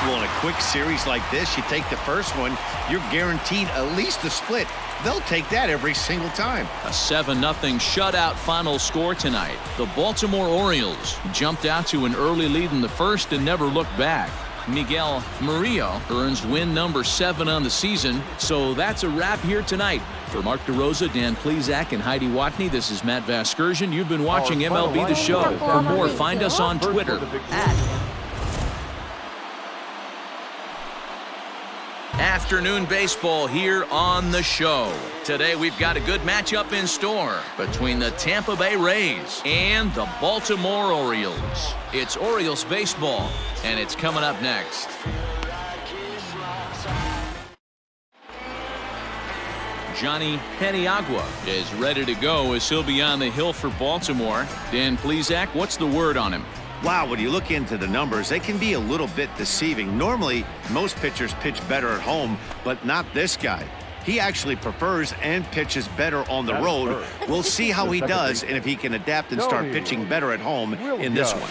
Well, in a quick series like this, you take the first one, you're guaranteed at least a split. They'll take that every single time. A 7-0 shutout final score tonight. The Baltimore Orioles jumped out to an early lead in the first and never looked back. Miguel Murillo earns win number 7 on the season. So that's a wrap here tonight. For Mark DeRosa, Dan Plesac, and Heidi Watney, this is Matt Vasgersian. You've been watching MLB The Show. For more, find us on Twitter Afternoon baseball here on the show. Today we've got a good matchup in store between the Tampa Bay Rays and the Baltimore Orioles. It's Orioles baseball, and it's coming up next. Johnny Paniagua is ready to go as he'll be on the hill for Baltimore. Dan Plesac, what's the word on him? Wow, when you look into the numbers, they can be a little bit deceiving. Normally, most pitchers pitch better at home, but not this guy. He actually prefers and pitches better on the road. We'll see how he does and if he can adapt and start pitching better at home in this one.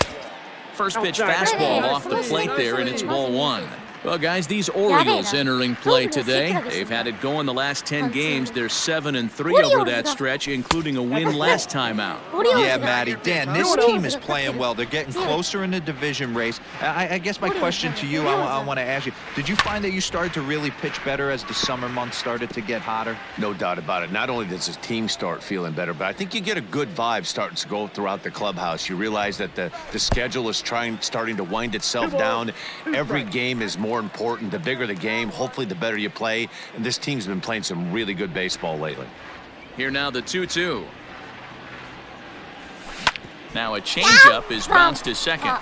First pitch fastball off the plate there, and it's ball 1. Well, guys, these Orioles entering play today. They've had it going the last 10 games. They're 7-3 over that stretch, including a win last time out. Yeah, Matty. Dan, this team is playing well. They're getting closer in the division race. I guess my question to you, I want to ask you, did you find that you started to really pitch better as the summer months started to get hotter? No doubt about it. Not only does his team start feeling better, but I think you get a good vibe starting to go throughout the clubhouse. You realize that the schedule is starting to wind itself down. Every game is more important. The bigger the game, hopefully the better you play, and this team's been playing some really good baseball lately. Here now the 2-2. Now a changeup is bounced to second.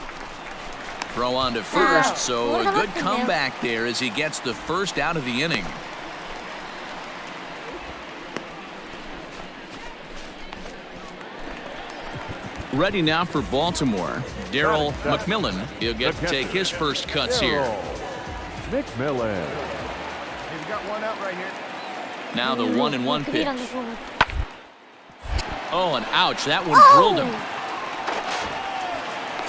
Throw on to first, so a good comeback there as he gets the first out of the inning. Ready now for Baltimore. Darryl McMillan. He'll get to take his first cuts here. McMillan. He's got one out right here. Now the 1-1 pitch. Oh, and ouch, that one drilled him.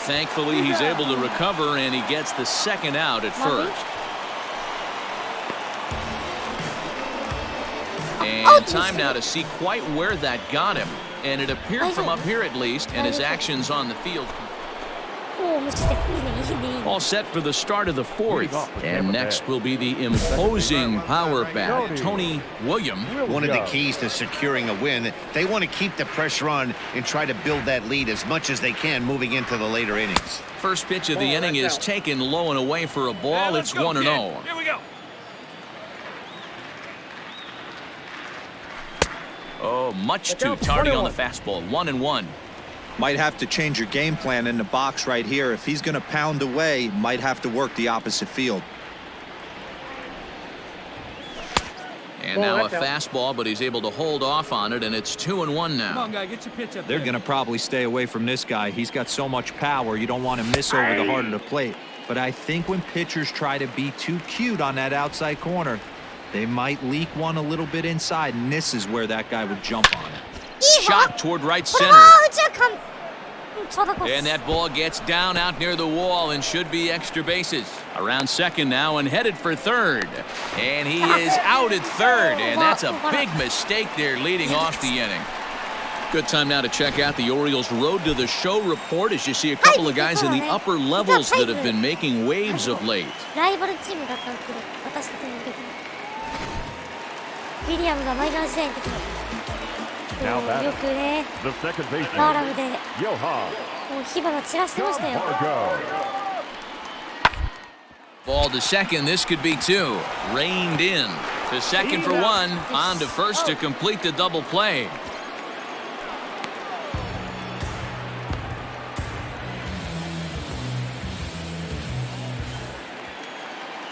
Thankfully, he's able to recover, and he gets the second out at first. And time now to see quite where that got him. And it appeared from up here at least, and his actions on the field. All set for the start of the 4th. And next will be the imposing power bat, Tony William. One of the keys to securing a win, they want to keep the pressure on and try to build that lead as much as they can moving into the later innings. First pitch of the inning is taken low and away for a ball. It's 1-0. Here we go. Oh, much too tardy on the fastball. 1-1. Might have to change your game plan in the box right here. If he's going to pound away, might have to work the opposite field. And now a fastball, but he's able to hold off on it, and it's 2-1 now. Come on, guy, get your pitch up They're going to probably stay away from this guy. He's got so much power, you don't want to miss over the heart of the plate. But I think when pitchers try to be too cute on that outside corner, they might leak one a little bit inside, and this is where that guy would jump on it. Shot toward right center. And that ball gets down out near the wall and should be extra bases. Around second now and headed for third. And he is out at third, and that's a big mistake there leading off the inning. Good time now to check out the Orioles Road to the Show report as you see a couple of guys in the upper levels that have been making waves of late. ライバルチームだったんですけど、私たちの時に。ウィリアムがマイナー時代の時に。よくね、バーラムで、もう火花散らしてましたよ。Ball to second, this could be two. Reined in. To second for one, on to first to complete the double play.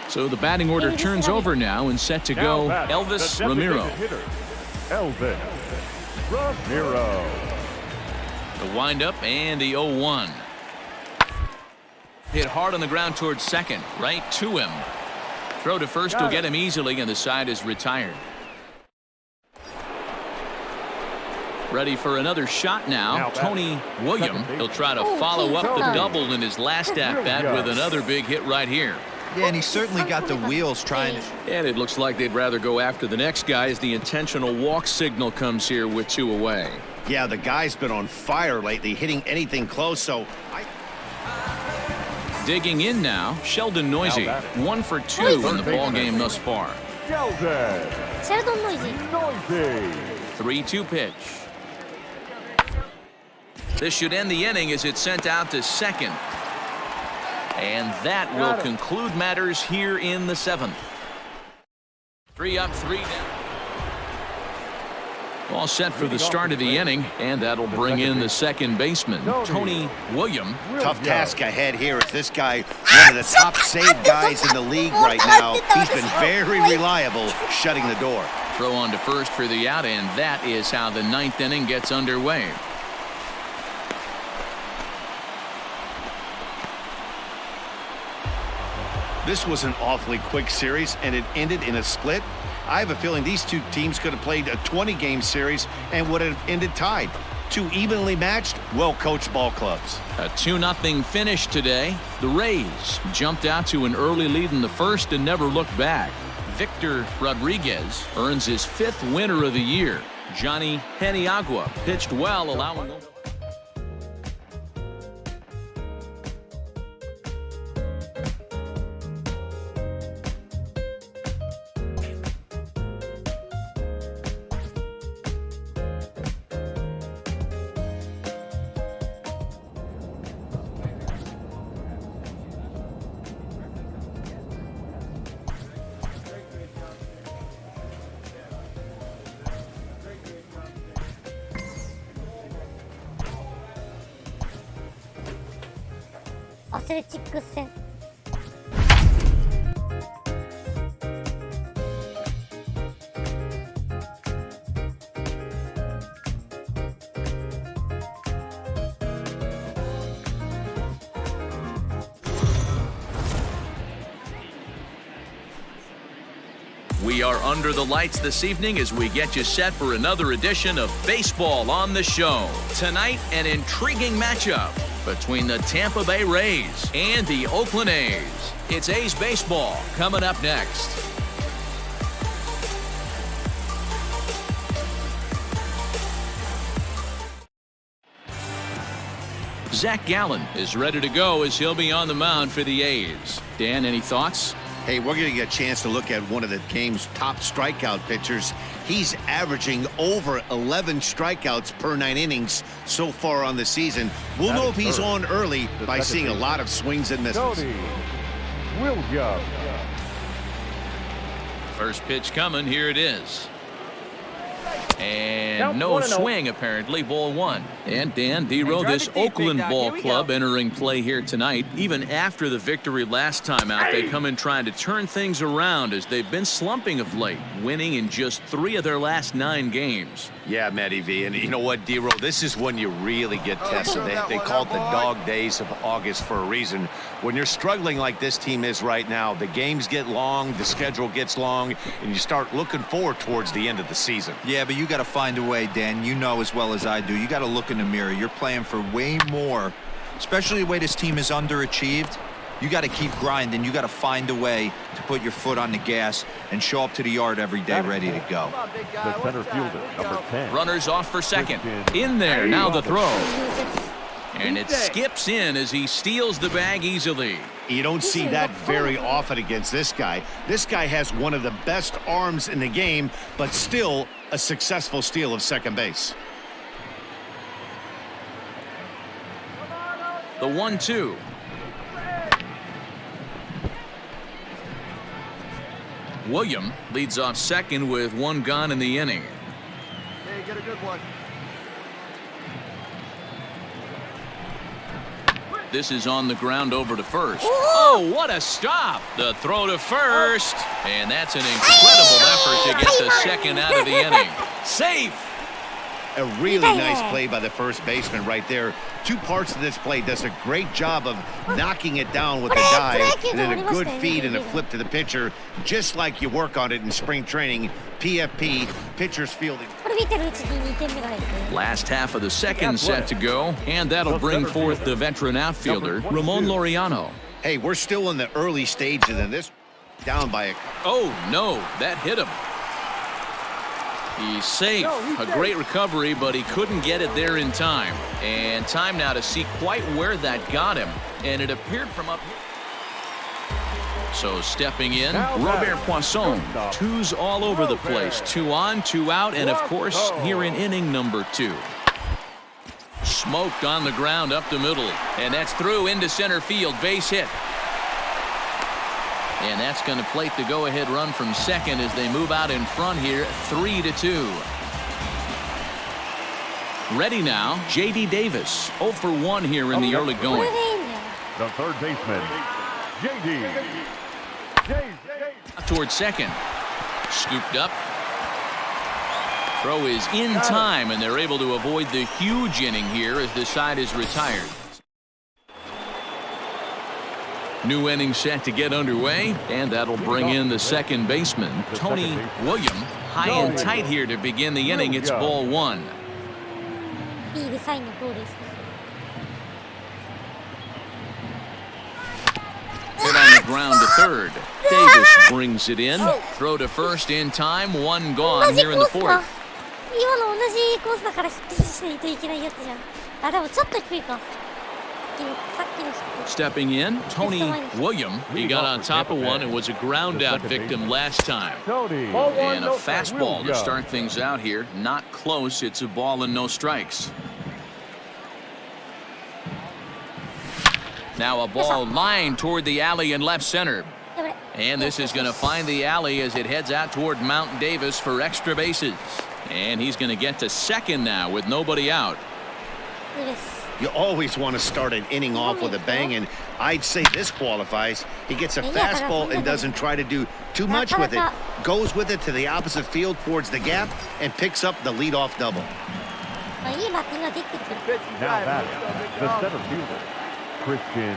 So the batting order turns over now and set to go Elvis Ramiro. Elvis Ramiro. The windup and the 0-1. Hit hard on the ground towards second, right to him. Throw to first will get him easily, and the side is retired. Ready for another shot now, Tony William. He'll try to follow up the double in his last at-bat with another big hit right here. Yeah, and he certainly got the wheels trying to... And it looks like they'd rather go after the next guy as the intentional walk signal comes here with two away. Yeah, the guy's been on fire lately, hitting anything close, so... Digging in now, Sheldon Noisy. 1 for 2 in the ball game thus far. Sheldon Noisy. 3-2 pitch. This should end the inning as it's sent out to second. And that will conclude matters here in the 7th. 3 up, 3 down. All set for the start of the inning, and that'll bring in the second baseman, Tony William. Tough task ahead here as this guy, one of the top save guys in the league right now. He's been very reliable shutting the door. Throw on to first for the out, and that is how the 9th inning gets underway. This was an awfully quick series, and it ended in a split. I have a feeling these two teams could have played a 20-game series and would have ended tied. Two evenly matched, well-coached ball clubs. A 2-0 finish today. The Rays jumped out to an early lead in the first and never looked back. Victor Rodriguez earns his 5th winner of the year. Johnny Paniagua pitched well, allowing...アスレチックス戦。We are under the lights this evening as we get you set for another edition of Baseball on the Show. Tonight, an intriguing matchup between the Tampa Bay Rays and the Oakland A's. It's A's baseball coming up next. Zach Gallen is ready to go as he'll be on the mound for the A's. Dan, any thoughts? Hey, we're going to get a chance to look at one of the game's top strikeout pitchers. He's averaging over 11 strikeouts per 9 innings so far on the season. We'll know if he's on early by seeing a lot of swings and misses. Williams. First pitch coming, here it is. And no swing, apparently, ball 1. And Dan Dero, this Oakland ball club entering play here tonight. Even after the victory last time out, they come in trying to turn things around as they've been slumping of late, winning in just 3 of their last 9 games. Yeah, Matty V. And you know what, Dero? This is when you really get tested. They call it the dog days of August for a reason. When you're struggling like this team is right now, the games get long, the schedule gets long, and you start looking forward towards the end of the season. Yeah, but you got to find a way, Dan. You know as well as I do. You got to look in the mirror. You're playing for way more, especially the way this team is underachieved. You got to keep grinding. You got to find a way to put your foot on the gas and show up to the yard every day ready to go. The center fielder, number 10. Runners off for second. In there, now the throw. And it skips in as he steals the bag easily. You don't see that very often against this guy. This guy has one of the best arms in the game, but still a successful steal of second base. The 1-2. William leads off second with one gone in the inning. Hey, get a good one. This is on the ground over to first. Oh, what a stop! The throw to first. And that's an incredible effort to get the second out of the inning. Safe! A really nice play by the first baseman right there. Two parts of this play. Does a great job of knocking it down with a dive and then a good feed and a flip to the pitcher, just like you work on it in spring training. PFP, pitcher's fielding. Last half of the second set to go, and that'll bring forth the veteran outfielder, Ramon Laureano. Hey, we're still in the early stages in this. Down by a... Oh, no, that hit him. He's safe. A great recovery, but he couldn't get it there in time. And time now to see quite where that got him. And it appeared from up here. So stepping in, Robert Poisson. Twos all over the place. 2 on, 2 out, and of course, here in inning number 2. Smoked on the ground up the middle. And that's through into center field. Base hit. And that's going to plate the go-ahead run from second as they move out in front here, 3-2. Ready now, J.D. Davis, 0 for 1 here in the early going. The third baseman, J.D. Towards second. Scooped up. Throw is in time, and they're able to avoid the huge inning here as the side is retired. New inning set to get underway, and that'll bring in the second baseman, Tony William. High and tight here to begin the inning. It's ball 1. Hit on the ground to third. Davis brings it in. Throw to first in time. 1 gone here in the 4th. 今の同じコースだからヒットしないといけないやつじゃん。あ、でもちょっと低いか。Stepping in, Tony William. He got on top of one and was a ground out victim last time. And a fastball to start things out here. Not close. It's a ball and no strikes. Now a ball lined toward the alley in left center. And this is going to find the alley as it heads out toward Mount Davis for extra bases. And he's going to get to second now with nobody out. You always want to start an inning off with a bang, and I'd say this qualifies. He gets a fastball and doesn't try to do too much with it. Goes with it to the opposite field towards the gap and picks up the leadoff double. Now batting, the center fielder, Christian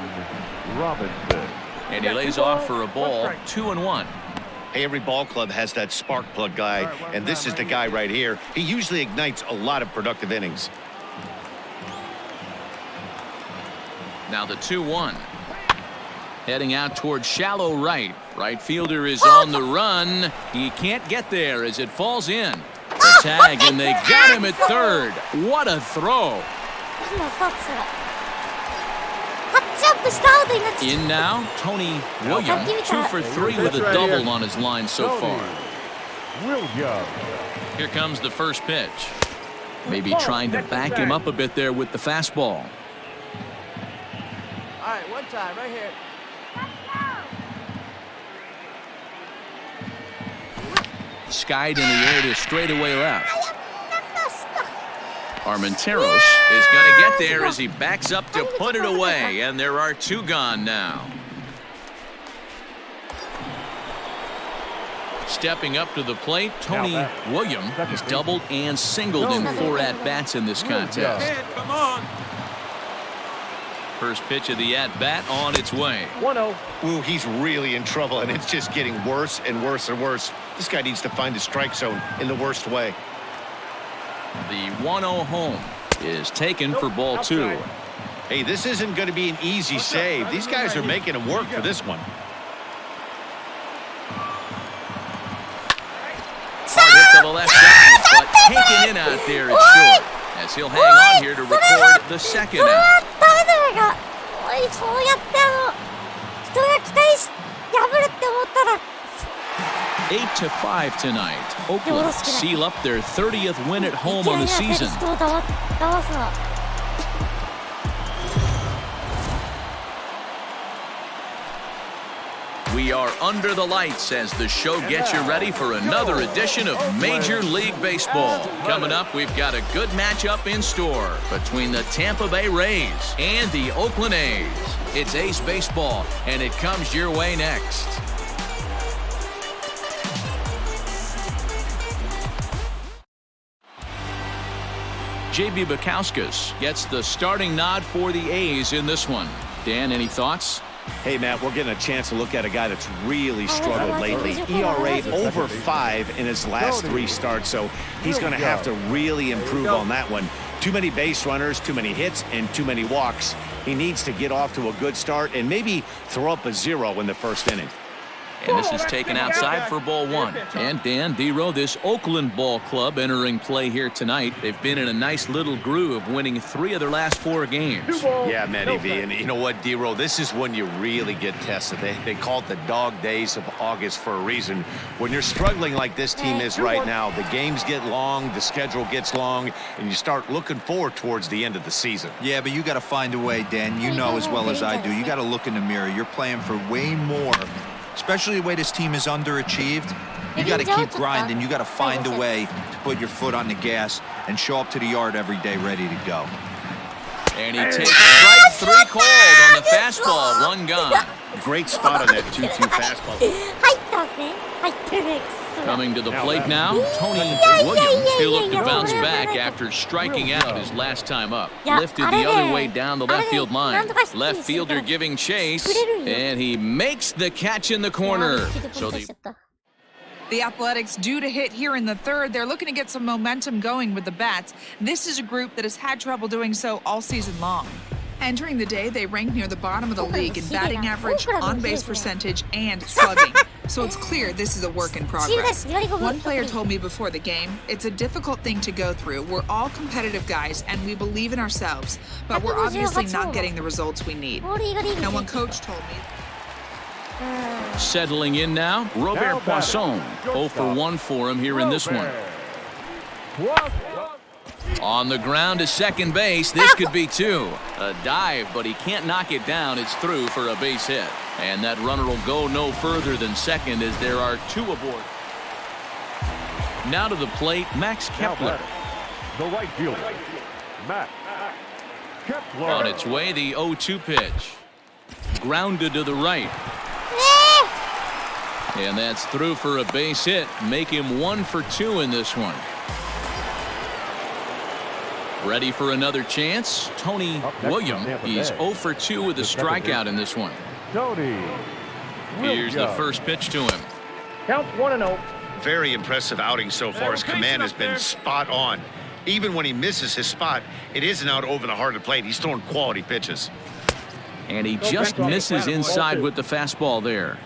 Robinson. And he lays off for a ball, 2-1. Hey, every ball club has that spark plug guy, and this is the guy right here. He usually ignites a lot of productive innings. Now the 2-1. Heading out towards shallow right. Right fielder is on the run. He can't get there as it falls in. The tag, and they got him at third. What a throw. In now, Tony William, 2 for 3 with a double on his line so far. Here comes the first pitch. Maybe trying to back him up a bit there with the fastball. All right, one time, right here. Skied in the air to straightaway left. Armenteros is going to get there as he backs up to put it away, and there are 2 gone now. Stepping up to the plate, Tony William has doubled and singled in 4 at-bats in this contest. Come on. First pitch of the at-bat on its way. 1-0. Ooh, he's really in trouble, and it's just getting worse and worse and worse. This guy needs to find the strike zone in the worst way. The 1-0 home is taken for ball 2. Hey, this isn't going to be an easy save. These guys are making him work for this one. Hard hit to the left side, but taken in out there, it's short. As he'll hang on here to record the second out. おい、そうやって人が期待し破るって思ったら 8-5 tonight. Oakland seal up their 30th win at home on the season. We are under the lights as the show gets you ready for another edition of Major League Baseball. Coming up, we've got a good matchup in store between the Tampa Bay Rays and the Oakland A's. It's Ace Baseball, and it comes your way next. J.B. Bukowskis gets the starting nod for the A's in this one. Dan, any thoughts? Hey, Matt, we're getting a chance to look at a guy that's really struggled lately. ERA over 5 in his last 3 starts, so he's going to have to really improve on that one. Too many base runners, too many hits, and too many walks. He needs to get off to a good start and maybe throw up a 0 in the first inning. And this is taken outside for ball 1. And Dan, D-Row, this Oakland ball club entering play here tonight. They've been in a nice little groove, winning 3 of their last 4 games. Yeah, Matty V, and you know what, D-Row, this is when you really get tested. They call it the dog days of August for a reason. When you're struggling like this team is right now, the games get long, the schedule gets long, and you start looking forward towards the end of the season. Yeah, but you got to find a way, Dan. You know as well as I do. You got to look in the mirror. You're playing for way more. Especially the way this team is underachieved, you got to keep grinding. You got to find a way to put your foot on the gas and show up to the yard every day ready to go. And he takes strike 3 called on the fastball, 1 gone. Great spot on that 2-2 fastball. Coming to the plate now, Tony Williams. He'll look to bounce back after striking out his last time up. Lifted the other way down the left field line. Left fielder giving chase, and he makes the catch in the corner. So the Athletics due to hit here in the 3rd. They're looking to get some momentum going with the bats. This is a group that has had trouble doing so all season long. Entering the day, they rank near the bottom of the league in batting average, on-base percentage, and slugging. So it's clear this is a work in progress. One player told me before the game, it's a difficult thing to go through. We're all competitive guys, and we believe in ourselves, but we're obviously not getting the results we need. Now, one coach told me... Settling in now, Robert Poisson. 0 for 1 for him here in this one. On the ground to second base, this could be 2. A dive, but he can't knock it down. It's through for a base hit. And that runner will go no further than second as there are 2 aboard. Now to the plate, Max Kepler. The right fielder, Max Kepler. On its way, the 0-2 pitch. Grounded to the right. And that's through for a base hit. Make him 1 for 2 in this one. Ready for another chance? Tony Williams. He's 0 for 2 with a strikeout in this one. Here's the first pitch to him. Count 1-0. Very impressive outing so far. His command has been spot on. Even when he misses his spot, it isn't out over the heart of the plate. He's throwing quality pitches. And he just misses inside with the fastball there.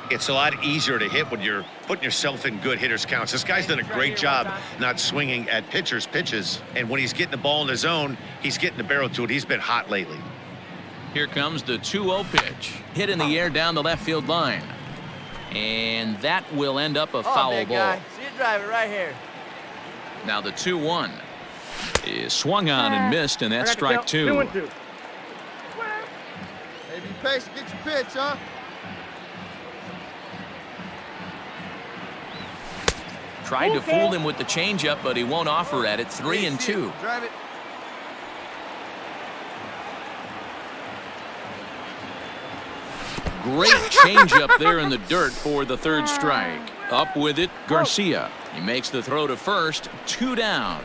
It's a lot easier to hit when you're putting yourself in good hitters' counts. This guy's done a great job not swinging at pitchers' pitches. And when he's getting the ball in the zone, he's getting the barrel to it. He's been hot lately. Here comes the 2-0 pitch. Hit in the air down the left field line. And that will end up a foul ball. See you drive it right here. Now the 2-1 is swung on and missed, and that's strike 2. 2-2. Hey, be patient. Get your pitch, huh? Tried to fool him with the changeup, but he won't offer at it. 3-2. Drive it. Great changeup there in the dirt for the 3rd strike. Up with it, Garcia. He makes the throw to first, 2 down.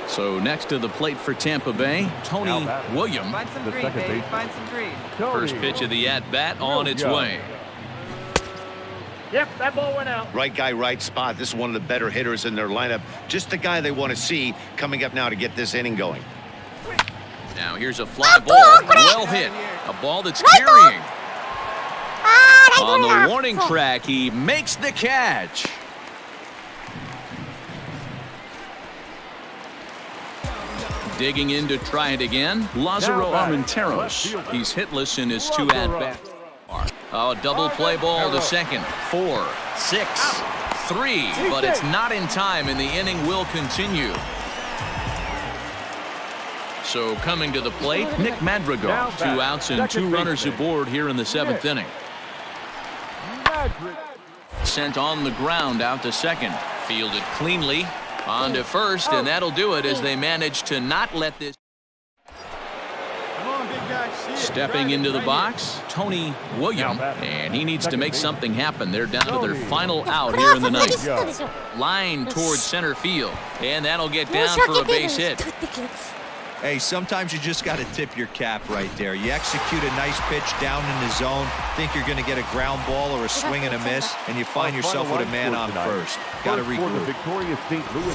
So next to the plate for Tampa Bay, Tony Williams. Find some green, baby. Find some green. First pitch of the at-bat on its way. Yep, that ball went out. Right guy, right spot. This is one of the better hitters in their lineup. Just the guy they want to see coming up now to get this inning going. Now here's a fly ball, well hit. A ball that's carrying. On the warning track, he makes the catch. Digging in to try it again, Lázaro Armenteros. He's hitless in his 2 at-bats. A double play ball to second. 4, 6, 3, but it's not in time, and the inning will continue. So coming to the plate, Nick Madrigal. 2 outs and 2 runners aboard here in the 7th inning. Sent on the ground out to second. Fielded cleanly. On to first, and that'll do it as they manage to not let this. Stepping into the box, Tony William, and he needs to make something happen. They're down to their final out here in the ninth. Line towards center field, and that'll get down for a base hit. Hey, sometimes you just got to tip your cap right there. You execute a nice pitch down in the zone, think you're going to get a ground ball or a swing and a miss, and you find yourself with a man on first. Got to regroup. Victorious St. Louis.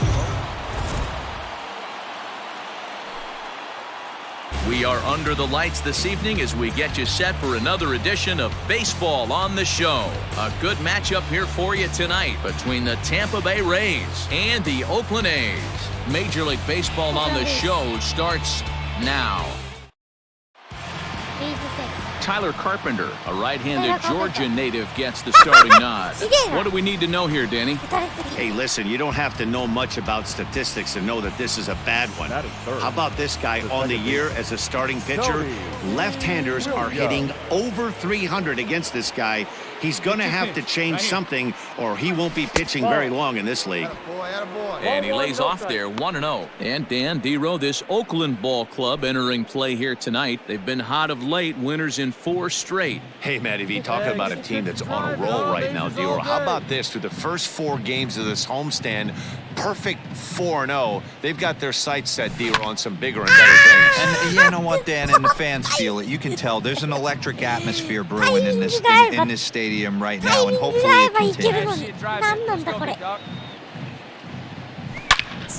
We are under the lights this evening as we get you set for another edition of Baseball on the Show. A good matchup here for you tonight between the Tampa Bay Rays and the Oakland A's. Major League Baseball on the Show starts now. Tyler Carpenter, a right-handed Georgia native, gets the starting nod. What do we need to know here, Danny? Hey, listen, you don't have to know much about statistics to know that this is a bad one. How about this guy on the year as a starting pitcher? Left-handers are hitting over 300 against this guy. He's going to have to change something or he won't be pitching very long in this league. And he lays off there 1-0. And Dan Dero, this Oakland ball club entering play here tonight. They've been hot of late, winners in 4 straight. Hey, Matty V, talking about a team that's on a roll right now, Dero. How about this? Through the first 4 games of this homestand, perfect 4-0. They've got their sights set, Dero, on some bigger and better things. And you know what, Dan, and the fans feel it. You can tell there's an electric atmosphere brewing in this stadium right now, and hopefully it continues.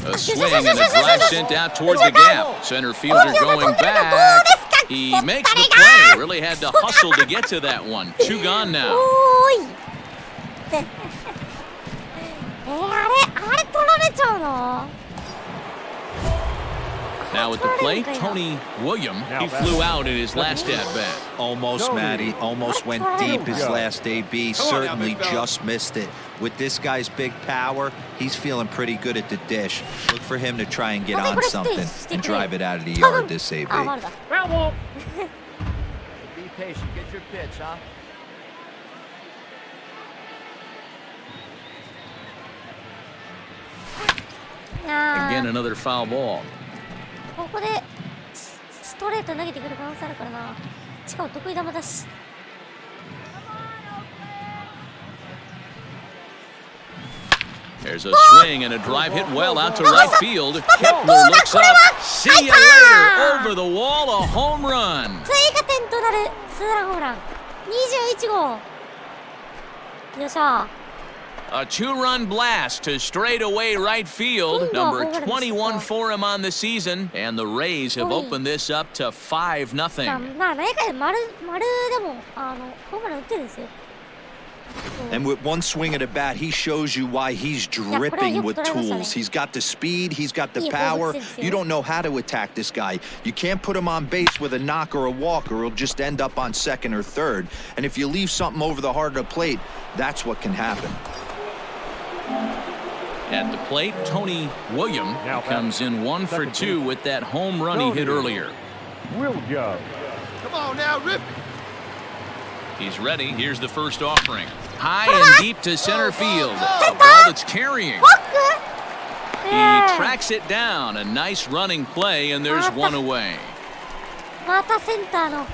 A swing and a drive sent out towards the gap. Center fielder going back. He makes the play. Really had to hustle to get to that one. 2 gone now. Now at the plate, Tony William. He flew out in his last at-bat. Almost, Matty. Almost went deep his last AB. Certainly just missed it. With this guy's big power, he's feeling pretty good at the dish. Look for him to try and get on something and drive it out of the yard this AB. Be patient. Get your pitch, huh? Again, another foul ball. ここでストレート投げてくる可能性あるからな。しかも得意球だし。There's a swing and a drive hit well out to right field. Kepler looks up. See you later. Over the wall, a home run. 追加点となるツーランホームラン。21号。よっしゃ。A 2-run blast to straightaway right field. Number 21 for him on the season. And the Rays have opened this up to 5-0. まあ、何回丸でもホームラン打ってるんですよ。And with one swing at a bat, he shows you why he's dripping with tools. He's got the speed, he's got the power. You don't know how to attack this guy. You can't put him on base with a knock or a walk, or he'll just end up on second or third. And if you leave something over the heart of the plate, that's what can happen. At the plate, Tony William comes in 1 for 2 with that home run he hit earlier. William. Come on now, rip. He's ready. Here's the first offering. High and deep to center field. A ball that's carrying. He tracks it down. A nice running play, and there's one away. またセンターの。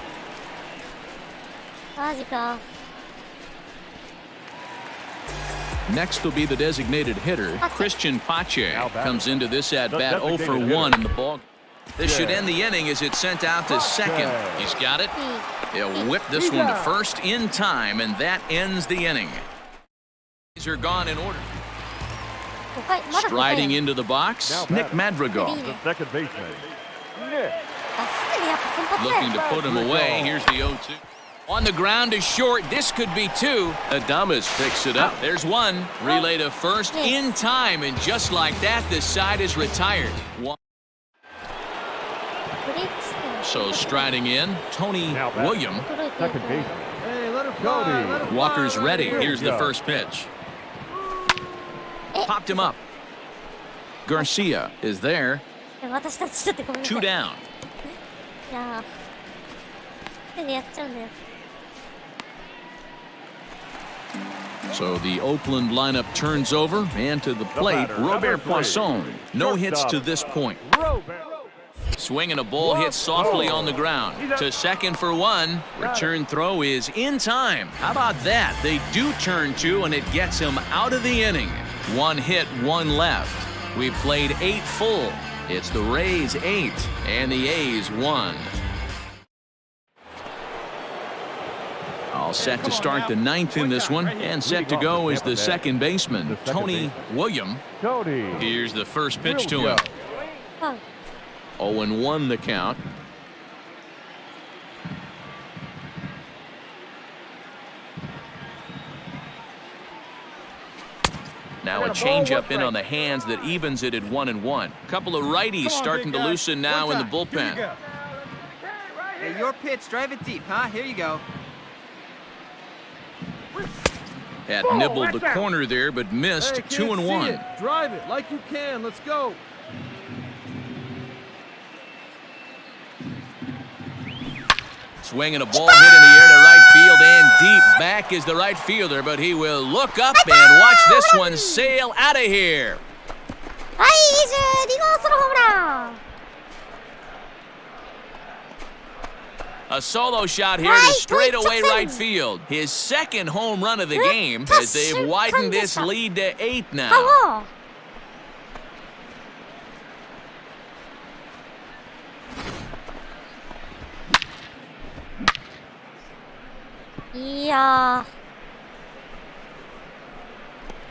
マジか。Next will be the designated hitter, Christian Pache. Comes into this at-bat 0 for 1 in the ball. This should end the inning as it's sent out to second. He's got it. He'll whip this one to first in time, and that ends the inning. These are gone in order. Striding into the box, Nick Madrigal. The second baseman, Nick Looking to put him away. Here's the 0-2. On the ground is short. This could be two. Adames picks it up. There's one. Relay to first in time. And just like that, the side is retired. So striding in, Tony William. Second base. Hey, let her fly. Let her fly. Walker's ready. Here's the go. first pitch. Popped him up. Garcia is there. 2 down. いやー、手でやっちゃうんだよ。 So the Oakland lineup turns over, and to the plate, Robert Poisson. No hits to this point. Swinging a ball hit softly on the ground. To second for one. Return throw is in time. How about that? They do turn two, and it gets him out of the inning. 1 hit, 1 left. We've played 8 full. It's the Rays 8 and the A's 1. All set to start the 9th in this one, and set to go is the second baseman, Tony William. Here's the first pitch to him. 0-1 the count. Now a changeup in on the hands that evens it at 1-1. Couple of righties starting to loosen now in the bullpen. Hey, your pitch. Drive it deep, huh? Here you go. Had nibbled the corner there, but missed. 2-1. Drive it like you can. Let's go. Swinging a ball hit in the air to right field, and deep back is the right fielder, but he will look up and watch this one sail out of here. はい、22号ソロホームラン。 A solo shot here to straightaway right field. His second home run of the game as they've widened this lead to 8 now. いや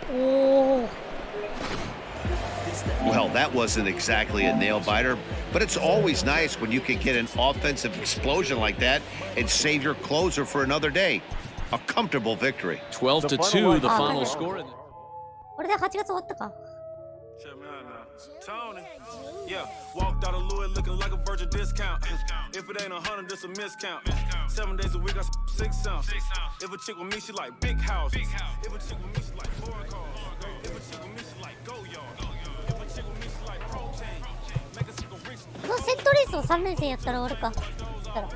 ー。おー。 Well, that wasn't exactly a nail-biter, but it's always nice when you can get an offensive explosion like that and save your closer for another day. A comfortable victory. 12-2, the final score. これで8月終わったか。 Tony, yeah, walked out of Louis looking like a virgin discount. If it ain't 100, it's a miscount. 7 days a week, I 6 ounce. If a chick with me, she like big house. If a chick with me, she like foreign cars. If a chick with me, she like go yard. If a chick with me, she like protein. Make a sick rich. このセットレースを3連戦やったら終わるか。したら。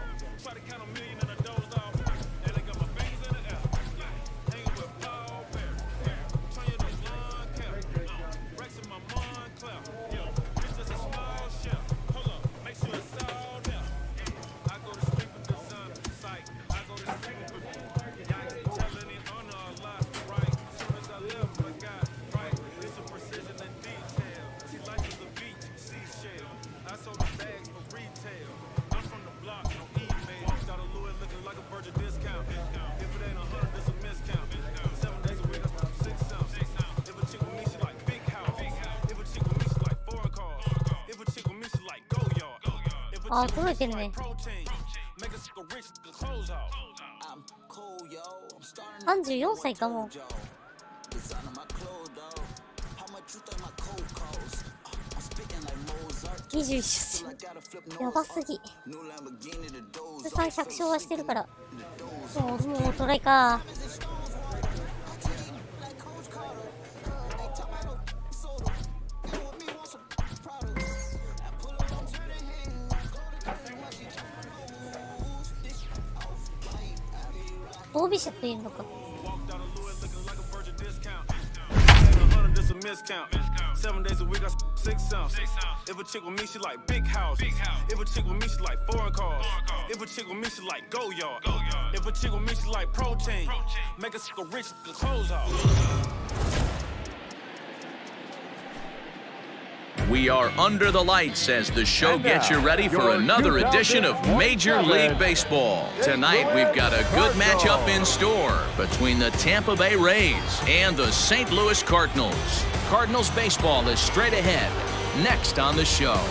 あ、取れてるね。34歳かも。21歳。やばすぎ。通算100勝はしてるから。もうトライか。オービシャっていうのか。 7 days a week, I 6 ounce. If a chick with me, she like big house. If a chick with me, she like foreign cars. If a chick with me, she like go yard. If a chick with me, she like protein. Make a sick rich, the clothes off. We are under the lights as the show gets you ready for another edition of Major League Baseball. Tonight, we've got a good matchup in store between the Tampa Bay Rays and the St. Louis Cardinals. Cardinals baseball is straight ahead, next on the show.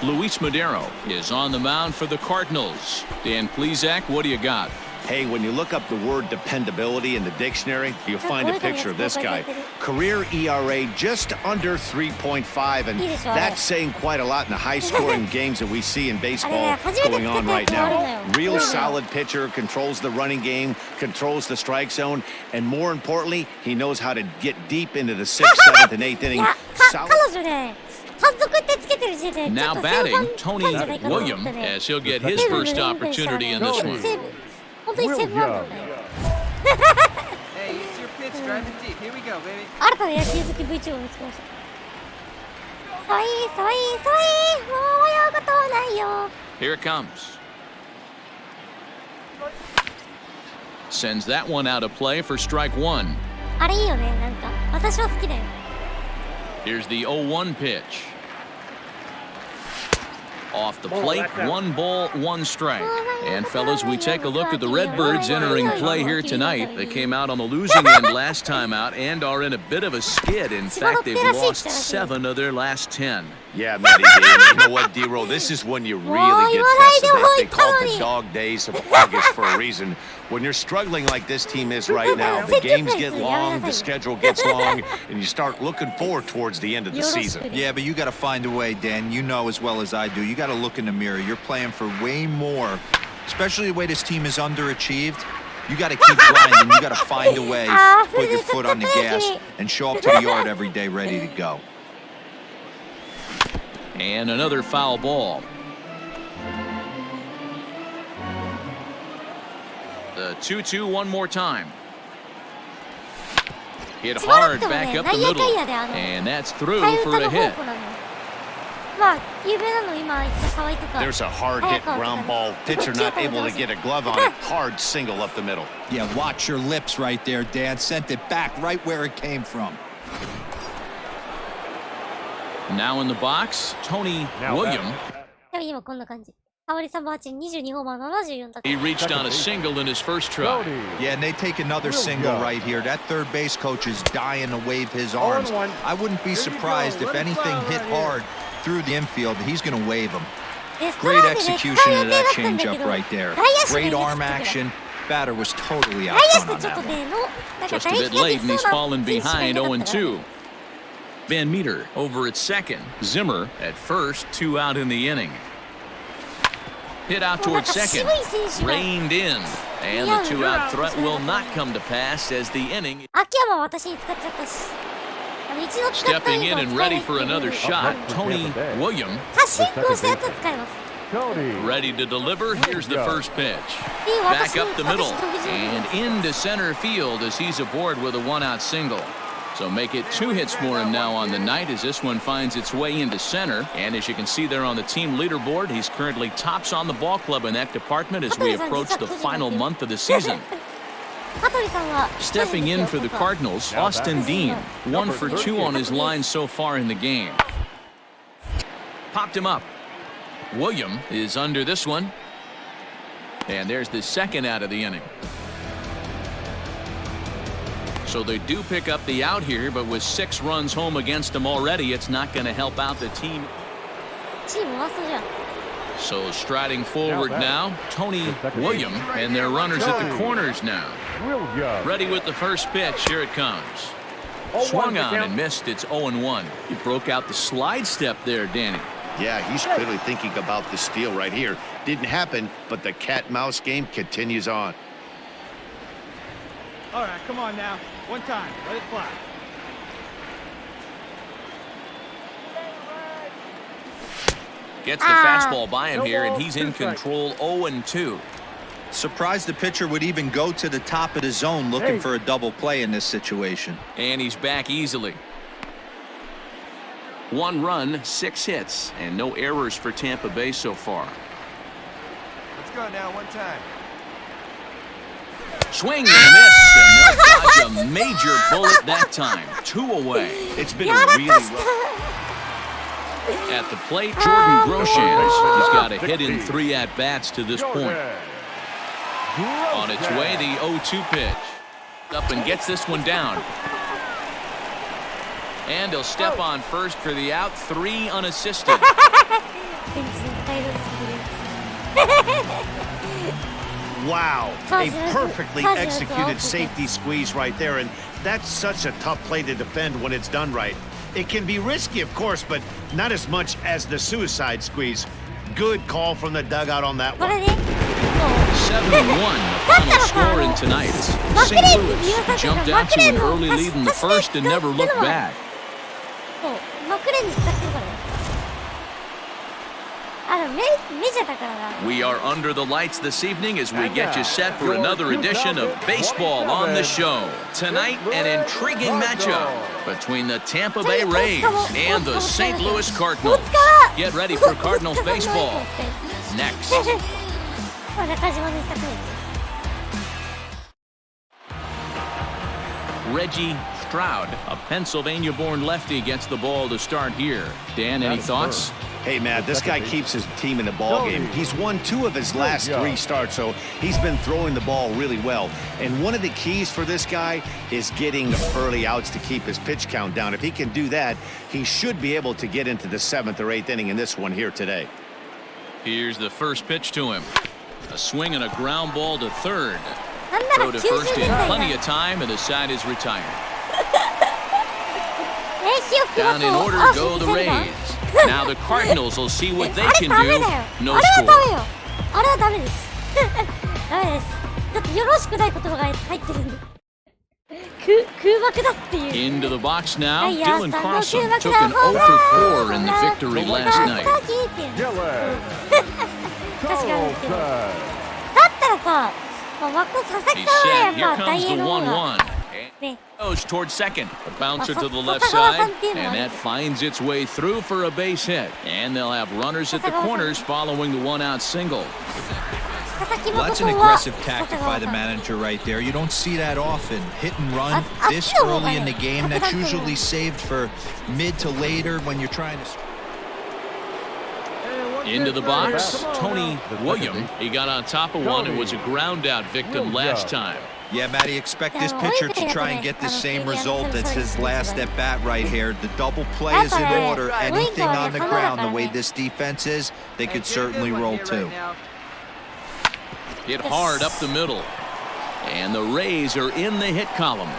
Luis Madero is on the mound for the Cardinals. Dan Plesac, what do you got? Hey, when you look up the word dependability in the dictionary, you'll find a picture of this guy. Career ERA just under 3.5, and that's saying quite a lot in the high-scoring games that we see in baseball going on right now. Real solid pitcher, controls the running game, controls the strike zone, and more importantly, he knows how to get deep into the 6th, 7th, and 8th inning. Now batting, Tony William, as he'll get his first opportunity in this one. Hey, it's your pitch. Drive it deep. Here we go, baby. 新たな野球好き Vtuber を見つけました。そいそいそい、もう泳ぐことはないよ。 Here it comes. Sends that one out of play for strike one. あれいいよね、なんか私は好きだよ。 Here's the 0-1 pitch. Off the plate, 1 ball, 1 strike. And fellas, we take a look at the Redbirds entering play here tonight. They came out on the losing end last time out and are in a bit of a skid. In fact, they've lost 7 of their last 10. Yeah, Matty D. And you know what, D-Roll? This is when you really get tested. They call it the dog days of August for a reason. When you're struggling like this team is right now, the games get long, the schedule gets long, and you start looking forward towards the end of the season. Yeah, but you got to find a way, Dan. You know as well as I do. You got to look in the mirror. You're playing for way more, especially the way this team is underachieved. You got to keep grinding. You got to find a way to put your foot on the gas and show up to the yard every day ready to go. And another foul ball. The 2-2 one more time. Hit hard back up the middle. And that's through for a hit. There's a hard hit ground ball. Pitcher not able to get a glove on it. Hard single up the middle. Yeah, watch your lips right there, Dan. Sent it back right where it came from. Now in the box, Tony William. He reached on a single in his first try. Yeah, and they take another single right here. That third base coach is dying to wave his arms. I wouldn't be surprised if anything hit hard through the infield. He's going to wave him. Great execution of that changeup right there. Great arm action. Batter was totally out front on that one. Just a bit late, and he's fallen behind 0-2. Van Meter over at second. Zimmer at first, 2 out in the inning. Hit out towards second. Reined in. And the 2-out threat will not come to pass as the inning. Stepping in and ready for another shot, Tony William. Ready to deliver. Here's the first pitch. Back up the middle and into center field as he's aboard with a 1-out single. So make it 2 hits for him now on the night as this one finds its way into center. And as you can see there on the team leaderboard, he's currently tops on the ball club in that department as we approach the final month of the season. Stepping in for the Cardinals, Austin Dean, 1 for 2 on his line so far in the game. Popped him up. William is under this one. And there's the 2nd out of the inning. So they do pick up the out here, but with 6 runs home against them already, it's not going to help out the team. So striding forward now, Tony William, and their runners at the corners now. Ready with the first pitch. Here it comes. Swung on and missed. It's 0-1. He broke out the slide step there, Danny. Yeah, he's clearly thinking about the steal right here. Didn't happen, but the cat-mouse game continues on. All right, come on now. One time. Let it fly. Gets the fastball by him here, and he's in control 0-2. Surprised the pitcher would even go to the top of the zone looking for a double play in this situation. And he's back easily. 1 run, 6 hits, and no errors for Tampa Bay so far. Let's go now, one time. Swing and a miss, and they'll dodge a major bullet that time. 2 away. It's been a really rough. At the plate, Jordan Groshans. He's got a hit in 3 at-bats to this point. On its way, the 0-2 pitch. Up and gets this one down. And he'll step on first for the out, 3 unassisted. ベンチに帰るんです。 Wow, a perfectly executed safety squeeze right there, and that's such a tough play to defend when it's done right. It can be risky, of course, but not as much as the suicide squeeze. Good call from the dugout on that one. 7-1, the final score in tonight's. St. Louis jumped out to an early lead in the first and never looked back. マクレーンに使ってるからね。メジャーだからな。 We are under the lights this evening as we get you set for another edition of Baseball on the Show. Tonight, an intriguing matchup between the Tampa Bay Rays and the St. Louis Cardinals. Get ready for Cardinals baseball. Next. Reggie Stroud, a Pennsylvania-born lefty, gets the ball to start here. Dan, any thoughts? Hey, Matt, this guy keeps his team in the ball game. He's won 2 of his last 3 starts, so he's been throwing the ball really well. And one of the keys for this guy is getting early outs to keep his pitch count down. If he can do that, he should be able to get into the 7th or 8th inning in this one here today. Here's the first pitch to him. A swing and a ground ball to third. Throw to first in plenty of time, and the side is retired. Down in order go the Rays. Now the Cardinals will see what they can do. No score. Into the box now. Dylan Carlson took an 0 for 4 in the victory last night. He's set. Here comes the 1-1. Goes towards second. A bouncer to the left side, and that finds its way through for a base hit. And they'll have runners at the corners following the 1-out single. Well, that's an aggressive tactic by the manager right there. You don't see that often. Hit and run this early in the game. That's usually saved for mid to later when you're trying to... Into the box, Tony William. He got on top of one and was a ground out victim last time. Yeah, Matty, expect this pitcher to try and get the same result as his last at bat right here. The double play is in order. Anything on the ground, the way this defense is, they could certainly roll too. Hit hard up the middle. And the Rays are in the hit column.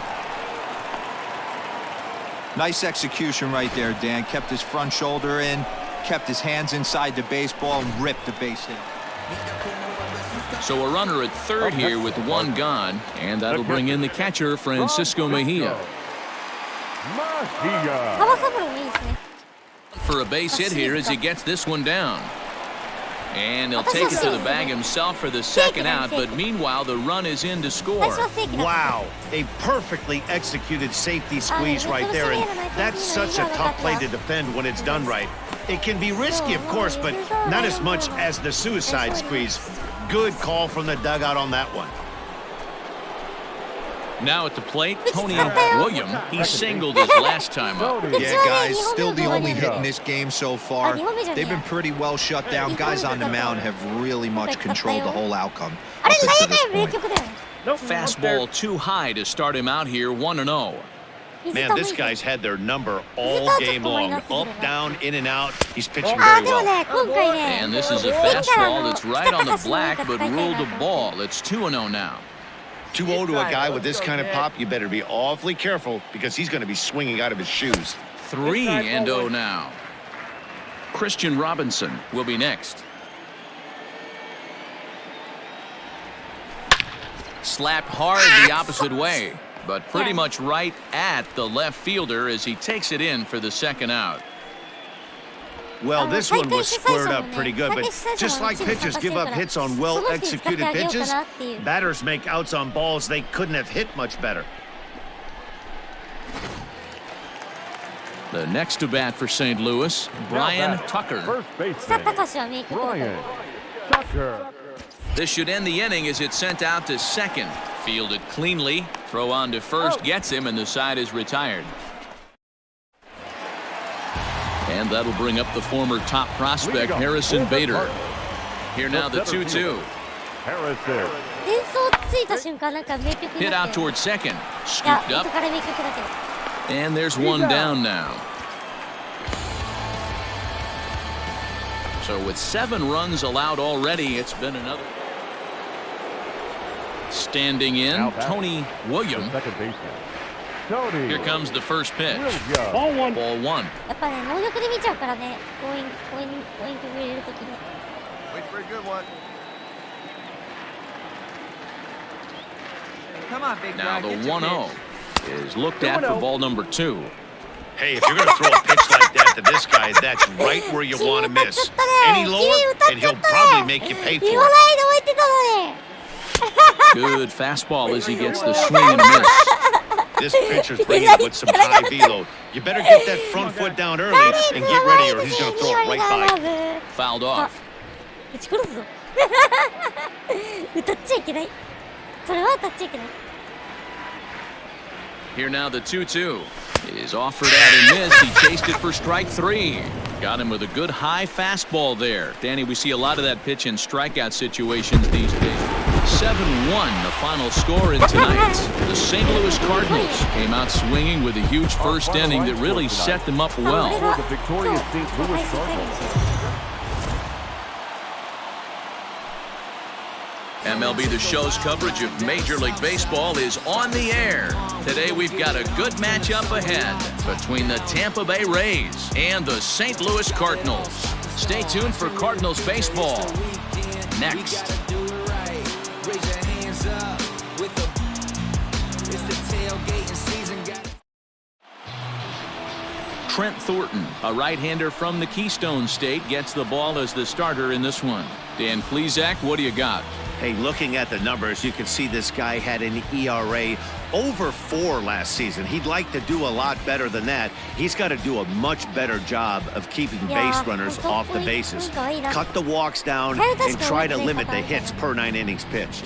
Nice execution right there, Dan. Kept his front shoulder in, kept his hands inside the baseball, and ripped the base hit. So a runner at third here with 1 gone, and that'll bring in the catcher, Francisco Mejia. For a base hit here as he gets this one down. And he'll take it to the bag himself for the second out, but meanwhile the run is in to score. Wow, a perfectly executed safety squeeze right there, and that's such a tough play to defend when it's done right. It can be risky, of course, but not as much as the suicide squeeze. Good call from the dugout on that one. Now at the plate, Tony William. He singled his last time up. Yeah, guys, still the only hit in this game so far. They've been pretty well shut down. Guys on the mound have really much controlled the whole outcome up until this point. Fastball too high to start him out here, 1-0. Man, this guy's had their number all game long. Up, down, in and out. He's pitching very well. And this is a fastball that's right on the black, but ruled a ball. It's 2-0 now. 2-0 to a guy with this kind of pop, you better be awfully careful because he's going to be swinging out of his shoes. 3-0 now. Christian Robinson will be next. Slapped hard the opposite way, but pretty much right at the left fielder as he takes it in for the second out. Well, this one was squared up pretty good, but just like pitchers give up hits on well-executed pitches, batters make outs on balls they couldn't have hit much better. The next to bat for St. Louis, Brian Tucker. First baseman, Brian Tucker. This should end the inning as it's sent out to second. Fielded cleanly. Throw on to first gets him, and the side is retired. And that'll bring up the former top prospect, Harrison Bader. Here now the 2-2. Harrison. Hit out towards second. Scooped up. And there's one down now. So with 7 runs allowed already, it's been another. Standing in, Tony William. Second baseman. Here comes the first pitch. Ball one. Ball one. やっぱね、能力で見ちゃうからね、応援曲入れるときに。 Wait for a good one. Come on, big Now guy. the 1-0 is looked at for ball number 2. Hey, if you're going to throw a pitch like that to this guy, that's right where you want to miss. Any lower, and he'll probably make you pay for it. Good fastball as he gets the swing and miss. This pitcher's bringing it with some high velo. You better get that front foot down early and get ready, or he's going to throw it right by you. Fouled off. 打ち殺すぞ。歌っちゃいけない。それは歌っちゃいけない。 Here now the 2-2 is offered at and missed. He chased it for strike 3. Got him with a good high fastball there. Danny, we see a lot of that pitch in strikeout situations these days. 7-1 the final score in tonight. The St. Louis Cardinals came out swinging with a huge first inning that really set them up well. The victorious St. Louis Cardinals. MLB The Show's coverage of Major League Baseball is on the air. Today we've got a good matchup ahead between the Tampa Bay Rays and the St. Louis Cardinals. Stay tuned for Cardinals baseball next. Trent Thornton, a right-hander from the Keystone State, gets the ball as the starter in this one. Dan Plesac, what do you got? Hey, looking at the numbers, you can see this guy had an ERA over 4 last season. He'd like to do a lot better than that. He's got to do a much better job of keeping base runners off the bases. Cut the walks down and try to limit the hits per 9 innings pitched.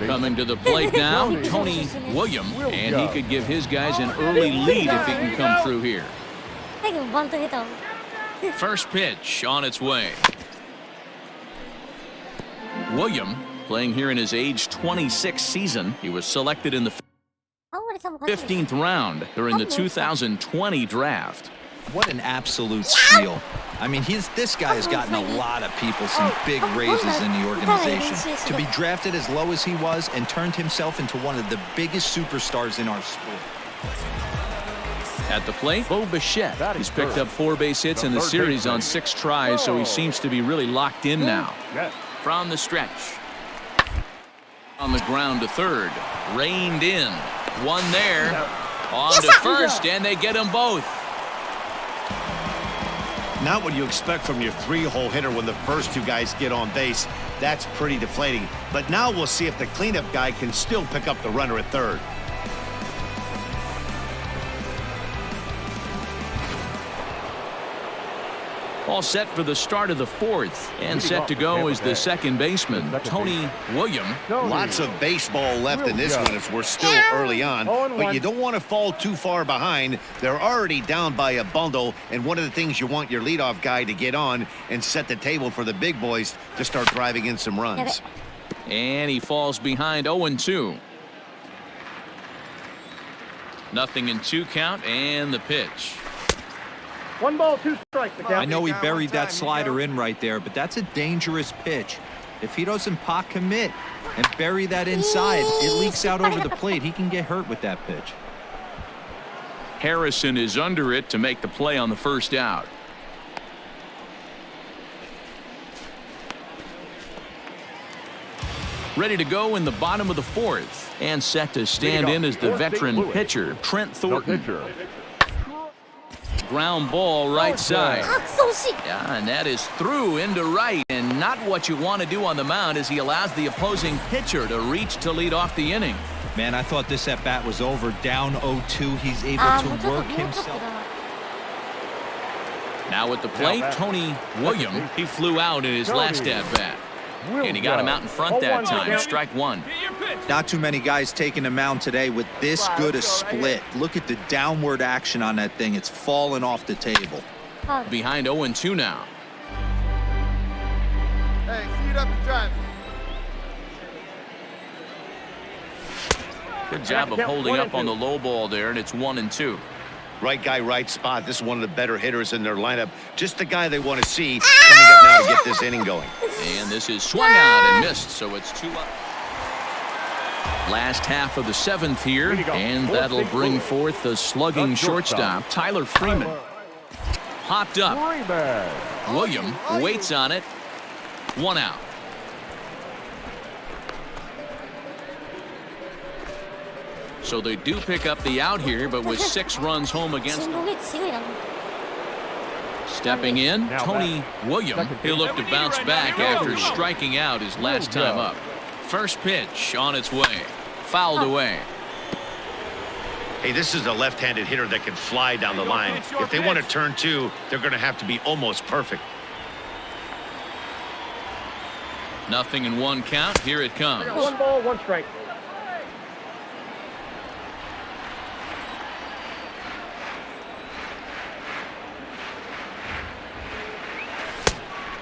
Coming to the plate now, Tony William, and he could give his guys an early lead if he can come through here. First pitch on its way. William playing here in his age 26 season. He was selected in the 15th round during the 2020 draft. What an absolute steal. I mean, this guy has gotten a lot of people some big raises in the organization. To be drafted as low as he was and turned himself into one of the biggest superstars in our sport. At the plate, Bo Bichette. He's picked up 4 base hits in the series on 6 tries, so he seems to be really locked in now. From the stretch. On the ground to third. Reined in. One there. On to first, and they get them both. Not what you expect from your 3-hole hitter when the first 2 guys get on base. That's pretty deflating. But now we'll see if the cleanup guy can still pick up the runner at third. All set for the start of the 4th, and set to go is the second baseman, Tony William. Lots of baseball left in this one as we're still early on, but you don't want to fall too far behind. They're already down by a bundle, and one of the things you want your leadoff guy to get on and set the table for the big boys to start driving in some runs. And he falls behind 0-2. Nothing in 2 count, and the pitch. 1 ball, 2 strikes. I know he buried that slider in right there, but that's a dangerous pitch. If he doesn't pot commit and bury that inside, it leaks out over the plate. He can get hurt with that pitch. Harrison is under it to make the play on the first out. Ready to go in the bottom of the 4th, and set to stand in as the veteran pitcher, Trent Thornton. Ground ball right side. Yeah, and that is through into right, and not what you want to do on the mound as he allows the opposing pitcher to reach to lead off the inning. Man, I thought this at-bat was over. Down 0-2, he's able to work himself. Now at the plate, Tony William. He flew out in his last at-bat. And he got him out in front that time. Strike 1. Not too many guys taking the mound today with this good a split. Look at the downward action on that thing. It's falling off the table. Behind 0-2 now. Hey, speed up and drive. Good job of holding up on the low ball there, and it's 1-2. Right guy, right spot. This is one of the better hitters in their lineup. Just the guy they want to see coming up now to get this inning going. And this is swung out and missed, so it's 2 up. Last half of the 7th here, and that'll bring forth the slugging shortstop, Tyler Freeman. Hopped up. William waits on it. 1 out. So they do pick up the out here, but with 6 runs home against them. Stepping in, Tony William. He'll look to bounce back after striking out his last time up. First pitch on its way. Fouled away. Hey, this is a left-handed hitter that can fly down the line. If they want to turn 2, they're going to have to be almost perfect. Nothing in 1 count. Here it comes. 1 ball, 1 strike.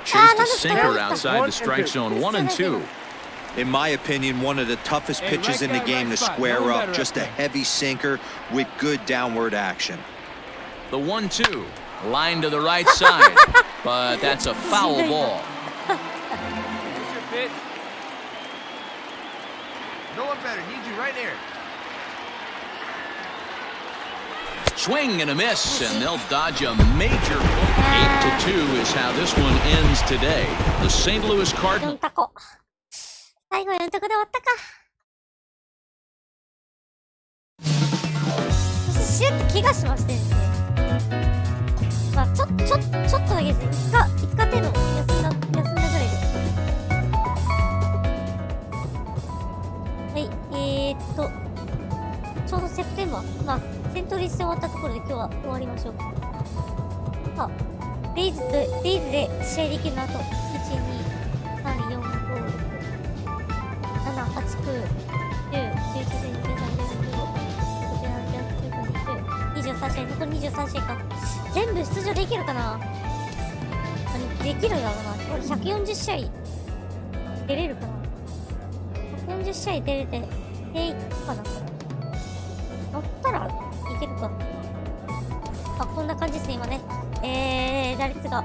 Chased a sinker outside the strike zone. 1 and 2. In my opinion, one of the toughest pitches in the game to square up. Just a heavy sinker with good downward action. The 1-2. Line to the right side. But that's a foul ball. Here's your pitch. No one better. Need you right here. Swing and a miss, and they'll dodge a major. 8-2 is how this one ends today. The St. Louis Cardinals. 最後4択で終わったか。そしてしれっと怪我しましてですね。まあちょっとだけですね。5日程度休んだぐらいです。はい、ちょうどセプテンバー、まあセントリースで終わったところで今日は終わりましょう。さあ、レイズで試合できるのあと1、2、3、4、5、6、7、8、9、10、11、12、13、14、15、16、17、18、19、20、23試合、残り23試合か。全部出場できるかな。できるだろうな。これ140試合出れるかな。140試合出れて、いくかな、これ。乗ったらいけるか。あ、こんな感じですね、今ね。打率が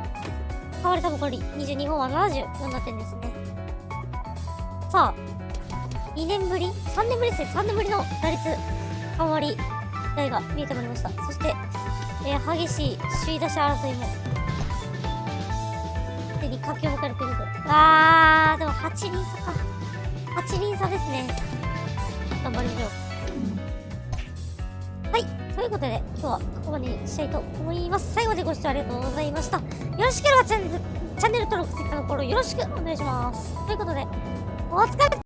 変わり残り22本は74打点ですね。さあ、2年ぶり ?3 年ぶりですね。3年ぶりの打率3割台が見えてまいりました。そして、激しい首位打者争いもすでに佳境を迎えるということで。でも8厘差か。8厘差ですね。頑張りましょう。はい。ということで、今日はここまでにしたいと思います。最後までご視聴ありがとうございました。よろしければチャンネル登録、Twitterのフォローよろしくお願いします。ということで、お疲れ